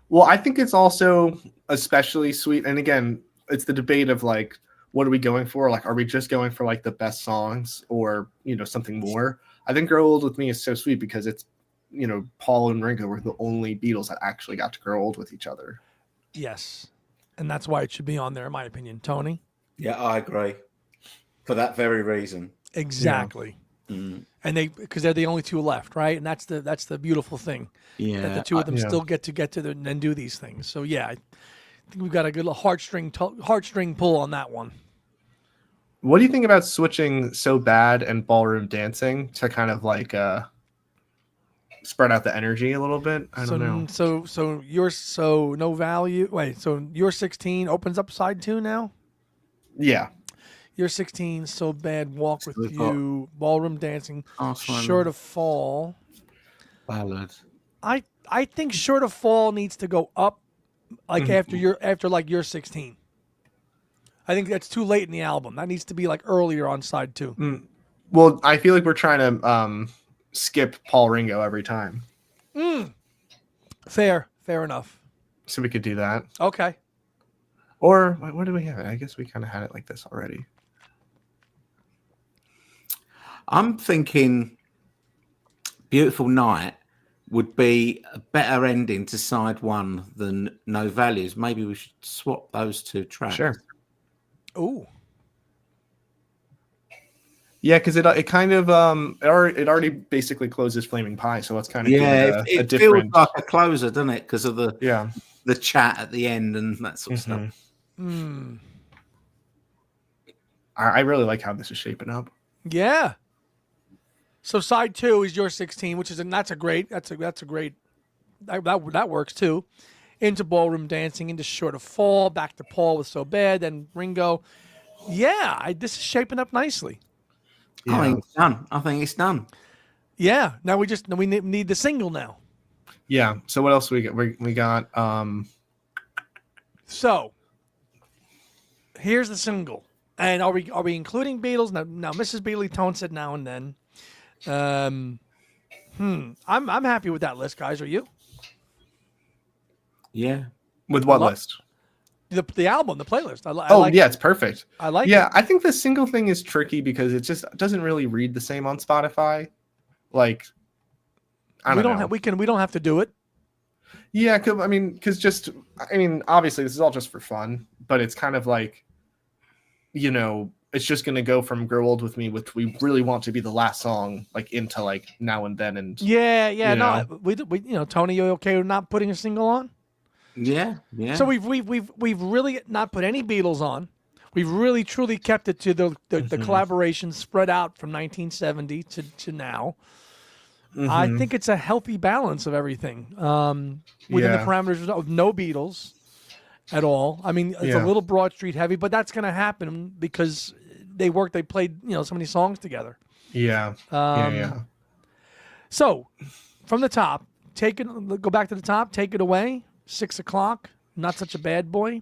Speaker 3: Well, I think it's also especially sweet, and again, it's the debate of like, what are we going for? Like, are we just going for like the best songs or something more? I think Grow Old with Me is so sweet because it's. Paul and Ringo were the only Beatles that actually got to grow old with each other.
Speaker 1: Yes. And that's why it should be on there, in my opinion. Tony?
Speaker 2: Yeah, I agree. For that very reason.
Speaker 1: Exactly. Yeah. Mm. And because they're the only two left, right? And that's the beautiful thing.
Speaker 2: Yeah.
Speaker 1: That the two of them still get to and do these things. So yeah, I think we've got a good heartstring pull on that one.
Speaker 3: What do you think about switching So Bad and Ballroom Dancing to kind of like spread out the energy a little bit? I don't know.
Speaker 1: So you're No Value. Wait, so You're 16 opens up side 2 now?
Speaker 3: Yeah.
Speaker 1: You're 16, So Bad, Walk With You, Ballroom Dancing, Sure to Fall.
Speaker 2: Ballad.
Speaker 1: I think Sure to Fall needs to go up like after You're 16. I think that's too late in the album. That needs to be like earlier on side 2.
Speaker 3: Well, I feel like we're trying to skip Paul Ringo every time.
Speaker 1: Fair enough.
Speaker 3: So we could do that.
Speaker 1: Okay.
Speaker 3: Or what do we have? I guess we kind of had it like this already.
Speaker 2: I'm thinking Beautiful Night would be a better ending to side 1 than No Values. Maybe we should swap those 2 tracks.
Speaker 3: Sure.
Speaker 1: Ooh.
Speaker 3: Yeah, because it kind of it already basically closes Flaming Pie, so it's kind of
Speaker 2: it
Speaker 3: different.
Speaker 2: Feels like a closer, doesn't it? Because of the chat at the end and that sort of stuff.
Speaker 3: I really like how this is shaping up.
Speaker 1: Yeah. So side 2 is You're 16, which is that works too. Into Ballroom Dancing, into Sure to Fall, back to Paul with So Bad, then Ringo. Yeah, this is shaping up nicely.
Speaker 2: Yeah. I think it's done.
Speaker 1: Yeah. Now we need the single now.
Speaker 3: Yeah. So what else we got?
Speaker 1: So here's the single. And are we including Beatles? Now Mrs. Beatley Tone said now and then. I'm happy with that list, guys. Are you?
Speaker 2: Yeah.
Speaker 3: With what list?
Speaker 1: The album, the playlist.
Speaker 3: It's perfect.
Speaker 1: I like it.
Speaker 3: Yeah, I think the single thing is tricky because it just doesn't really read the same on Spotify. Like, I don't know.
Speaker 1: We don't have to do it.
Speaker 3: Yeah, because obviously this is all just for fun, but it's kind of like, it's just going to go from Grow Old With Me, which we really want to be the last song, like into like Now and Then. And
Speaker 1: no, we Tony, you okay with not putting a single on?
Speaker 2: Yeah.
Speaker 1: So we've really not put any Beatles on. We've really truly kept it to the collaborations spread out from 1970 to now. I think it's a healthy balance of everything within the parameters of no Beatles at all. I mean, it's a little Broad Street heavy, but that's going to happen because they played so many songs together.
Speaker 3: Yeah.
Speaker 1: So from the top, go back to the top, take it away. 6 o'clock, Not Such a Bad Boy.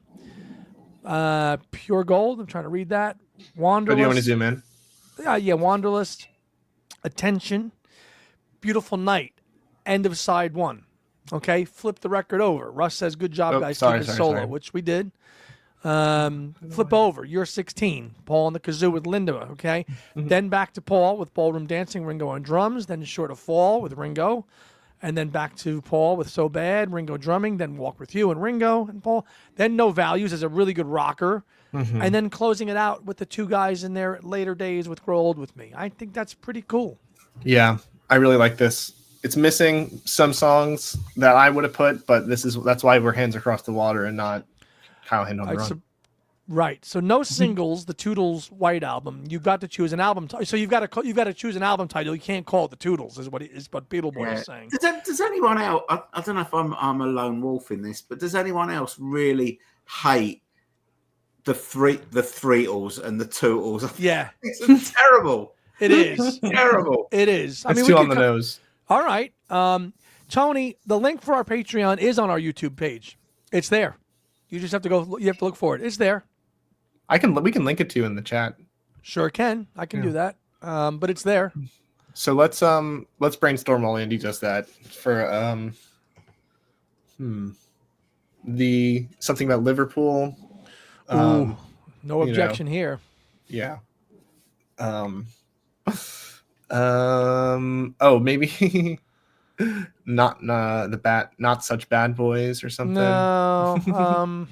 Speaker 1: Pure Gold. I'm trying to read that. Wanderlust.
Speaker 3: Do you want to zoom in?
Speaker 1: Yeah, Wanderlust. Attention. Beautiful Night. End of side 1. Okay, flip the record over. Russ says, "Good job, guys. Keep it solo," which we did. Flip over. You're 16. Paul on the kazoo with Linda. Okay, then back to Paul with Ballroom Dancing, Ringo on drums. Then Sure to Fall with Ringo. and then back to Paul with So Bad, Ringo drumming, then Walk With You and Ringo and Paul, then No Values as a really good rocker, and then closing it out with the two guys in their later days with Grow Old With Me. I think that's pretty cool.
Speaker 3: Yeah, I really like this. It's missing some songs that I would have put, but that's why we're Hands Across the Water and not Kyle Hand on the Run.
Speaker 1: Right. So no singles. The Toodles White Album. You've got to choose an album. So you've got to choose an album title. You can't call it the Toodles. Is what Beatle Boy is saying.
Speaker 2: Does anyone else? I don't know if I'm a lone wolf in this, but does anyone else really hate the Threetles and the Tootles?
Speaker 1: Yeah,
Speaker 2: it's terrible.
Speaker 1: It is
Speaker 2: terrible.
Speaker 1: It is.
Speaker 3: I mean, too on the nose.
Speaker 1: All right, Tony. The link for our Patreon is on our YouTube page. It's there. You just have to go. You have to look for it. It's there.
Speaker 3: We can link it to you in the chat.
Speaker 1: Sure can. I can do that. But it's there.
Speaker 3: So let's brainstorm while Andy does that for the something about Liverpool.
Speaker 1: No objection here.
Speaker 3: Yeah. Maybe not such bad boys or something.
Speaker 1: No.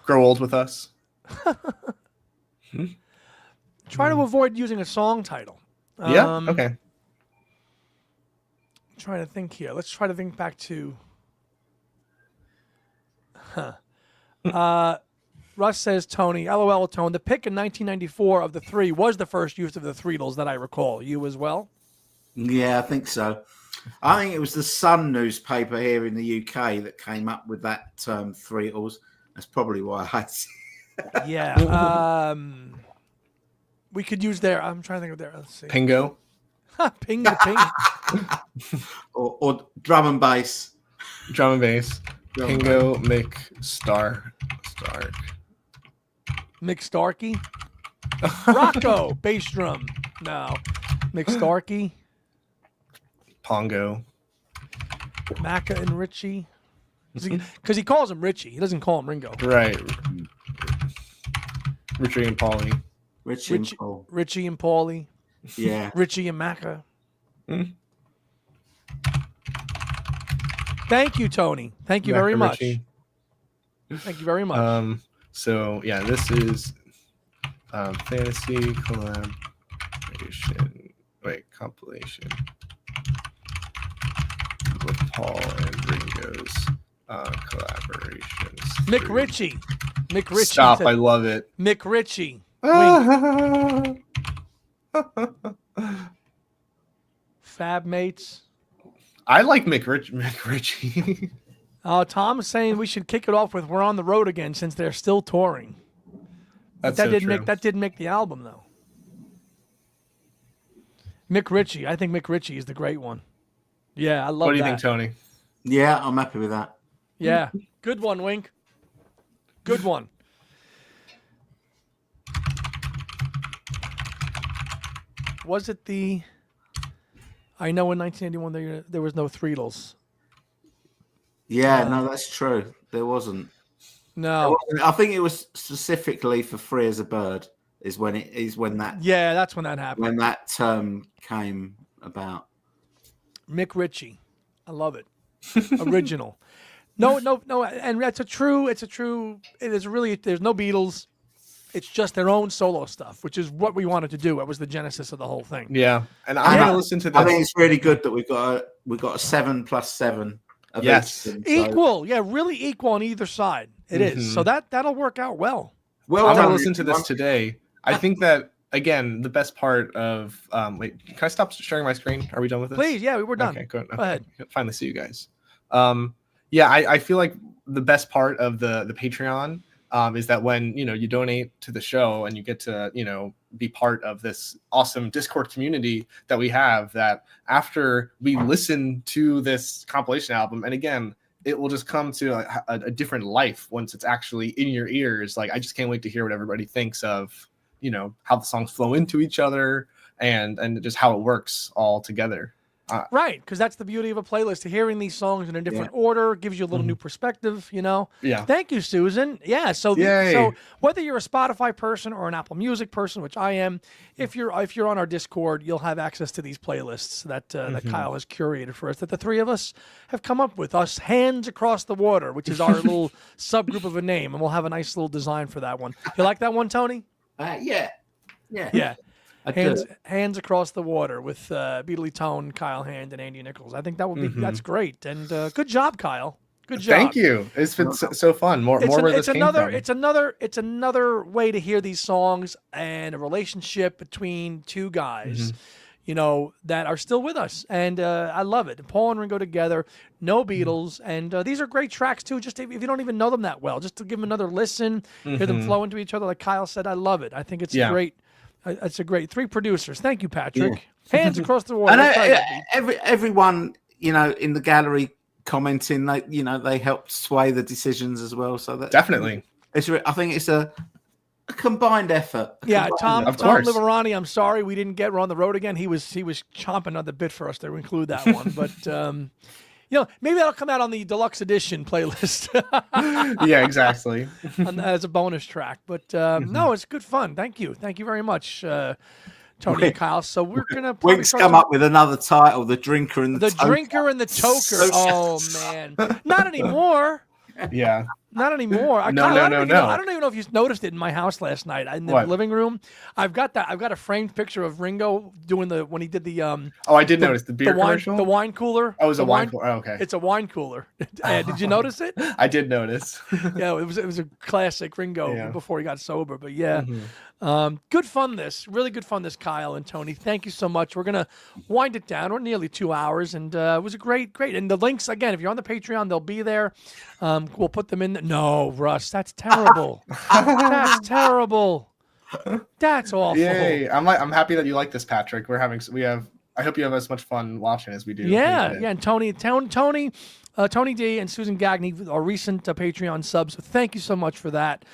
Speaker 3: Grow Old With Us.
Speaker 1: Try to avoid using a song title.
Speaker 3: Yeah. Okay.
Speaker 1: I'm trying to think here. Let's try to think back to. Russ says, Tony, LOL, Tone. The pick in 1994 of the three was the first use of the Threetles that I recall. You as well?
Speaker 2: Yeah, I think so. I think it was the Sun newspaper here in the UK that came up with that term Threetles. That's probably why I had it.
Speaker 1: Yeah. We could use their. I'm trying to think of their. Let's see.
Speaker 3: Pingo.
Speaker 1: Ping the ping.
Speaker 2: or drum and bass.
Speaker 3: Drum and bass. Pingo McStark.
Speaker 1: McStarkey. Rocco. Bass drum. No. McStarkey.
Speaker 3: Pongo.
Speaker 1: Macca and Richie. Because he calls him Richie. He doesn't call him Ringo.
Speaker 3: Right. Richie and Paulie.
Speaker 2: Richie and Paul.
Speaker 1: Richie and Paulie.
Speaker 2: Yeah.
Speaker 1: Richie and Macca. Thank you, Tony. Thank you very much.
Speaker 3: Richie.
Speaker 1: Thank you very much.
Speaker 3: So yeah, this is fantasy compilation with Paul and Ringo's collaborations.
Speaker 1: Mick Ritchie.
Speaker 3: Stop! I love it.
Speaker 1: Mick Ritchie. Fab Mates.
Speaker 3: I like Mick Ritchie.
Speaker 1: Tom is saying we should kick it off with "We're on the Road Again" since they're still touring.
Speaker 3: That
Speaker 1: didn't make the album though. Mick Ritchie. I think Mick Ritchie is the great one. Yeah, I love that.
Speaker 3: What do you think, Tony?
Speaker 2: Yeah, I'm happy with that.
Speaker 1: Yeah, good one, Wink. Good one. Was it the? I know in 1981 there was no Threetles.
Speaker 2: Yeah, no, that's true. There wasn't.
Speaker 1: No,
Speaker 2: I think it was specifically for "Free as a Bird." Is when that.
Speaker 1: Yeah, that's when that happened.
Speaker 2: When that term came about.
Speaker 1: Mick Ritchie, I love it. Original. No, and it is really. There's no Beatles. It's just their own solo stuff, which is what we wanted to do. It was the genesis of the whole thing.
Speaker 3: Yeah, and I'm gonna listen to this.
Speaker 2: I think it's really good that we got a 7+7.
Speaker 3: Yes,
Speaker 1: equal. Yeah, really equal on either side. It is. So that'll work out well.
Speaker 2: Well,
Speaker 3: I'm gonna listen to this today. I think that again, the best part of wait, can I stop sharing my screen? Are we done with this?
Speaker 1: Please, yeah, we're done.
Speaker 3: Okay, good.
Speaker 1: Go ahead.
Speaker 3: Finally see you guys. Yeah, I feel like the best part of the Patreon is that when you donate to the show and you get to be part of this awesome Discord community that we have, that after we listen to this compilation album, and again, it will just come to a different life once it's actually in your ears. Like, I just can't wait to hear what everybody thinks of how the songs flow into each other and just how it works all together.
Speaker 1: Right, because that's the beauty of a playlist. Hearing these songs in a different order gives you a little new perspective,
Speaker 3: Yeah.
Speaker 1: Thank you, Susan. Yeah, so whether you're a Spotify person or an Apple Music person, which I am, if you're on our Discord, you'll have access to these playlists that Kyle has curated for us, that the three of us have come up with. Us Hands Across the Water, which is our little subgroup of a name, and we'll have a nice little design for that one. You like that one, Tony?
Speaker 2: Yeah.
Speaker 1: Hands Across the Water with Beatles Tone, Kyle Hand, and Andy Nichols. I think that would be that's great. And good job, Kyle. Good job.
Speaker 3: Thank you. It's been so fun. More where this came from.
Speaker 1: It's another way to hear these songs and a relationship between two guys, that are still with us. And I love it. Paul and Ringo together, no Beatles. And these are great tracks, too, just if you don't even know them that well, just to give them another listen, hear them flow into each other. Like Kyle said, I love it. I think it's great. It's a great three producers. Thank you, Patrick. Hands Across the Water.
Speaker 2: Everyone, in the gallery commenting, they helped sway the decisions as well. So that
Speaker 3: definitely,
Speaker 2: I think it's a combined effort.
Speaker 1: Tom Liverani, I'm sorry we didn't get. We're on the road again. He was chomping on the bit for us to include that one, but. Maybe that'll come out on the deluxe edition playlist.
Speaker 3: Yeah, exactly.
Speaker 1: As a bonus track. But no, it's good fun. Thank you. Thank you very much, Tony and Kyle. So we're going to...
Speaker 2: Wink's come up with another title, The Drinker and the Toker.
Speaker 1: The Drinker and the Toker. Oh, man. Not anymore.
Speaker 3: Yeah.
Speaker 1: Not anymore.
Speaker 3: No.
Speaker 1: I don't even know if you noticed it in my house last night in the living room. I've got a framed picture of Ringo doing when he did the
Speaker 3: I did notice the beer commercial.
Speaker 1: The wine cooler.
Speaker 3: Oh, it was a wine cooler. Oh, okay.
Speaker 1: It's a wine cooler. Did you notice it?
Speaker 3: I did notice.
Speaker 1: Yeah, it was a classic Ringo before he got sober. But yeah. Good fun really good fun this, Kyle and Tony. Thank you so much. We're going to wind it down. We're nearly 2 hours, and it was a great. And the links, again, if you're on the Patreon, they'll be there. We'll put them in. No, Russ, that's terrible. That's terrible. That's awful.
Speaker 3: Yay. I'm happy that you like this, Patrick. I hope you have as much fun watching as we do.
Speaker 1: Yeah. And Tony D and Susan Gagney are recent Patreon subs. So thank you so much for that.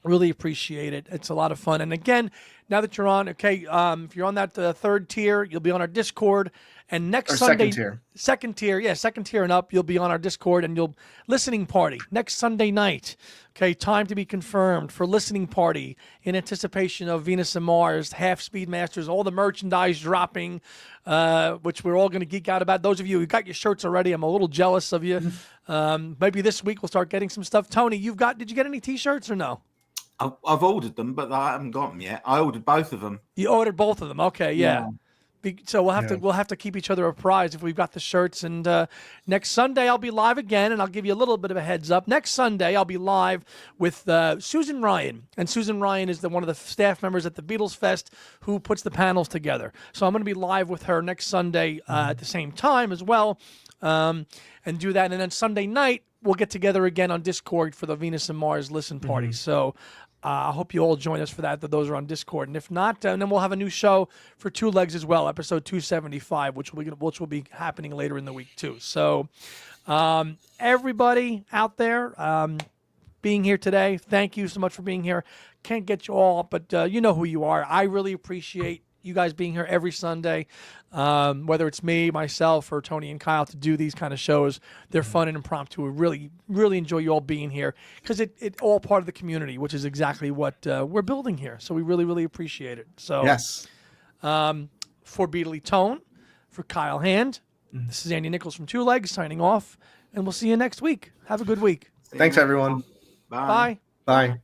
Speaker 1: Really appreciate it. It's a lot of fun. And again, now that you're on, if you're on that third tier, you'll be on our Discord. And next Sunday, second tier and up, you'll be on our Discord and you'll listening party next Sunday night. Okay, time to be confirmed for listening party in anticipation of Venus and Mars, Half Speed Masters, all the merchandise dropping, which we're all going to geek out about. Those of you who got your shirts already, I'm a little jealous of you. Maybe this week we'll start getting some stuff. Tony, did you get any T-shirts or no?
Speaker 2: I've ordered them, but I haven't got them yet. I ordered both of them.
Speaker 1: You ordered both of them, okay? Yeah. So we'll have to keep each other apprised if we've got the shirts. And next Sunday I'll be live again, and I'll give you a little bit of a heads up. Next Sunday I'll be live with Susan Ryan, and Susan Ryan is one of the staff members at the Beatles Fest who puts the panels together. So I'm going to be live with her next Sunday at the same time as well, and do that. And then Sunday night we'll get together again on Discord for the Venus and Mars listen party. So. I hope you all join us for that those are on Discord. And if not, then we'll have a new show for Two Legs as well, episode 275, which will be happening later in the week too. So everybody out there being here today, thank you so much for being here. Can't get you all, but you know who you are. I really appreciate you guys being here every Sunday, whether it's me, myself, or Tony and Kyle to do these kind of shows. They're fun and impromptu. We really, really enjoy you all being here because it's all part of the community, which is exactly what we're building here. So we really, really appreciate it. So
Speaker 3: yes,
Speaker 1: for Beatles Tone, for Kyle Hand, this is Andy Nichols from Two Legs signing off, and we'll see you next week. Have a good week.
Speaker 3: Thanks, everyone.
Speaker 2: Bye.
Speaker 3: Bye.